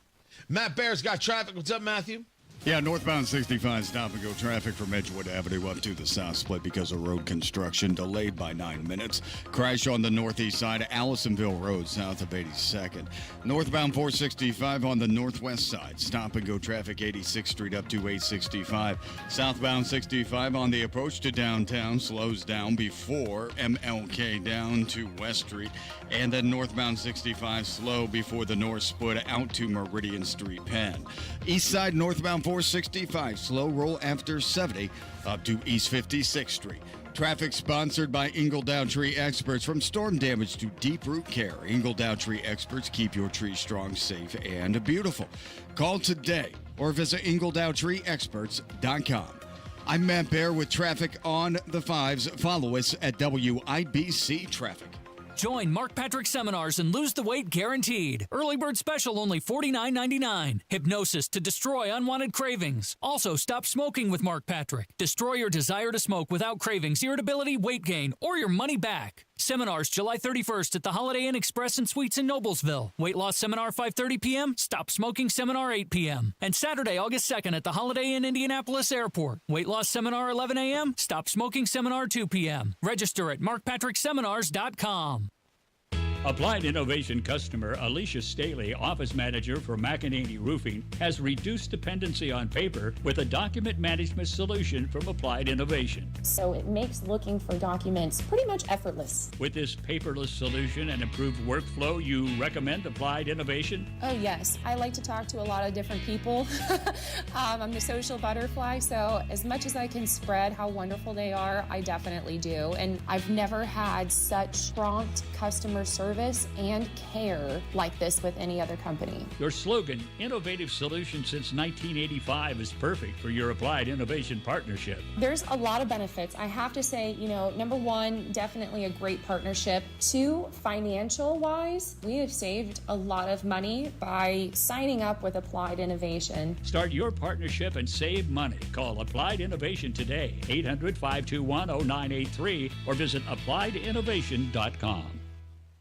Matt Bear's got traffic. What's up, Matthew? Yeah, northbound 65 stop-and-go traffic from Edgewood Avenue up to the south split because of road construction, delayed by 9 minutes. Crash on the northeast side of Allisonville Road, south of 82nd. Northbound 465 on the northwest side, stop-and-go traffic 86th Street up to 865. Southbound 65 on the approach to downtown slows down before MLK down to West Street. And then northbound 65 slow before the north split out to Meridian Street Penn. East side northbound 465 slow roll after 70 up to East 56th Street. Traffic sponsored by Ingledown Tree Experts. From storm damage to deep root care, Ingledown Tree Experts keep your tree strong, safe, and beautiful. Call today or visit IngledowTreeExperts.com. I'm Matt Bear with traffic on the 5s. Follow us at WIBC Traffic. Join Mark Patrick Seminars and lose the weight guaranteed. Early bird special only $49.99. Hypnosis to destroy unwanted cravings. Also, stop smoking with Mark Patrick. Destroy your desire to smoke without cravings, irritability, weight gain, or your money back. Seminars July 31st at the Holiday Inn Express and Suites in Noblesville. Weight loss seminar 5:30 p.m. Stop smoking seminar 8 p.m. And Saturday, August 2nd at the Holiday Inn Indianapolis Airport. Weight loss seminar 11 a.m. Stop smoking seminar 2 p.m. Register at markpatrickseminars.com. Applied Innovation customer Alicia Staley, office manager for McEnany Roofing, has reduced dependency on paper with a document management solution from Applied Innovation. So it makes looking for documents pretty much effortless. With this paperless solution and improved workflow, you recommend Applied Innovation? Oh, yes. I like to talk to a lot of different people. I'm the social butterfly, so as much as I can spread how wonderful they are, I definitely do. And I've never had such prompt customer service and care like this with any other company. Your slogan, Innovative Solution Since 1985, is perfect for your Applied Innovation partnership. There's a lot of benefits. I have to say, number one, definitely a great partnership. Two, financial-wise, we have saved a lot of money by signing up with Applied Innovation. Start your partnership and save money. Call Applied Innovation today, 800-521-0983, or visit appliedinnovation.com.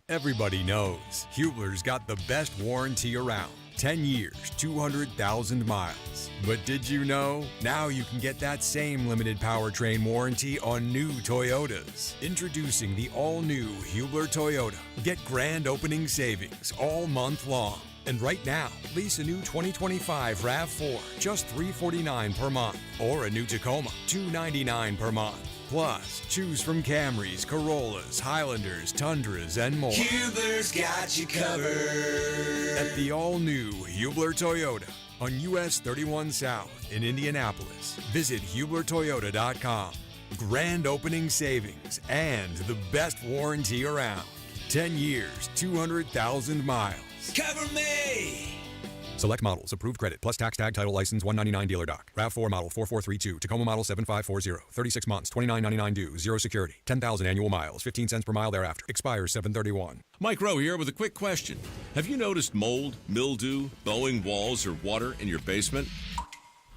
Everybody knows Hubler's got the best warranty around. 10 years, 200,000 miles. But did you know? Now you can get that same limited powertrain warranty on new Toyotas. Introducing the all-new Hubler Toyota. Get grand opening savings all month long. And right now, lease a new 2025 RAV4, just $349 per month. Or a new Tacoma, $299 per month. Plus, choose from Camrys, Corollas, Highlanders, Tundras, and more. Hubler's got you covered. At the all-new Hubler Toyota on US 31 South in Indianapolis. Visit HublerToyota.com. Grand opening savings and the best warranty around. 10 years, 200,000 miles. Cover me! Select models, approved credit, plus tax tag title license 199 dealer doc. RAV4 model 4432, Tacoma model 7540, 36 months, $29.99 due, 0 security, 10,000 annual miles, 15 cents per mile thereafter. Expires 7/31. Mike Rowe here with a quick question. Have you noticed mold, mildew, bowing walls, or water in your basement?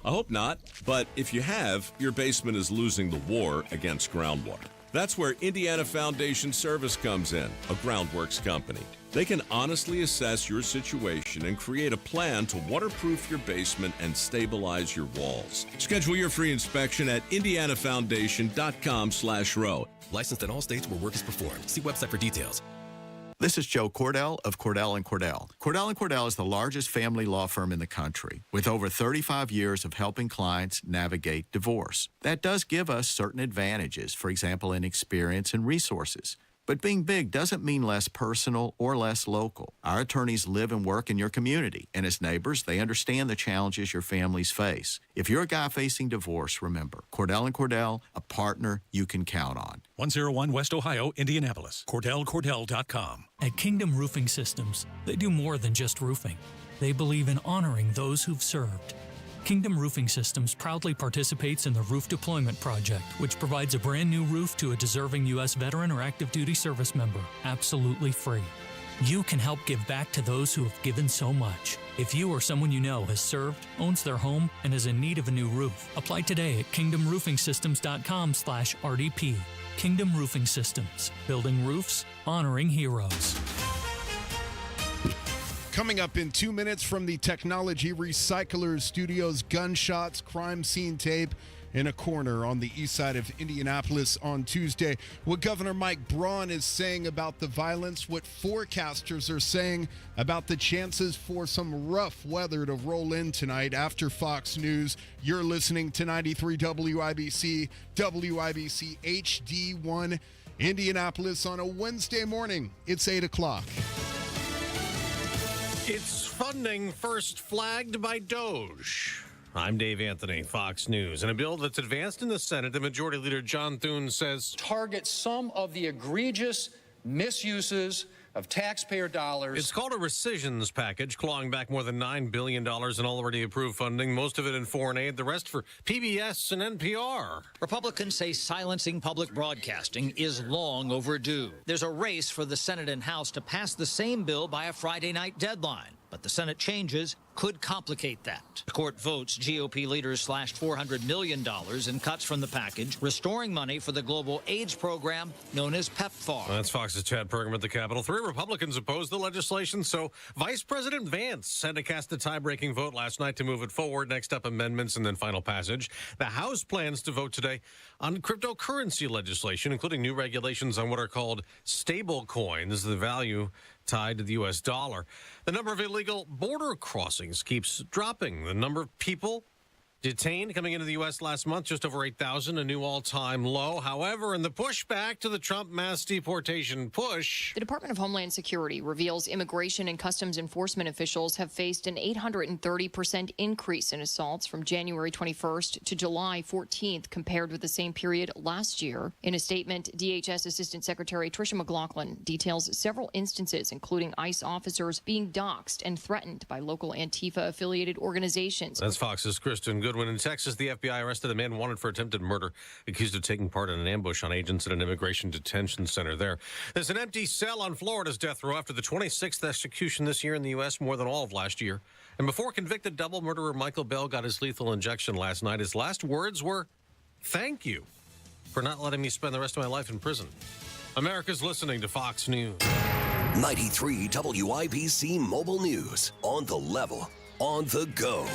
I hope not, but if you have, your basement is losing the war against groundwater. That's where Indiana Foundation Service comes in, a groundworks company. They can honestly assess your situation and create a plan to waterproof your basement and stabilize your walls. Schedule your free inspection at indianafoundation.com/row. Licensed in all states where work is performed. See website for details. This is Joe Cordell of Cordell & Cordell. Cordell & Cordell is the largest family law firm in the country with over 35 years of helping clients navigate divorce. That does give us certain advantages, for example, in experience and resources. But being big doesn't mean less personal or less local. Our attorneys live and work in your community, and as neighbors, they understand the challenges your families face. If you're a guy facing divorce, remember, Cordell & Cordell, a partner you can count on. 101 West Ohio, Indianapolis. CordellCordell.com. At Kingdom Roofing Systems, they do more than just roofing. They believe in honoring those who've served. Kingdom Roofing Systems proudly participates in the Roof Deployment Project, which provides a brand new roof to a deserving U.S. veteran or active duty service member, absolutely free. You can help give back to those who have given so much. If you or someone you know has served, owns their home, and is in need of a new roof, apply today at kingdomroofingsystems.com/RDP. Kingdom Roofing Systems, building roofs, honoring heroes. Coming up in 2 minutes from the Technology Recyclers Studios, gunshots, crime scene tape in a corner on the east side of Indianapolis on Tuesday. What Governor Mike Braun is saying about the violence, what forecasters are saying about the chances for some rough weather to roll in tonight after Fox News. You're listening to 93 WIBC, WIBC HD1 Indianapolis on a Wednesday morning. It's 8 o'clock. It's funding first flagged by DOJ. I'm Dave Anthony, Fox News. In a bill that's advanced in the Senate, the Majority Leader John Thune says target some of the egregious misuses of taxpayer dollars. It's called a recisions package, clawing back more than $9 billion in already approved funding, most of it in foreign aid, the rest for PBS and NPR. Republicans say silencing public broadcasting is long overdue. There's a race for the Senate and House to pass the same bill by a Friday night deadline. But the Senate changes could complicate that. The court votes GOP leaders slashed $400 million in cuts from the package, restoring money for the global AIDS program known as PEPFAR. That's Fox's Chad Pergram at the Capitol. 3 Republicans opposed the legislation, so Vice President Vance had to cast a tie-breaking vote last night to move it forward. Next up, amendments and then final passage. The House plans to vote today on cryptocurrency legislation, including new regulations on what are called stable coins, the value tied to the U.S. dollar. The number of illegal border crossings keeps dropping. The number of people detained coming into the U.S. last month, just over 8,000, a new all-time low. However, in the pushback to the Trump mass deportation push, the Department of Homeland Security reveals immigration and customs enforcement officials have faced an 830% increase in assaults from January 21st to July 14th compared with the same period last year. In a statement, DHS Assistant Secretary Tricia McLaughlin details several instances, including ICE officers being doxxed and threatened by local Antifa-affiliated organizations. That's Fox's Kristen Goodwin. In Texas, the FBI arrested a man wanted for attempted murder, accused of taking part in an ambush on agents at an immigration detention center there. There's an empty cell on Florida's death row after the 26th execution this year in the U.S., more than all of last year. And before convicted double murderer Michael Bell got his lethal injection last night, his last words were, "Thank you for not letting me spend the rest of my life in prison." America's listening to Fox News. 93 WIBC Mobile News. On the level, on the go.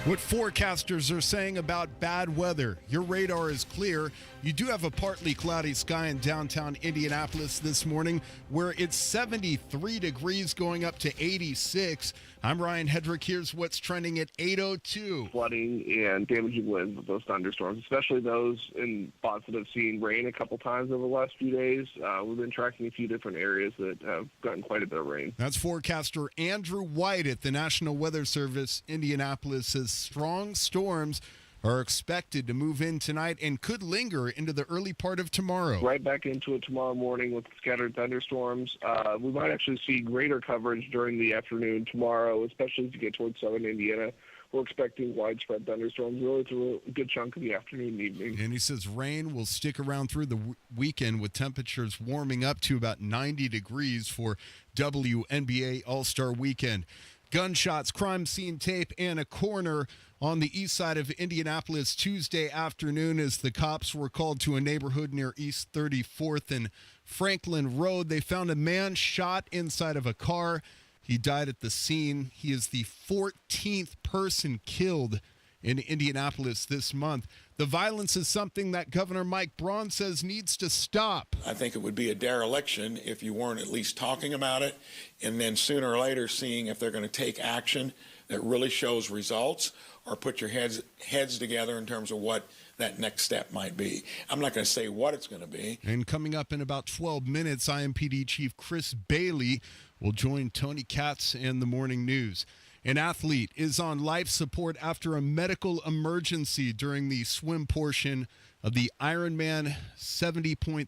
What forecasters are saying about bad weather. Your radar is clear. You do have a partly cloudy sky in downtown Indianapolis this morning, where it's 73 degrees going up to 86. I'm Ryan Hedrick. Here's what's trending at 8:02. Flooding and damaging winds with those thunderstorms, especially those in spots that have seen rain a couple times over the last few days. We've been tracking a few different areas that have gotten quite a bit of rain. That's forecaster Andrew White at the National Weather Service. Indianapolis says strong storms are expected to move in tonight and could linger into the early part of tomorrow. Right back into it tomorrow morning with scattered thunderstorms. We might actually see greater coverage during the afternoon tomorrow, especially as you get towards southern Indiana. We're expecting widespread thunderstorms really through a good chunk of the afternoon and evening. And he says rain will stick around through the weekend with temperatures warming up to about 90 degrees for WNBA All-Star Weekend. Gunshots, crime scene tape, and a coroner on the east side of Indianapolis Tuesday afternoon as the cops were called to a neighborhood near East 34th and Franklin Road. They found a man shot inside of a car. He died at the scene. He is the 14th person killed in Indianapolis this month. The violence is something that Governor Mike Braun says needs to stop. I think it would be a dereliction if you weren't at least talking about it and then sooner or later seeing if they're going to take action that really shows results or put your heads together in terms of what that next step might be. I'm not going to say what it's going to be. And coming up in about 12 minutes, IMPD Chief Chris Bailey will join Tony Katz and the Morning News. An athlete is on life support after a medical emergency during the swim portion of the Ironman 70.3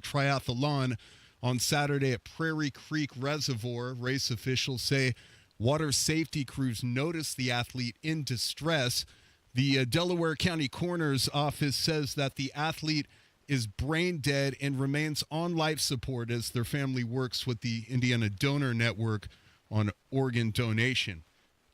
triathlon on Saturday at Prairie Creek Reservoir. Race officials say water safety crews noticed the athlete in distress. The Delaware County Coroner's Office says that the athlete is brain dead and remains on life support as their family works with the Indiana Donor Network on organ donation.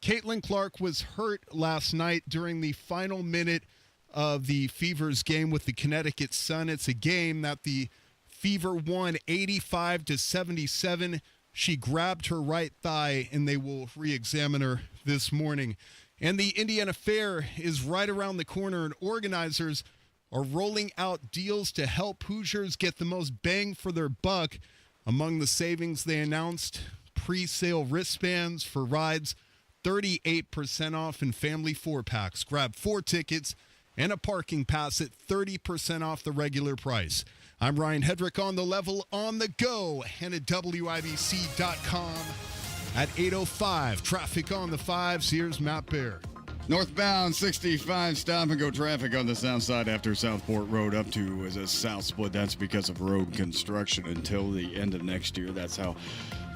Caitlin Clark was hurt last night during the final minute of the Fever's game with the Connecticut Sun. It's a game that the Fever won 85-77. She grabbed her right thigh, and they will re-examine her this morning. And the Indiana Fair is right around the corner, and organizers are rolling out deals to help Hoosiers get the most bang for their buck. Among the savings they announced, pre-sale wristbands for rides, 38% off, and family 4-packs. Grab 4 tickets and a parking pass at 30% off the regular price. I'm Ryan Hedrick on the level on the go and at WIBC.com. At 8:05, traffic on the 5s. Here's Matt Bear. Northbound 65, stop-and-go traffic on the south side after Southport Road up to as a south split. That's because of road construction until the end of next year. That's how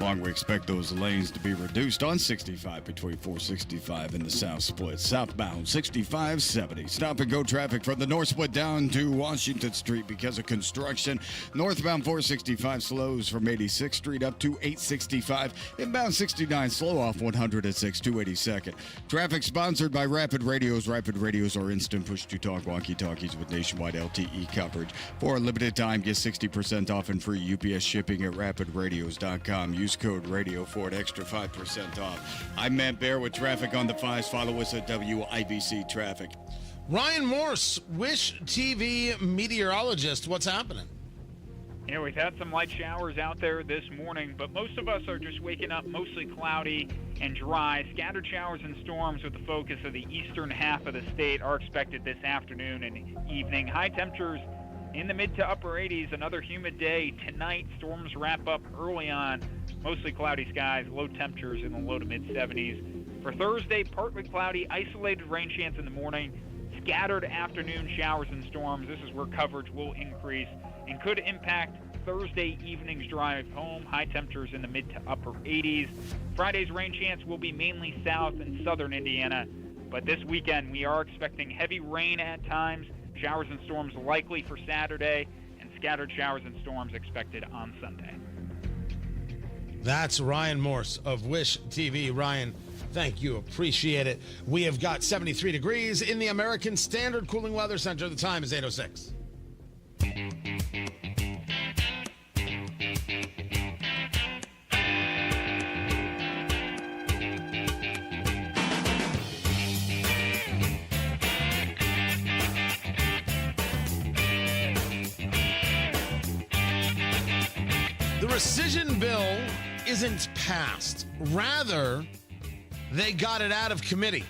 long we expect those lanes to be reduced on 65 between 465 and the south split. Southbound 65, 70. Stop-and-go traffic from the north split down to Washington Street because of construction. Northbound 465 slows from 86th Street up to 865. Inbound 69 slow off 106 to 82nd. Traffic sponsored by Rapid Radios. Rapid Radios are instant push-to-talk walkie-talkies with nationwide LTE coverage. For a limited time, get 60% off and free UPS shipping at rapidradios.com. Use code radio for an extra 5% off. I'm Matt Bear with traffic on the 5s. Follow us at WIBC Traffic. Ryan Morse, Wish TV meteorologist. What's happening? You know, we've had some light showers out there this morning, but most of us are just waking up mostly cloudy and dry. Scattered showers and storms with the focus of the eastern half of the state are expected this afternoon and evening. High temperatures in the mid to upper 80s. Another humid day tonight. Storms wrap up early on. Mostly cloudy skies, low temperatures in the low to mid 70s. For Thursday, partly cloudy, isolated rain chance in the morning. Scattered afternoon showers and storms. This is where coverage will increase and could impact Thursday evening's drive home. High temperatures in the mid to upper 80s. Friday's rain chance will be mainly south and southern Indiana. But this weekend, we are expecting heavy rain at times. Showers and storms likely for Saturday, and scattered showers and storms expected on Sunday. That's Ryan Morse of Wish TV. Ryan, thank you. Appreciate it. We have got 73 degrees in the American Standard Cooling Weather Center. The time is 8:06. The recision bill isn't passed. Rather, they got it out of committee.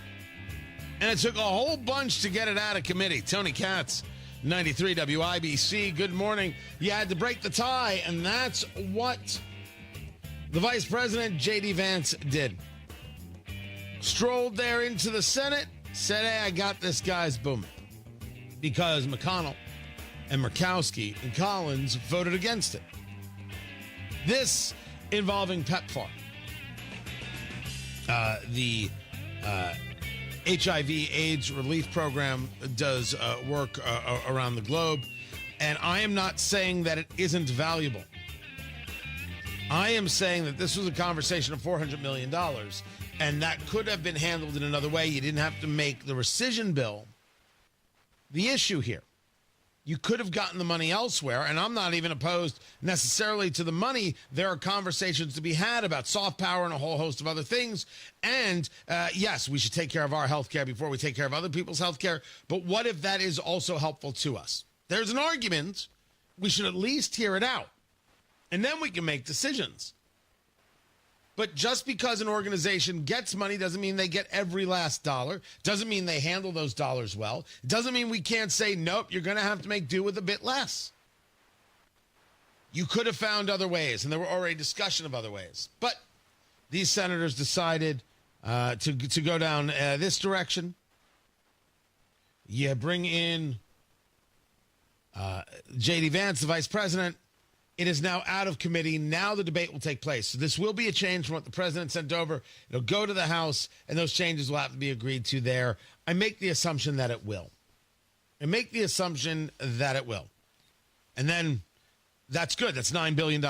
And it took a whole bunch to get it out of committee. Tony Katz, 93 WIBC. Good morning. You had to break the tie, and that's what the Vice President, J.D. Vance, did. Strolled there into the Senate, said, hey, I got this, guys, boom. Because McConnell and Murkowski and Collins voted against it. This involving PEPFAR. The HIV/AIDS relief program does work around the globe, and I am not saying that it isn't valuable. I am saying that this was a conversation of $400 million, and that could have been handled in another way. You didn't have to make the recision bill the issue here. You could have gotten the money elsewhere, and I'm not even opposed necessarily to the money. There are conversations to be had about soft power and a whole host of other things. And yes, we should take care of our health care before we take care of other people's health care. But what if that is also helpful to us? There's an argument. We should at least hear it out. And then we can make decisions. But just because an organization gets money doesn't mean they get every last dollar. Doesn't mean they handle those dollars well. Doesn't mean we can't say, nope, you're going to have to make do with a bit less. You could have found other ways, and there were already discussion of other ways. But these senators decided to go down this direction. You bring in J.D. Vance, the vice president. It is now out of committee. Now the debate will take place. So this will be a change from what the president sent over. It'll go to the House, and those changes will have to be agreed to there. I make the assumption that it will. And then that's good. That's $9 billion,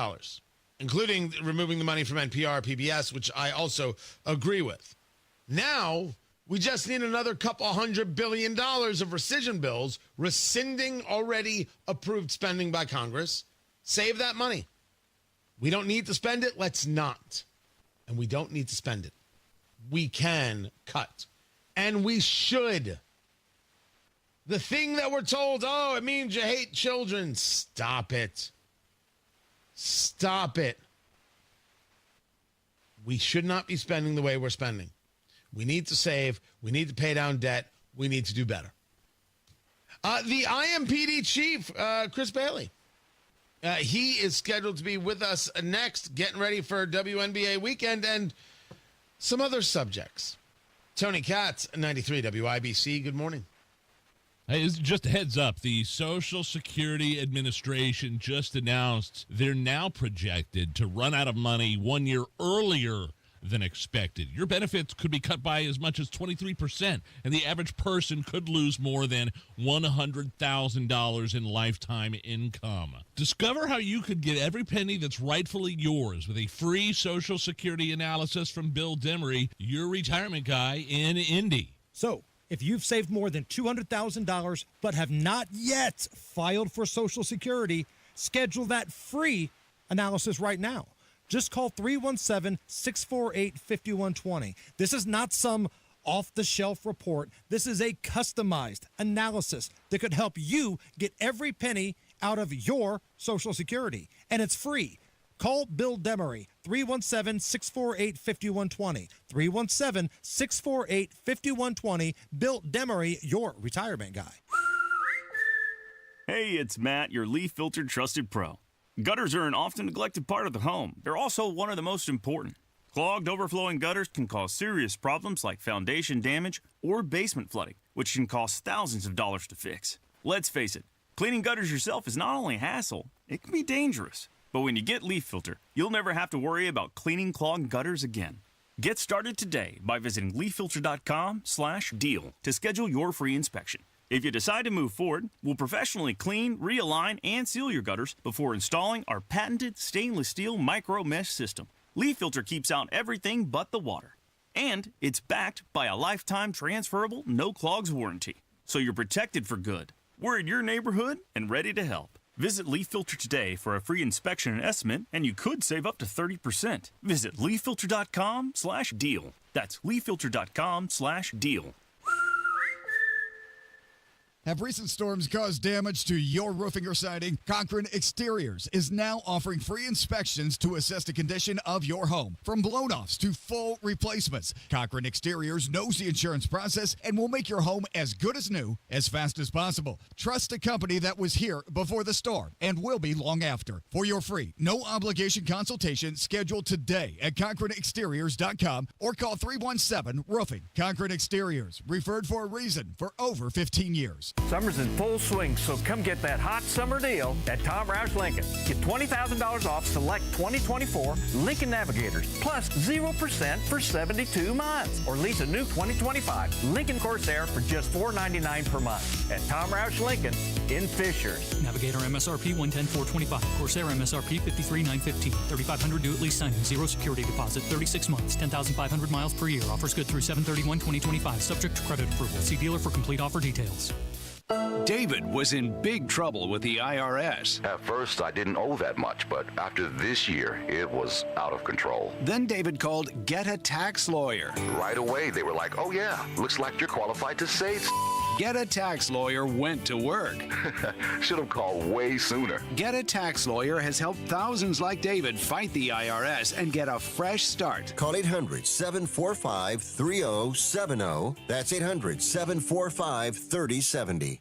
including removing the money from NPR, PBS, which I also agree with. Now we just need another couple $100 billion of recision bills, rescinding already approved spending by Congress. Save that money. We don't need to spend it. Let's not. And we don't need to spend it. We can cut. And we should. The thing that we're told, oh, it means you hate children. Stop it. Stop it. We should not be spending the way we're spending. We need to save. We need to pay down debt. We need to do better. The IMPD chief, Chris Bailey. He is scheduled to be with us next, getting ready for WNBA weekend and some other subjects. Tony Katz, 93 WIBC. Good morning. Hey, just a heads up. The Social Security Administration just announced they're now projected to run out of money 1 year earlier than expected. Your benefits could be cut by as much as 23%, and the average person could lose more than $100,000 in lifetime income. Discover how you could get every penny that's rightfully yours with a free Social Security analysis from Bill Demery, your retirement guy in Indy. So, if you've saved more than $200,000 but have not yet filed for Social Security, schedule that free analysis right now. Just call 317-648-5120. This is not some off-the-shelf report. This is a customized analysis that could help you get every penny out of your Social Security. And it's free. Call Bill Demery, 317-648-5120. 317-648-5120. Bill Demery, your retirement guy. Hey, it's Matt, your leaf filter trusted pro. Gutters are an often neglected part of the home. They're also one of the most important. Clogged, overflowing gutters can cause serious problems like foundation damage or basement flooding, which can cost thousands of dollars to fix. Let's face it, cleaning gutters yourself is not only a hassle, it can be dangerous. But when you get Leaf Filter, you'll never have to worry about cleaning clogged gutters again. Get started today by visiting leaffilter.com/deal to schedule your free inspection. If you decide to move forward, we'll professionally clean, realign, and seal your gutters before installing our patented stainless steel micro mesh system. Leaf Filter keeps out everything but the water. And it's backed by a lifetime transferable no clogs warranty. So you're protected for good. We're in your neighborhood and ready to help. Visit Leaf Filter today for a free inspection and estimate, and you could save up to 30%. Visit leaffilter.com/deal. That's leaffilter.com/deal. Have recent storms caused damage to your roofing or siding? Cochran Exteriors is now offering free inspections to assess the condition of your home. From blown-offs to full replacements, Cochran Exteriors knows the insurance process and will make your home as good as new as fast as possible. Trust a company that was here before the storm and will be long after. For your free, no-obligation consultation, schedule today at CochranExteriors.com or call 317-ROOFING. Cochran Exteriors, referred for a reason for over 15 years. Summer's in full swing, so come get that hot summer deal at Tom Roush Lincoln. Get $20,000 off select 2024 Lincoln Navigators, plus 0% for 72 months. Or lease a new 2025 Lincoln Corsair for just $499 per month at Tom Roush Lincoln in Fishers. Navigator MSRP $110,425. Corsair MSRP $53,915. 3,500 due at lease signing. 0 security deposit. 36 months. 10,500 miles per year. Offers good through 7/31/2025. Subject to credit approval. See dealer for complete offer details. David was in big trouble with the IRS. At first, I didn't owe that much, but after this year, it was out of control. Then David called Get a Tax Lawyer. Right away, they were like, oh yeah, looks like you're qualified to save. Get a Tax Lawyer went to work. Should have called way sooner. Get a Tax Lawyer has helped thousands like David fight the IRS and get a fresh start. Call 800-745-3070. That's 800-745-3070.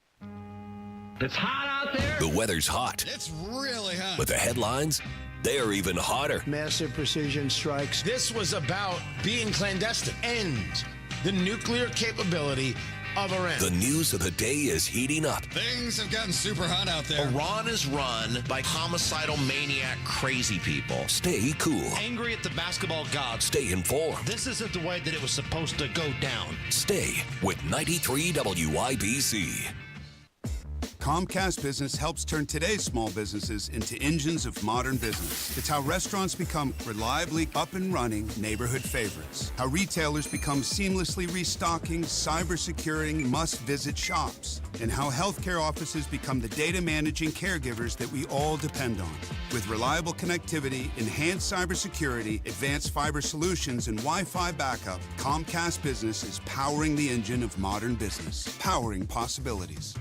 It's hot out there. The weather's hot. It's really hot. But the headlines, they are even hotter. Massive precision strikes. This was about being clandestine and the nuclear capability of Iran. The news of the day is heating up. Things have gotten super hot out there. Iran is run by homicidal maniac crazy people. Stay cool. Angry at the basketball gods. Stay informed. This isn't the way that it was supposed to go down. Stay with 93 WIBC. Comcast Business helps turn today's small businesses into engines of modern business. It's how restaurants become reliably up and running neighborhood favorites. How retailers become seamlessly restocking, cyber-securing, must-visit shops. And how healthcare offices become the data managing caregivers that we all depend on. With reliable connectivity, enhanced cybersecurity, advanced fiber solutions, and Wi-Fi backup, Comcast Business is powering the engine of modern business. Powering possibilities.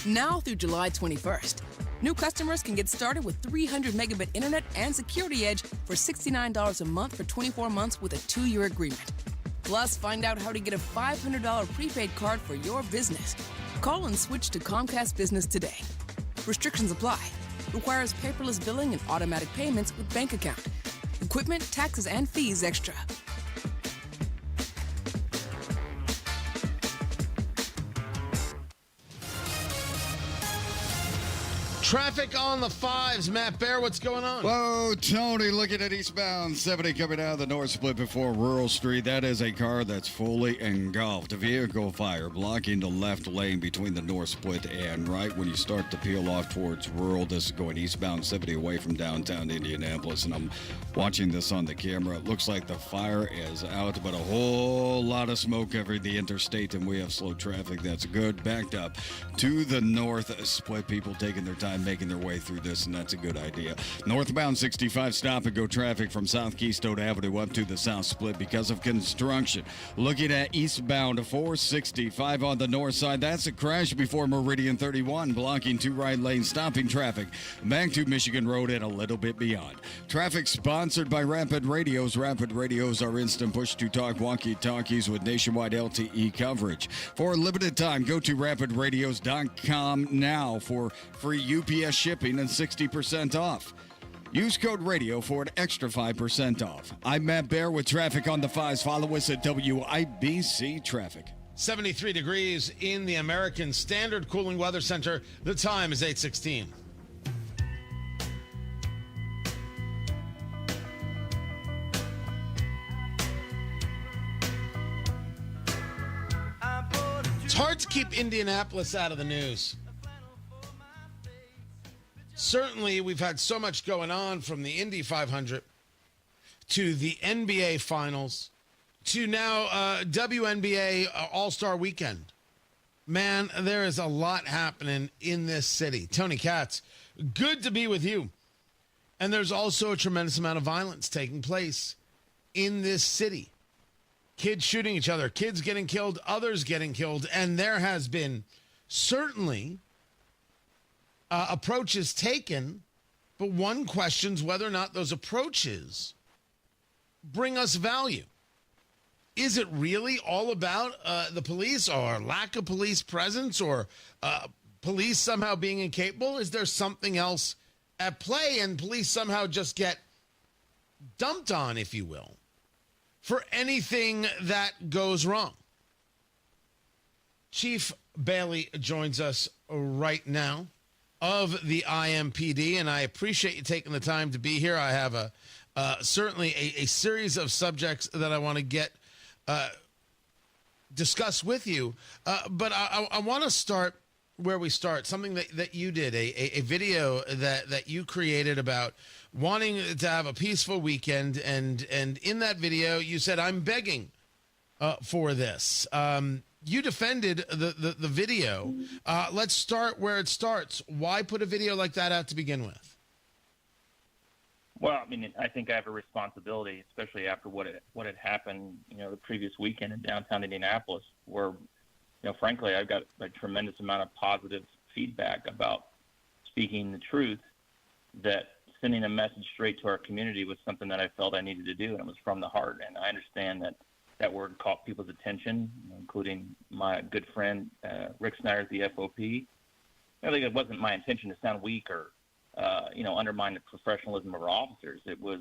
Now through July 21st, new customers can get started with 300 megabit internet and Security Edge for $69 a month for 24 months with a 2-year agreement. Plus, find out how to get a $500 prepaid card for your business. Call and switch to Comcast Business today. Restrictions apply. Requires paperless billing and automatic payments with bank account. Equipment, taxes, and fees extra. Traffic on the fives. Matt Bear, what's going on? Whoa, Tony, looking at eastbound 70 coming out of the north split before Rural Street. That is a car that's fully engulfed. A vehicle fire blocking the left lane between the north split and right when you start to peel off towards Rural. This is going eastbound 70 away from downtown Indianapolis, and I'm watching this on the camera. It looks like the fire is out, but a whole lot of smoke over the interstate, and we have slow traffic. That's good. Backed up to the north split. People taking their time making their way through this, and that's a good idea. Northbound 65 stop and go traffic from South Keystone Avenue up to the south split because of construction. Looking at eastbound 465 on the north side, that's a crash before Meridian 31, blocking 2 right lanes, stopping traffic back to Michigan Road and a little bit beyond. Traffic sponsored by Rapid Radios. Rapid Radios are instant push-to-talk walkie-talkies with nationwide LTE coverage. For a limited time, go to rapidradios.com now for free UPS shipping and 60% off. Use code radio for an extra 5% off. I'm Matt Bear with traffic on the fives. Follow us at WIBC Traffic. 73 degrees in the American Standard Cooling Weather Center. The time is 8:16. It's hard to keep Indianapolis out of the news. Certainly, we've had so much going on from the Indy 500 to the NBA Finals to now WNBA All-Star Weekend. Man, there is a lot happening in this city. Tony Katz, good to be with you. And there's also a tremendous amount of violence taking place in this city. Kids shooting each other, kids getting killed, others getting killed. And there has been certainly approaches taken, but one questions whether or not those approaches bring us value. Is it really all about the police or lack of police presence or police somehow being incapable? Is there something else at play and police somehow just get dumped on, if you will, for anything that goes wrong? Chief Bailey joins us right now of the IMPD, and I appreciate you taking the time to be here. I have certainly a series of subjects that I want to get discuss with you, but I want to start where we start. Something that you did, a video that you created about wanting to have a peaceful weekend, and in that video you said, "I'm begging for this." You defended the video. Let's start where it starts. Why put a video like that out to begin with? Well, I mean, I think I have a responsibility, especially after what had happened, the previous weekend in downtown Indianapolis, where, frankly, I've got a tremendous amount of positive feedback about speaking the truth, that sending a message straight to our community was something that I felt I needed to do, and it was from the heart. And I understand that word caught people's attention, including my good friend Rick Snyder at the FOP. I think it wasn't my intention to sound weak or undermine the professionalism of our officers. It was,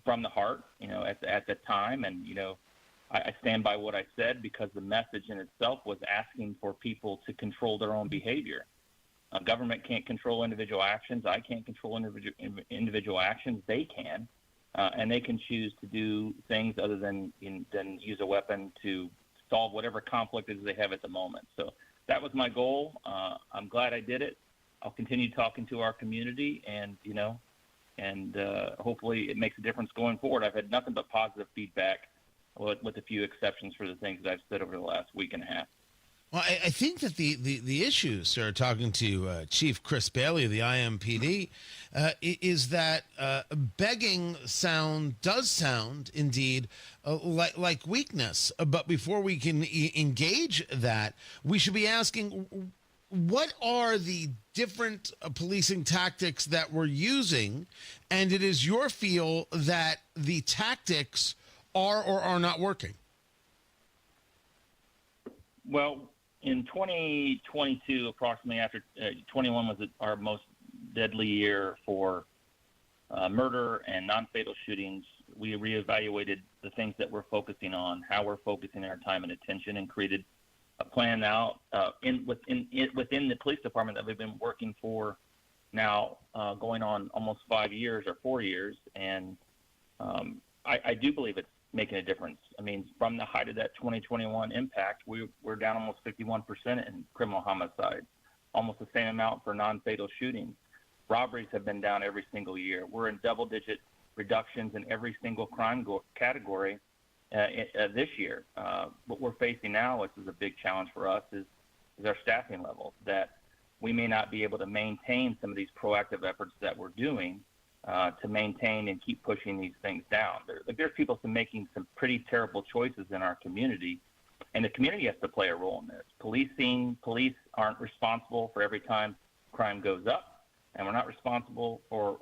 from the heart, at the time. And, I stand by what I said because the message in itself was asking for people to control their own behavior. Government can't control individual actions. I can't control individual actions. They can. And they can choose to do things other than use a weapon to solve whatever conflict is they have at the moment. So that was my goal. I'm glad I did it. I'll continue talking to our community, and hopefully it makes a difference going forward. I've had nothing but positive feedback, with a few exceptions for the things that I've said over the last week and a half. Well, I think that the issue, sir, talking to Chief Chris Bailey of the IMPD, is that begging does sound indeed like weakness. But before we can engage that, we should be asking, what are the different policing tactics that we're using? And it is your feel that the tactics are or are not working. Well, in 2022, approximately after 21 was our most deadly year for murder and non-fatal shootings, we reevaluated the things that we're focusing on, how we're focusing our time and attention, and created a plan now within the police department that we've been working for now going on almost 5 years or 4 years. And I do believe it's making a difference. I mean, from the height of that 2021 impact, we're down almost 51% in criminal homicide, almost the same amount for non-fatal shootings. Robberies have been down every single year. We're in double-digit reductions in every single crime category this year. What we're facing now, which is a big challenge for us, is our staffing levels, that we may not be able to maintain some of these proactive efforts that we're doing to maintain and keep pushing these things down. There's people making some pretty terrible choices in our community, and the community has to play a role in this. Police aren't responsible for every time crime goes up, and we're not responsible for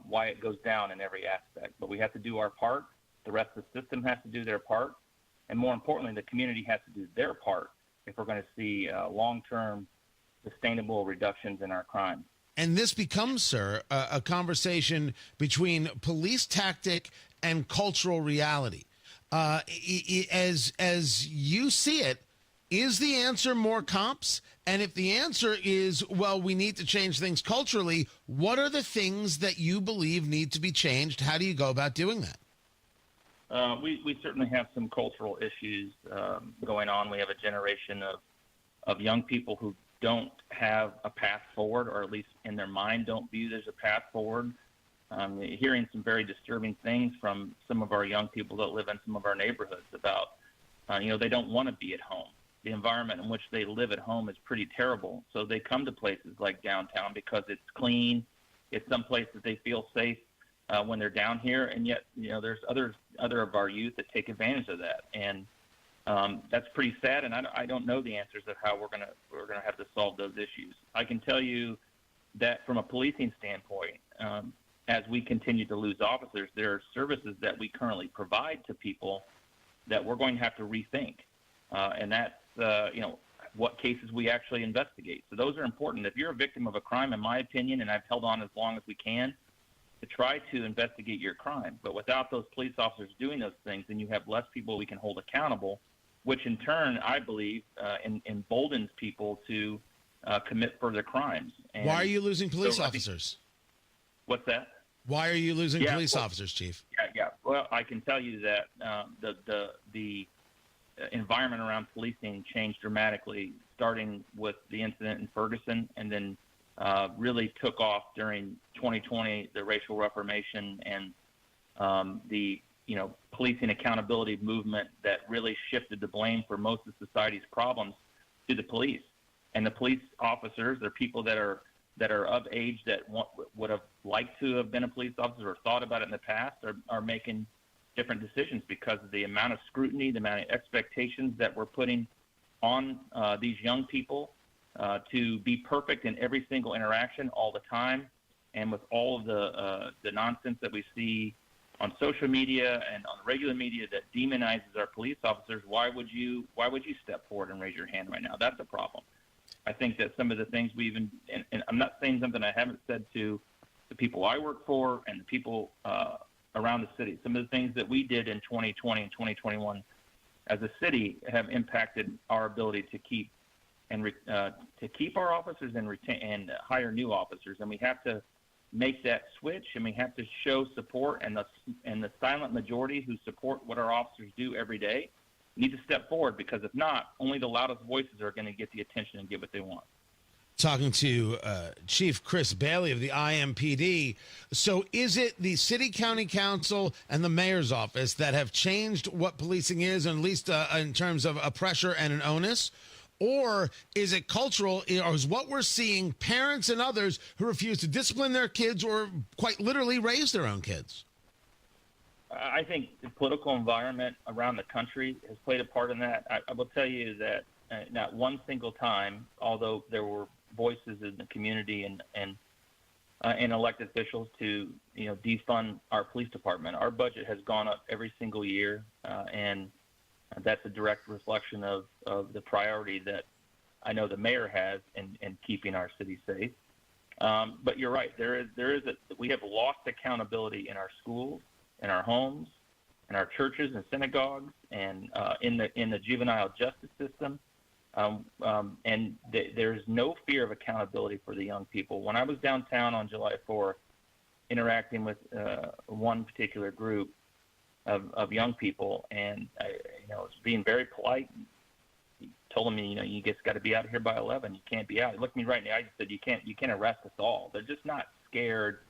why it goes down in every aspect. But we have to do our part. The rest of the system has to do their part. And more importantly, the community has to do their part if we're going to see long-term sustainable reductions in our crime. And this becomes, sir, a conversation between police tactic and cultural reality. As you see it, is the answer more cops? And if the answer is, well, we need to change things culturally, what are the things that you believe need to be changed? How do you go about doing that? We certainly have some cultural issues going on. We have a generation of young people who don't have a path forward, or at least in their mind don't view there's a path forward. Hearing some very disturbing things from some of our young people that live in some of our neighborhoods about, they don't want to be at home. The environment in which they live at home is pretty terrible. So they come to places like downtown because it's clean. It's some place that they feel safe when they're down here. And yet, there's other of our youth that take advantage of that. And that's pretty sad. And I don't know the answers of how we're gonna have to solve those issues. I can tell you that from a policing standpoint, as we continue to lose officers, there are services that we currently provide to people that we're going to have to rethink. And that's, what cases we actually investigate. So those are important. If you're a victim of a crime, in my opinion, and I've held on as long as we can to try to investigate your crime, but without those police officers doing those things, then you have less people we can hold accountable, which in turn, I believe, emboldens people to commit further crimes. And why are you losing police officers? What's that? Why are you losing police officers, Chief? Yeah. Well, I can tell you that the environment around policing changed dramatically, starting with the incident in Ferguson, and then really took off during 2020, the racial reformation and the policing accountability movement that really shifted the blame for most of society's problems to the police. And the police officers, they're people that are of age that would have liked to have been a police officer or thought about it in the past, are making different decisions because of the amount of scrutiny, the amount of expectations that we're putting on these young people to be perfect in every single interaction all the time. And with all of the nonsense that we see on social media and on regular media that demonizes our police officers, why would you step forward and raise your hand right now? That's a problem. I think that some of the things we even, and I'm not saying something I haven't said to the people I work for and the people around the city. Some of the things that we did in 2020 and 2021 as a city have impacted our ability to keep our officers and retain and hire new officers. And we have to make that switch, and we have to show support, and the silent majority who support what our officers do every day need to step forward, because if not, only the loudest voices are going to get the attention and get what they want. Talking to Chief Chris Bailey of the IMPD. So is it the city, county council, and the mayor's office that have changed what policing is, at least in terms of a pressure and an onus? Or is it cultural, or is what we're seeing parents and others who refuse to discipline their kids or quite literally raise their own kids? I think the political environment around the country has played a part in that. I will tell you that not one single time, although there were voices in the community and elected officials to defund our police department, our budget has gone up every single year, and that's a direct reflection of the priority that I know the mayor has in keeping our city safe. But you're right. We have lost accountability in our schools, in our homes, in our churches and synagogues, and in the juvenile justice system. And there's no fear of accountability for the young people. When I was downtown on July 4th, interacting with one particular group of young people, and I was being very polite. He told me, you just got to be out here by 11. You can't be out. He looked me right in the eye and said, you can't arrest us all. They're just not scared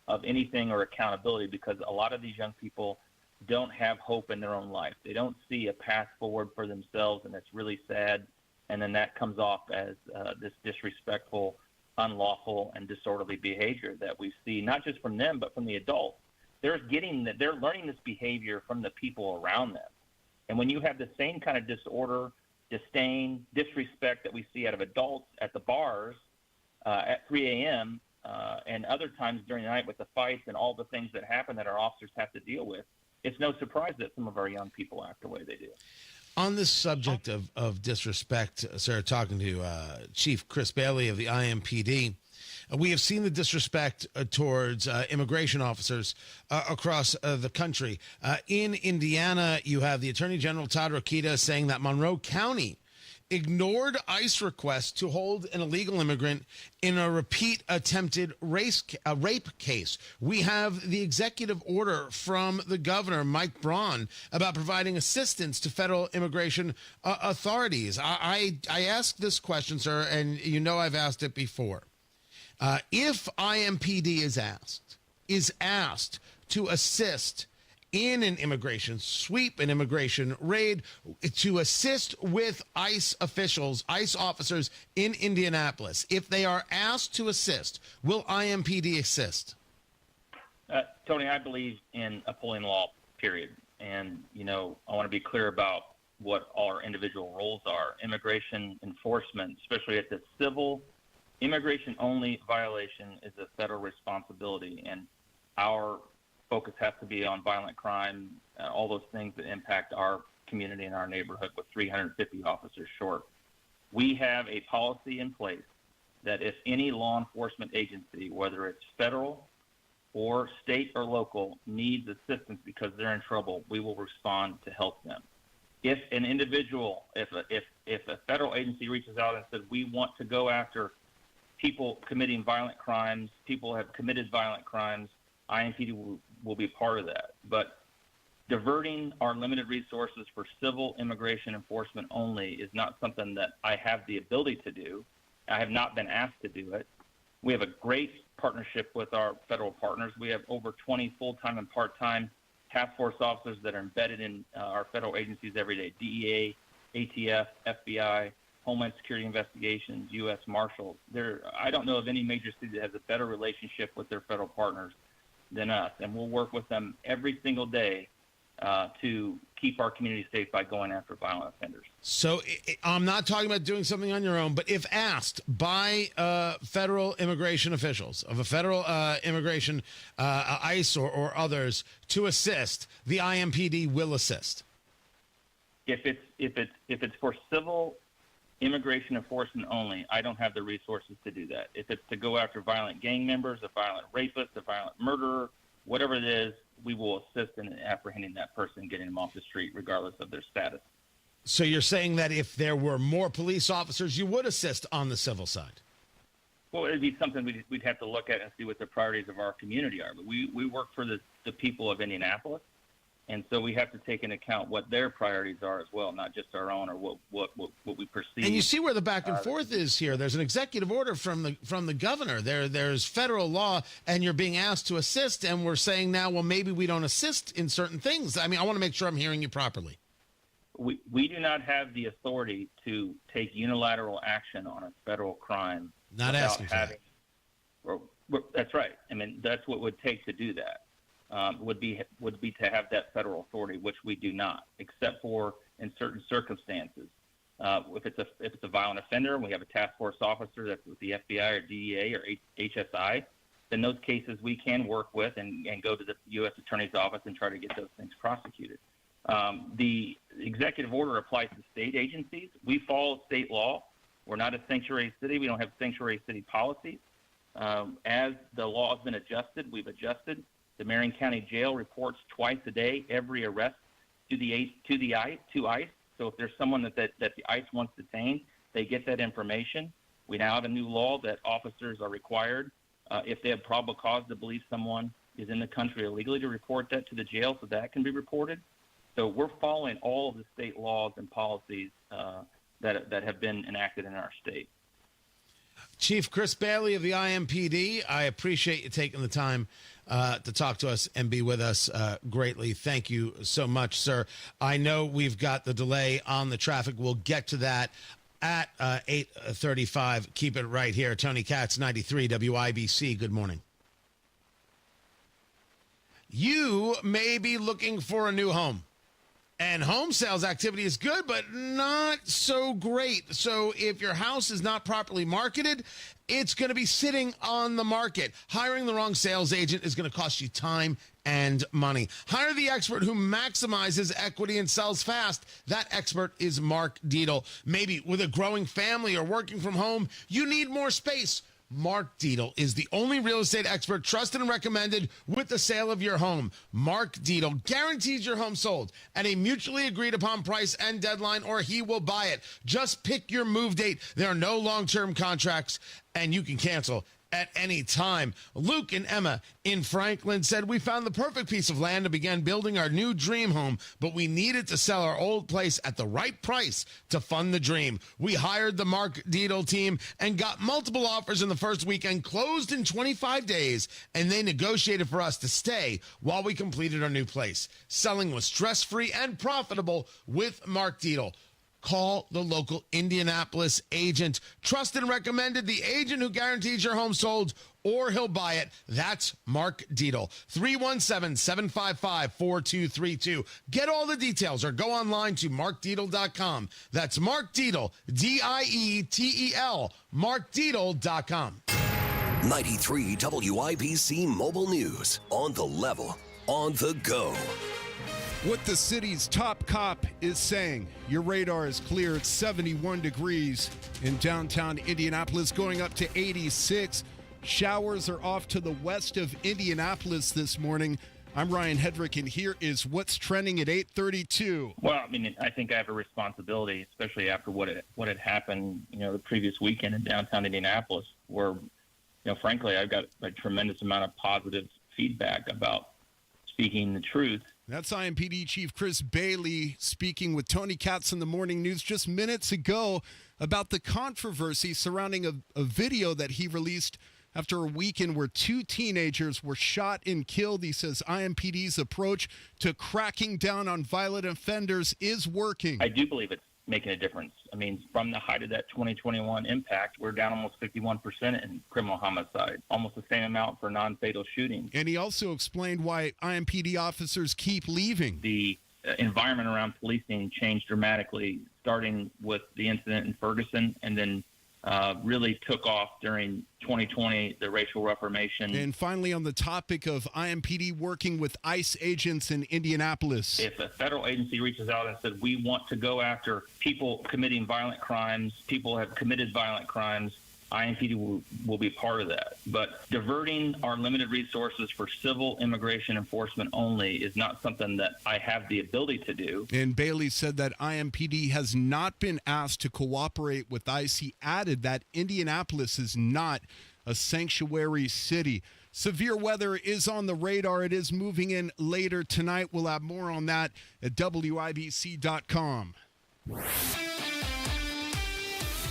of anything or accountability, because a lot of these young people don't have hope in their own life. They don't see a path forward for themselves, and it's really sad. And then that comes off as this disrespectful, unlawful, and disorderly behavior that we see, not just from them, but from the adults. They're learning this behavior from the people around them. And when you have the same kind of disorder, disdain, disrespect that we see out of adults at the bars at 3 a.m., and other times during the night with the fights and all the things that happen that our officers have to deal with, it's no surprise that some of our young people act the way they do. On this subject of disrespect, sir, talking to Chief Chris Bailey of the IMPD, we have seen the disrespect towards immigration officers across the country. In Indiana, you have the Attorney General Todd Rokita saying that Monroe County ignored ICE requests to hold an illegal immigrant in a repeat attempted rape case. We have the executive order from the governor, Mike Braun, about providing assistance to federal immigration authorities. I asked this question, sir, and I've asked it before. If IMPD is asked to assist in an immigration sweep, an immigration raid, to assist with ICE officials, ICE officers in Indianapolis, if they are asked to assist, will IMPD assist? Tony, I believe in upholding law, period. And, I want to be clear about what our individual roles are. Immigration enforcement, especially at the civil immigration-only violation, is a federal responsibility, and our focus has to be on violent crime, all those things that impact our community and our neighborhood, with 350 officers short. We have a policy in place that if any law enforcement agency, whether it's federal or state or local, needs assistance because they're in trouble, we will respond to help them. If an individual, if a federal agency reaches out and says, we want to go after people committing violent crimes, people have committed violent crimes, IMPD will be part of that. But diverting our limited resources for civil immigration enforcement only is not something that I have the ability to do. I have not been asked to do it. We have a great partnership with our federal partners. We have over 20 full-time and part-time task force officers that are embedded in our federal agencies every day: DEA, ATF, FBI, Homeland Security Investigations, U.S. Marshals. I don't know of any major city that has a better relationship with their federal partners than us, and we'll work with them every single day to keep our community safe by going after violent offenders. So I'm not talking about doing something on your own, but if asked by federal immigration officials of a federal immigration, ICE or others to assist, the IMPD will assist. If it's for civil immigration enforcement only, I don't have the resources to do that. If it's to go after violent gang members, a violent rapist, a violent murderer, whatever it is, we will assist in apprehending that person, getting them off the street, regardless of their status. So you're saying that if there were more police officers, you would assist on the civil side? Well, it'd be something we'd have to look at and see what the priorities of our community are. But we work for the people of Indianapolis, and so we have to take into account what their priorities are as well, not just our own or what we perceive. And you see where the back and forth is here. There's an executive order from the governor. There's federal law, and you're being asked to assist, and we're saying now, well, maybe we don't assist in certain things. I mean, I want to make sure I'm hearing you properly. We do not have the authority to take unilateral action on a federal crime. Not asking for that. That's right. I mean, that's what it would take to do that. Would be to have that federal authority, which we do not, except for in certain circumstances. If it's a violent offender and we have a task force officer that's with the FBI or DEA or HSI, then those cases we can work with and go to the U.S. Attorney's Office and try to get those things prosecuted. The executive order applies to state agencies. We follow state law. We're not a sanctuary city. We don't have sanctuary city policies. As the law has been adjusted, we've adjusted. The Marion County Jail reports twice a day every arrest to ICE. So if there's someone that the ICE wants detained, they get that information. We now have a new law that officers are required, if they have probable cause to believe someone is in the country illegally, to report that to the jail so that can be reported. So we're following all of the state laws and policies that have been enacted in our state. Chief Chris Bailey of the IMPD, I appreciate you taking the time to talk to us and be with us greatly. Thank you so much, sir. I know we've got the delay on the traffic. We'll get to that at 8:35. Keep it right here. Tony Katz, 93 WIBC. Good morning. You may be looking for a new home. And home sales activity is good, but not so great. So if your house is not properly marketed, it's going to be sitting on the market. Hiring the wrong sales agent is going to cost you time and money. Hire the expert who maximizes equity and sells fast. That expert is Mark Dietel. Maybe with a growing family or working from home, you need more space. Mark Dietel is the only real estate expert trusted and recommended with the sale of your home. Mark Dietel guarantees your home sold at a mutually agreed upon price and deadline, or he will buy it. Just pick your move date. There are no long-term contracts, and you can cancel at any time. Luke and Emma in Franklin said, we found the perfect piece of land and began building our new dream home, but we needed to sell our old place at the right price to fund the dream. We hired the Mark Dietel team and got multiple offers in the first week and closed in 25 days, and they negotiated for us to stay while we completed our new place. Selling was stress-free and profitable with Mark Dietel. Call the local Indianapolis agent. Trusted and recommended, the agent who guarantees your home sold or he'll buy it. That's Mark Dietel. 317-755-4232. Get all the details or go online to markdietel.com. That's Mark Dietel, D-I-E-T-E-L, markdietel.com. 93 WIBC Mobile News. On the level, on the go. What the city's top cop is saying. Your radar is clear. It's 71 degrees in downtown Indianapolis, going up to 86. Showers are off to the west of Indianapolis this morning. I'm Ryan Hedrick, and here is what's trending at 8:32. Well, I mean, I think I have a responsibility, especially after what had happened, the previous weekend in downtown Indianapolis, where, frankly, I've got a tremendous amount of positive feedback about speaking the truth. That's IMPD Chief Chris Bailey speaking with Tony Katz in the morning news just minutes ago about the controversy surrounding a video that he released after a weekend where 2 teenagers were shot and killed. He says IMPD's approach to cracking down on violent offenders is working. I do believe it's making a difference. I mean, from the height of that 2021 impact, we're down almost 51% in criminal homicide, almost the same amount for non-fatal shootings. And he also explained why IMPD officers keep leaving. The environment around policing changed dramatically, starting with the incident in Ferguson, and then really took off during 2020, the racial reformation. And finally, on the topic of IMPD working with ICE agents in Indianapolis. If a federal agency reaches out and said, we want to go after people committing violent crimes, people have committed violent crimes, IMPD will be part of that. But diverting our limited resources for civil immigration enforcement only is not something that I have the ability to do. And Bailey said that IMPD has not been asked to cooperate with ICE. He added that Indianapolis is not a sanctuary city. Severe weather is on the radar. It is moving in later tonight. We'll have more on that at WIBC.com.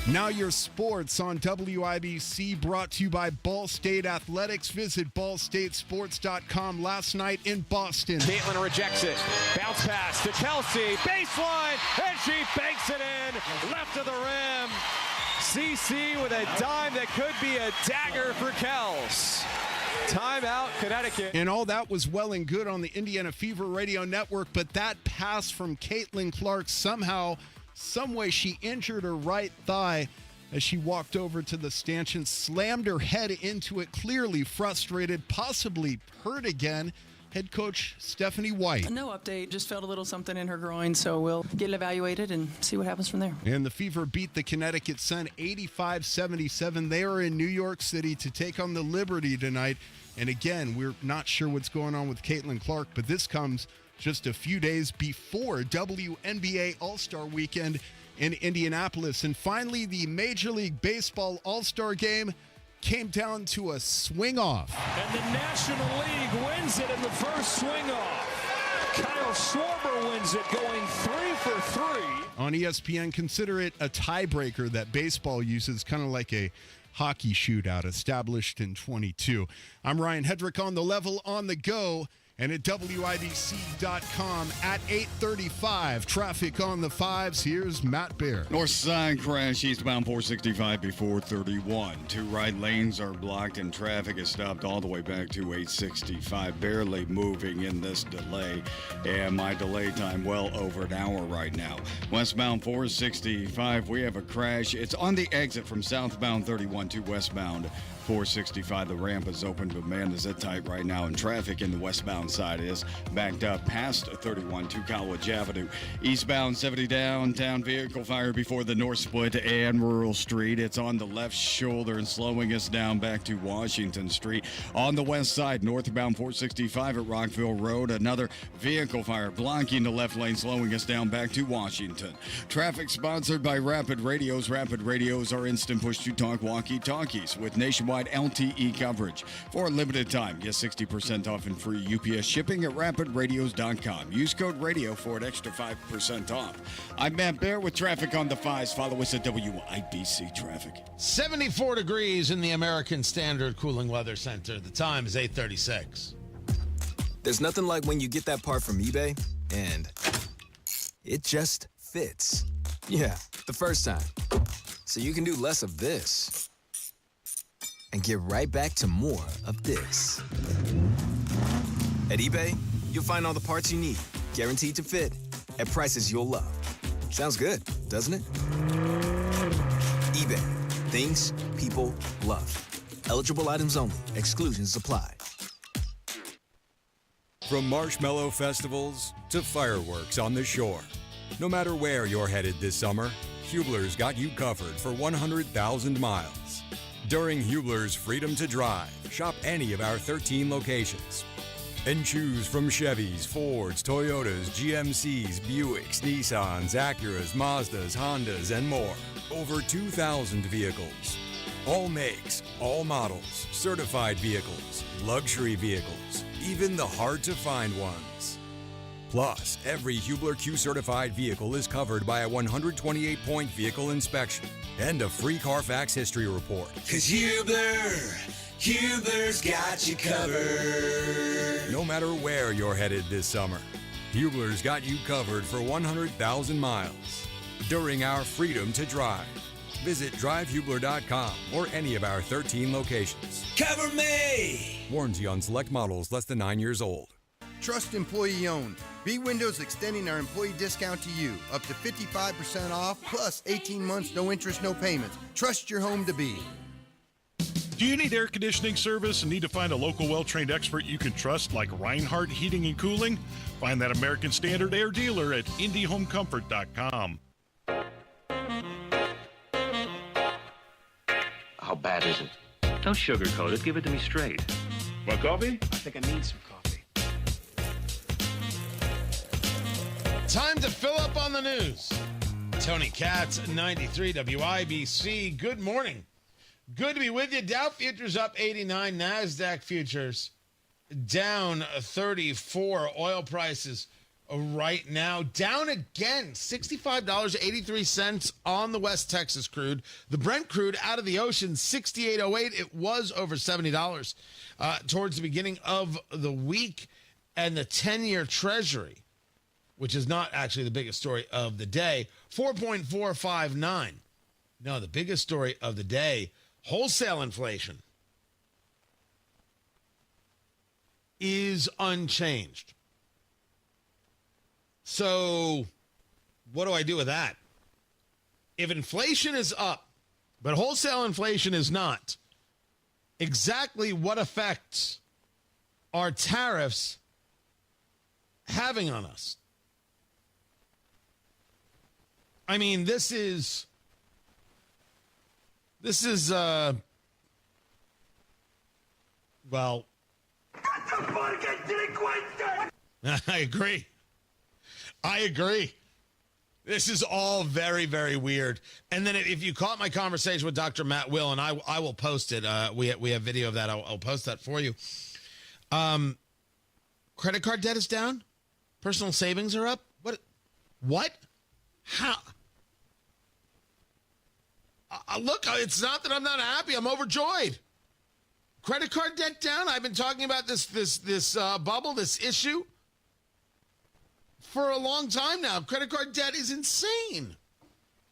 Now your sports on WIBC, brought to you by Ball State Athletics. Visit ballstatesports.com. Last night in Boston. Caitlin rejects it. Bounce pass to Kelsey. Baseline, and she banks it in. Left of the rim. CC with a dime that could be a dagger for Kels. Timeout, Connecticut. And all that was well and good on the Indiana Fever Radio Network, but that pass from Caitlin Clark somehow, some way, she injured her right thigh as she walked over to the stanchion, slammed her head into it, clearly frustrated, possibly hurt again. Head coach Stephanie White. No update, just felt a little something in her groin, so we'll get it evaluated and see what happens from there. And the Fever beat the Connecticut Sun 85-77. They are in New York City to take on the Liberty tonight. And again, we're not sure what's going on with Caitlin Clark, but this comes just a few days before WNBA All-Star Weekend in Indianapolis. And finally, the Major League Baseball All-Star Game came down to a swing-off. And the National League wins it in the first swing-off. Kyle Schwarber wins it, going 3 for 3. On ESPN, consider it a tiebreaker that baseball uses, kind of like a hockey shootout established in 22. I'm Ryan Hedrick on the level on the go. And at WIBC.com at 8:35, traffic on the 5s. Here's Matt Bear. North side crash eastbound 465 before 31. 2 right lanes are blocked and traffic is stopped all the way back to 865. Barely moving in this delay. And my delay time well over an hour right now. Westbound 465, we have a crash. It's on the exit from southbound 31 to westbound 465. The ramp is open, but man, is it tight right now. And traffic in the westbound side is backed up past 31 to College Avenue. Eastbound 70 downtown vehicle fire before the North Split and Rural Street. It's on the left shoulder and slowing us down back to Washington Street. On the west side, northbound 465 at Rockville Road. Another vehicle fire blocking the left lane, slowing us down back to Washington. Traffic sponsored by Rapid Radios. Rapid Radios are instant push-to-talk walkie-talkies with nationwide LTE coverage. For a limited time, get 60% off and free UPS shipping at rapidradios.com. Use code radio for an extra 5% off. I'm Matt Bear with traffic on the 5s. Follow us at WIBC Traffic. 74 degrees in the American Standard Cooling Weather Center. The time is 8:36. There's nothing like when you get that part from eBay and it just fits. Yeah, the first time. So you can do less of this and get right back to more of this. At eBay, you'll find all the parts you need, guaranteed to fit, at prices you'll love. Sounds good, doesn't it? eBay, things people love. Eligible items only. Exclusions apply. From marshmallow festivals to fireworks on the shore. No matter where you're headed this summer, Hubler's got you covered for 100,000 miles. During Hubler's Freedom to Drive, shop any of our 13 locations and choose from Chevys, Fords, Toyotas, GMCs, Buicks, Nissans, Acuras, Mazdas, Hondas, and more. Over 2,000 vehicles. All makes, all models, certified vehicles, luxury vehicles, even the hard-to-find ones. Plus, every Hubler Q-certified vehicle is covered by a 128-point vehicle inspection. and a free Carfax history report. 'Cause Hubler's got you covered. No matter where you're headed this summer, Hubler's got you covered for 100,000 miles during our Freedom to Drive. Visit drivehubler.com or any of our 13 locations. Cover me! Warranty on select models less than 9 years old. Trust employee owned. B Windows extending our employee discount to you. Up to 55% off plus 18 months, no interest, no payments. Trust your home to B. Do you need air conditioning service and need to find a local well-trained expert you can trust like Reinhardt Heating and Cooling? Find that American Standard air dealer at IndyHomeComfort.com. How bad is it? Don't sugarcoat it. Give it to me straight. Want coffee? I think I need some coffee. Time to fill up on the news. Tony Katz, 93 WIBC. Good morning. Good to be with you. Dow futures up 89. NASDAQ futures down 34. Oil prices right now down again, $65.83 on the West Texas crude. The Brent crude out of the ocean, $68.08. It was over $70 towards the beginning of the week. And the 10-year Treasury, which is not actually the biggest story of the day, 4.459. No, the biggest story of the day, wholesale inflation is unchanged. So what do I do with that? If inflation is up, but wholesale inflation is not, exactly what effects are tariffs having on us? I mean, this is well, I agree. This is all very, very weird. And then if you caught my conversation with Dr. Matt Will, and I will post it. We have video of that. I'll post that for you. Credit card debt is down. Personal savings are up. What? How? Look, it's not that I'm not happy. I'm overjoyed. Credit card debt down. I've been talking about this bubble, this issue, for a long time now. Credit card debt is insane.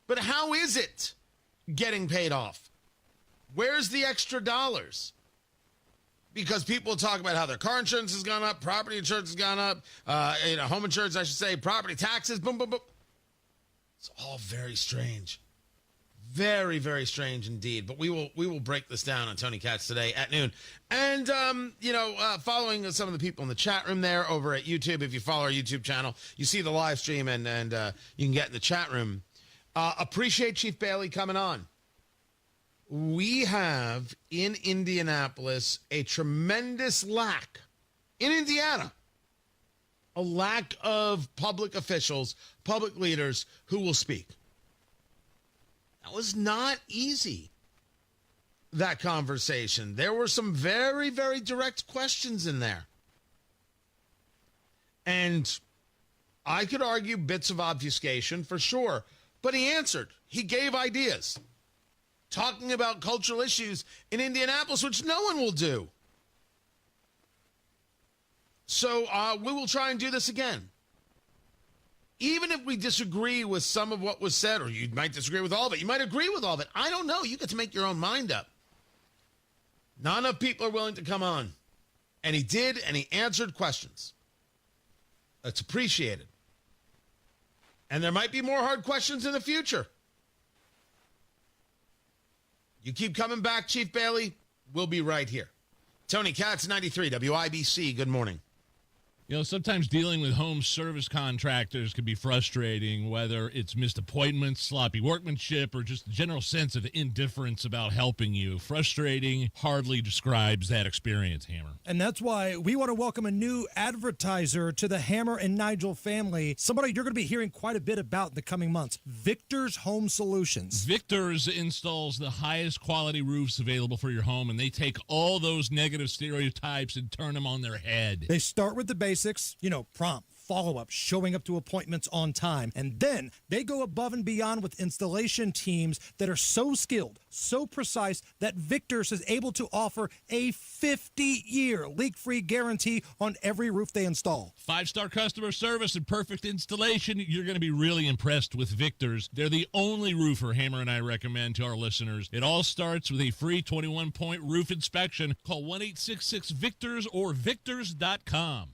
But how is it getting paid off? Where's the extra dollars? Because people talk about how their car insurance has gone up, property insurance has gone up, home insurance, I should say, property taxes, boom, boom, boom. It's all very strange. Very, very strange indeed. But we will break this down on Tony Katz today at noon. And, following some of the people in the chat room there over at YouTube, if you follow our YouTube channel, you see the live stream and you can get in the chat room. Appreciate Chief Bailey coming on. We have in Indianapolis a tremendous lack, in Indiana, a lack of public officials, public leaders who will speak. That was not easy, that conversation. There were some very, very direct questions in there. And I could argue bits of obfuscation for sure, but he answered. He gave ideas. Talking about cultural issues in Indianapolis, which no one will do. So we will try and do this again. Even if we disagree with some of what was said, or you might disagree with all of it, you might agree with all of it. I don't know. You get to make your own mind up. Not enough people are willing to come on. And he did, and he answered questions. That's appreciated. And there might be more hard questions in the future. You keep coming back, Chief Bailey. We'll be right here. Tony Katz, 93 WIBC. Good morning. You know, sometimes dealing with home service contractors can be frustrating, whether it's missed appointments, sloppy workmanship, or just a general sense of indifference about helping you. Frustrating hardly describes that experience, Hammer. And that's why we want to welcome a new advertiser to the Hammer and Nigel family, somebody you're going to be hearing quite a bit about in the coming months, Victor's Home Solutions. Victor's installs the highest quality roofs available for your home, and they take all those negative stereotypes and turn them on their head. They start with the basics, prompt, follow-up, showing up to appointments on time. And then they go above and beyond with installation teams that are so skilled, so precise, that Victor's is able to offer a 50-year leak-free guarantee on every roof they install. 5-star customer service and perfect installation. You're going to be really impressed with Victor's. They're the only roofer Hammer and I recommend to our listeners. It all starts with a free 21-point roof inspection. Call 1-866-VICTORS or victors.com.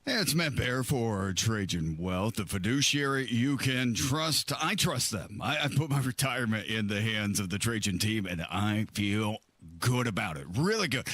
Hey, it's Matt Bear for Trajan Wealth, the fiduciary you can trust. I trust them. I put my retirement in the hands of the Trajan team, and I feel good about it. Really good.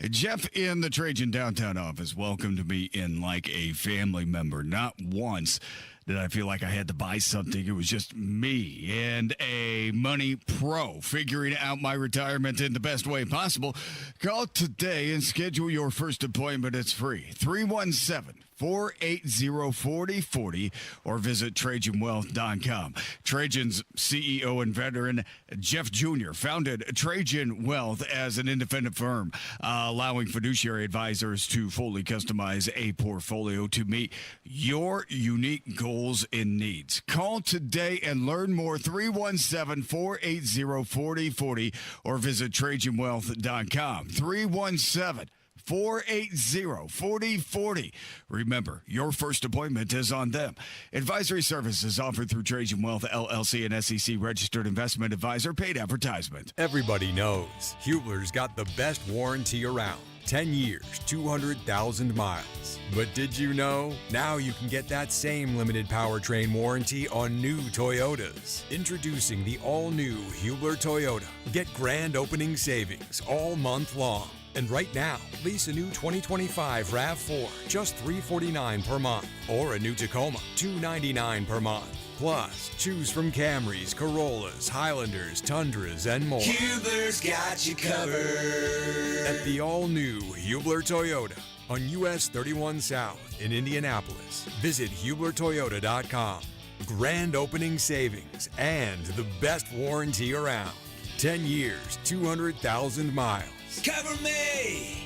Jeff in the Trajan downtown office welcomed me in like a family member. Not once did I feel like I had to buy something. It was just me and a money pro figuring out my retirement in the best way possible. Call today and schedule your first appointment. It's free. 317-480-4040 or visit TrajanWealth.com. Trajan's CEO and veteran Jeff Jr. founded Trajan Wealth as an independent firm, allowing fiduciary advisors to fully customize a portfolio to meet your unique goals and needs. Call today and learn more. 317-480-4040 or visit TrajanWealth.com. 317-480-4040. Remember, your first appointment is on them. Advisory services offered through Trajan Wealth, LLC, and SEC registered investment advisor. Paid advertisement. Everybody knows Hubler's got the best warranty around. 10 years, 200,000 miles. But did you know? Now you can get that same limited powertrain warranty on new Toyotas. Introducing the all-new Hubler Toyota. Get grand opening savings all month long. And right now, lease a new 2025 RAV4, just $349 per month. Or a new Tacoma, $299 per month. Plus, choose from Camrys, Corollas, Highlanders, Tundras, and more. Hubler's got you covered. At the all-new Hubler Toyota on US 31 South in Indianapolis. Visit HublerToyota.com. Grand opening savings and the best warranty around. 10 years, 200,000 miles. Cover me!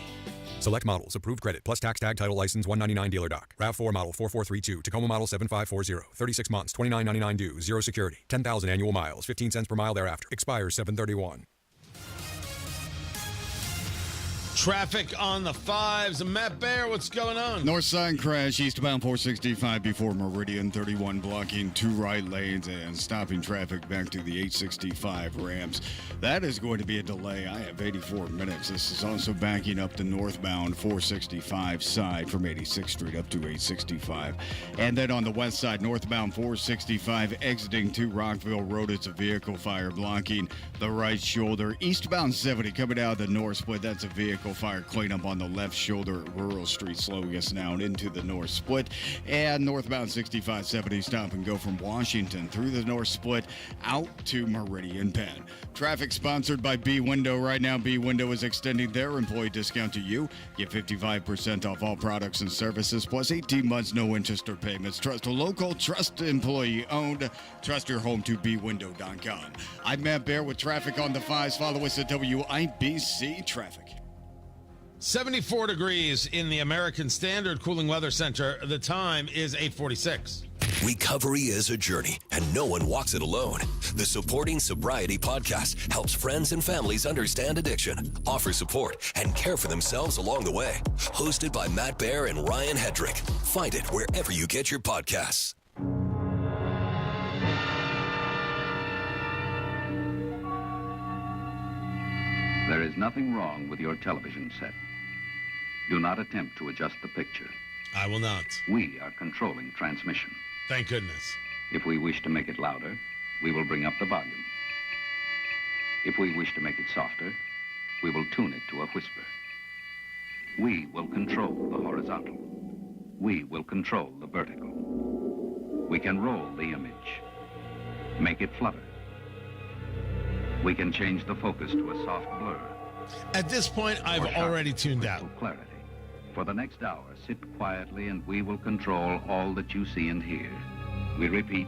Select models, approved credit, plus tax tag title license 199 dealer doc. RAV4 model 4432, Tacoma model 7540, 36 months, $29.99 due, 0 security, 10,000 annual miles, 15 cents per mile thereafter. Expires 7/31. Traffic on the 5s. Matt Bear, what's going on? North side crash, eastbound 465 before Meridian 31, blocking 2 right lanes and stopping traffic back to the 865 ramps. That is going to be a delay. I have 84 minutes. This is also backing up the northbound 465 side from 86th Street up to 865. And then on the west side, northbound 465 exiting to Rockville Road. It's a vehicle fire blocking the right shoulder. Eastbound 70 coming out of the north split. That's a vehicle fire cleanup on the left shoulder at Rural Street, slowing us down into the north split. And northbound 6570 stop and go from Washington through the north split out to Meridian Penn. Traffic sponsored by B Window. Right now, B Window is extending their employee discount to you. Get 55% off all products and services, plus 18 months, no interest or payments. Trust a local, trust employee owned. Trust your home to bwindow.com. I'm Matt Bear with traffic on the 5s. Follow us at WIBC Traffic. 74 degrees in the American Standard Cooling Weather Center. The time is 8:46. Recovery is a journey, and no one walks it alone. The Supporting Sobriety podcast helps friends and families understand addiction, offer support, and care for themselves along the way. Hosted by Matt Bear and Ryan Hedrick. Find it wherever you get your podcasts. There is nothing wrong with your television set. Do not attempt to adjust the picture. I will not. We are controlling transmission. Thank goodness. If we wish to make it louder, we will bring up the volume. If we wish to make it softer, we will tune it to a whisper. We will control the horizontal. We will control the vertical. We can roll the image, make it flutter. We can change the focus to a soft blur. At this point, I've already tuned out. Clarity. For the next hour, sit quietly and we will control all that you see and hear. We repeat,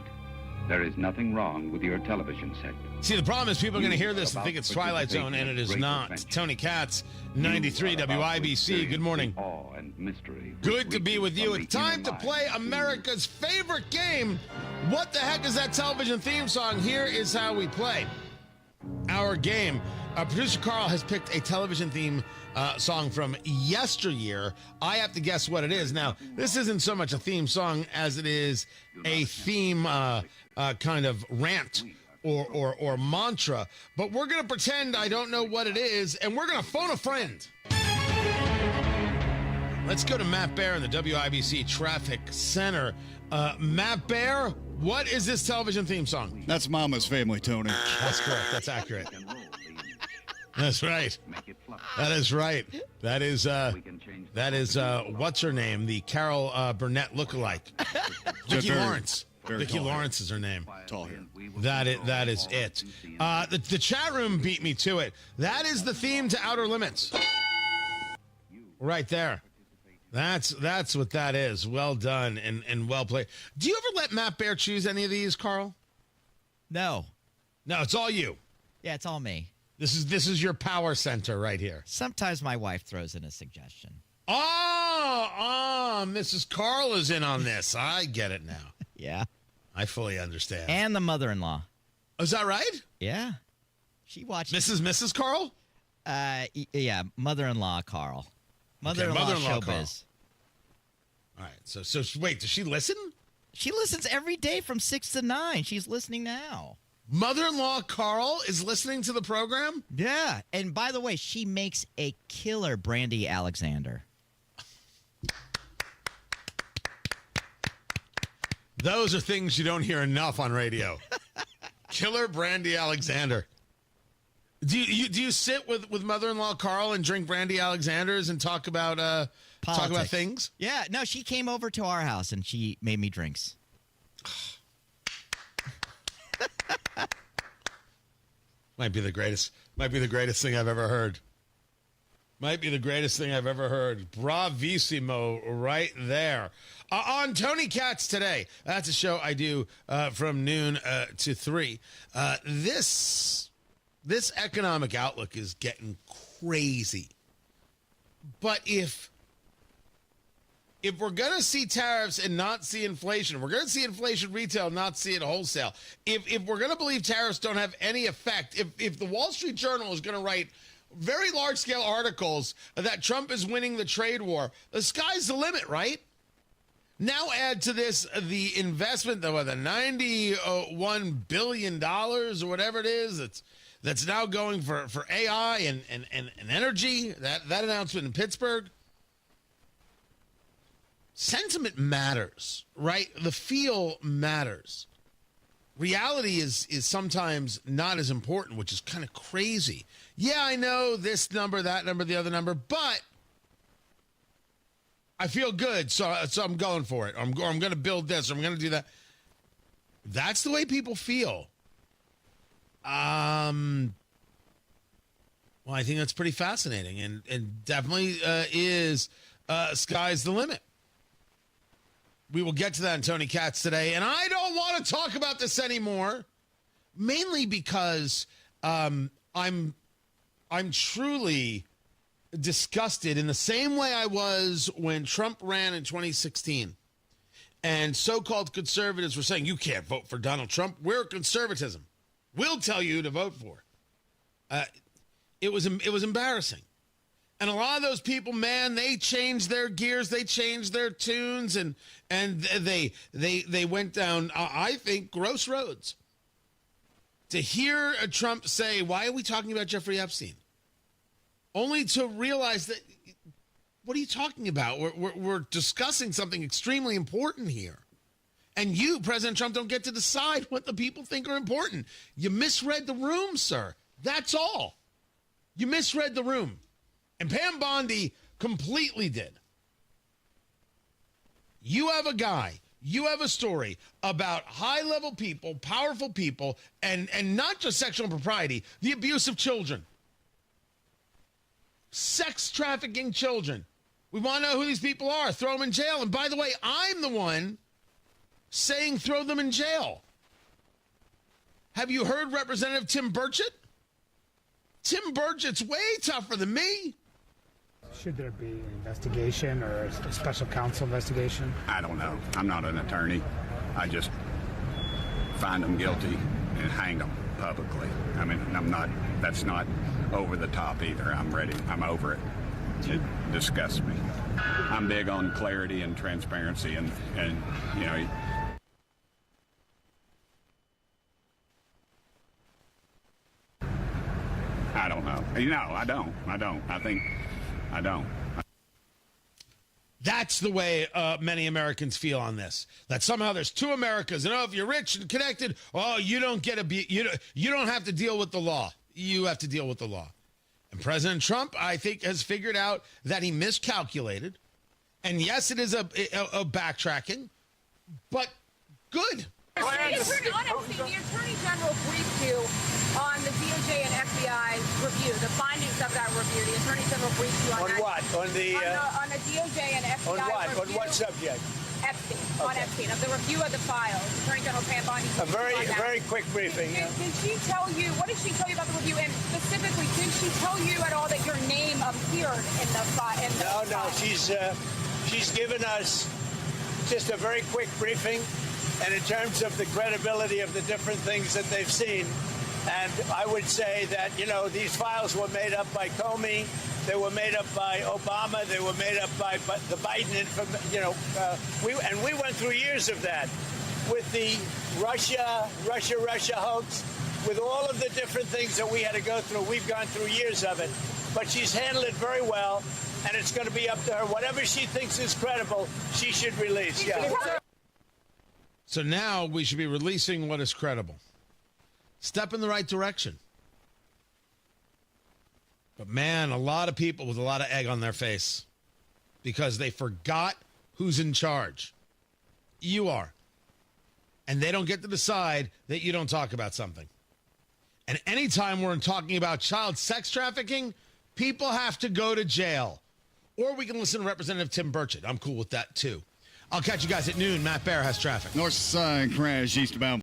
There is nothing wrong with your television set. See, the problem is people are going to hear this and think it's Twilight Zone, and it is not. Tony Katz, 93 WIBC. Good morning. Awe and mystery. Good to be with you. It's time to play America's favorite game. What the heck is that television theme song? Here is how we play our game. Producer Carl has picked a television theme song from yesteryear. I have to guess what it is. Now, this isn't so much a theme song as it is a theme kind of rant or mantra. But we're going to pretend I don't know what it is, and we're going to phone a friend. Let's go to Matt Bear in the WIBC Traffic Center. Matt Bear, what is this television theme song? That's Mama's Family, Tony. That's correct. That's accurate. That's right. That is right. That is what's her name? The Carol Burnett lookalike. Vicki Lawrence. Vicki Lawrence is her name. Tall hair. That is it. The chat room beat me to it. That is the theme to Outer Limits. Right there. That's what that is. Well done and well played. Do you ever let Matt Bear choose any of these, Carl? No. No, it's all you. Yeah, it's all me. This is your power center right here. Sometimes my wife throws in a suggestion. Mrs. Carl is in on this. I get it now. Yeah. I fully understand. And the mother-in-law. Oh, is that right? Yeah. She watched Mrs. Carl? Yeah, mother-in-law Carl. Mother-in-law showbiz. Carl. All right. So wait, does she listen? She listens every day from 6 to 9. She's listening now. Mother-in-law Carl is listening to the program? Yeah. And by the way, she makes a killer Brandy Alexander. Those are things you don't hear enough on radio. Killer Brandy Alexander. Do you sit with mother-in-law Carl and drink Brandy Alexanders and talk about things? Yeah. No, she came over to our house and she made me drinks. Might be the greatest thing I've ever heard. Might be the greatest thing I've ever heard. Bravissimo right there. On Tony Katz Today. That's a show I do from noon to 3. This economic outlook is getting crazy. But if we're going to see tariffs and not see inflation, we're going to see inflation retail, not see it wholesale. If we're going to believe tariffs don't have any effect, if the Wall Street Journal is going to write very large-scale articles that Trump is winning the trade war, the sky's the limit, right? Now add to this the investment, the $91 billion or whatever it is that's now going for AI and energy, that announcement in Pittsburgh. Sentiment matters, right? The feel matters. Reality is sometimes not as important, which is kind of crazy. Yeah, I know this number, that number, the other number, but I feel good, so I'm going for it. I'm going to build this, or I'm going to do that. That's the way people feel. Well, I think that's pretty fascinating, and definitely is sky's the limit. We will get to that in Tony Katz Today, and I don't want to talk about this anymore, mainly because I'm truly disgusted in the same way I was when Trump ran in 2016, and so-called conservatives were saying, you can't vote for Donald Trump. We're conservatism. We'll tell you to vote for. It was embarrassing. And a lot of those people, man, they changed their gears, they changed their tunes, and they went down, I think, gross roads. To hear Trump say, why are we talking about Jeffrey Epstein? Only to realize that, what are you talking about? We're discussing something extremely important here. And you, President Trump, don't get to decide what the people think are important. You misread the room, sir. That's all. You misread the room. And Pam Bondi completely did. You have a guy, you have a story about high-level people, powerful people, and not just sexual impropriety, the abuse of children. Sex trafficking children. We want to know who these people are. Throw them in jail. And by the way, I'm the one saying throw them in jail. Have you heard Representative Tim Burchett? Tim Burchett's way tougher than me. Should there be an investigation or a special counsel investigation? I don't know. I'm not an attorney. I just find them guilty and hang them publicly. I mean, that's not over the top either. I'm over it. It disgusts me. I'm big on clarity and transparency and you know. I don't know. I don't. I don't. That's the way many Americans feel on this. That somehow there's two Americas, and if you're rich and connected, you don't get you don't have to deal with the law. You have to deal with the law. And President Trump, I think, has figured out that he miscalculated. And yes, it is a backtracking, but good. The Attorney General briefed you on the DOJ and FBI review, the findings of that review. The Attorney General briefed you on that. What? On the DOJ and FBI on what? review. On what subject? Epstein. Okay. On Epstein, of the review of the files. Attorney General Pam Bondi. A very quick briefing. Did she tell you, what did she tell you about the review? And specifically, did she tell you at all that your name appeared in the file? No, she's given us just a very quick briefing, and in terms of the credibility of the different things that they've seen. And I would say that, these files were made up by Comey, they were made up by Obama, they were made up by the Biden, we went through years of that with the Russia hoax, with all of the different things that we had to go through. We've gone through years of it, but she's handled it very well, and it's going to be up to her. Whatever she thinks is credible, she should release. Yeah. So now we should be releasing what is credible. Step in the right direction. But man, a lot of people with a lot of egg on their face because they forgot who's in charge. You are. And they don't get to decide that you don't talk about something. And anytime we're talking about child sex trafficking, people have to go to jail. Or we can listen to Representative Tim Burchett. I'm cool with that too. I'll catch you guys at noon. Matt Bear has traffic. North side crash eastbound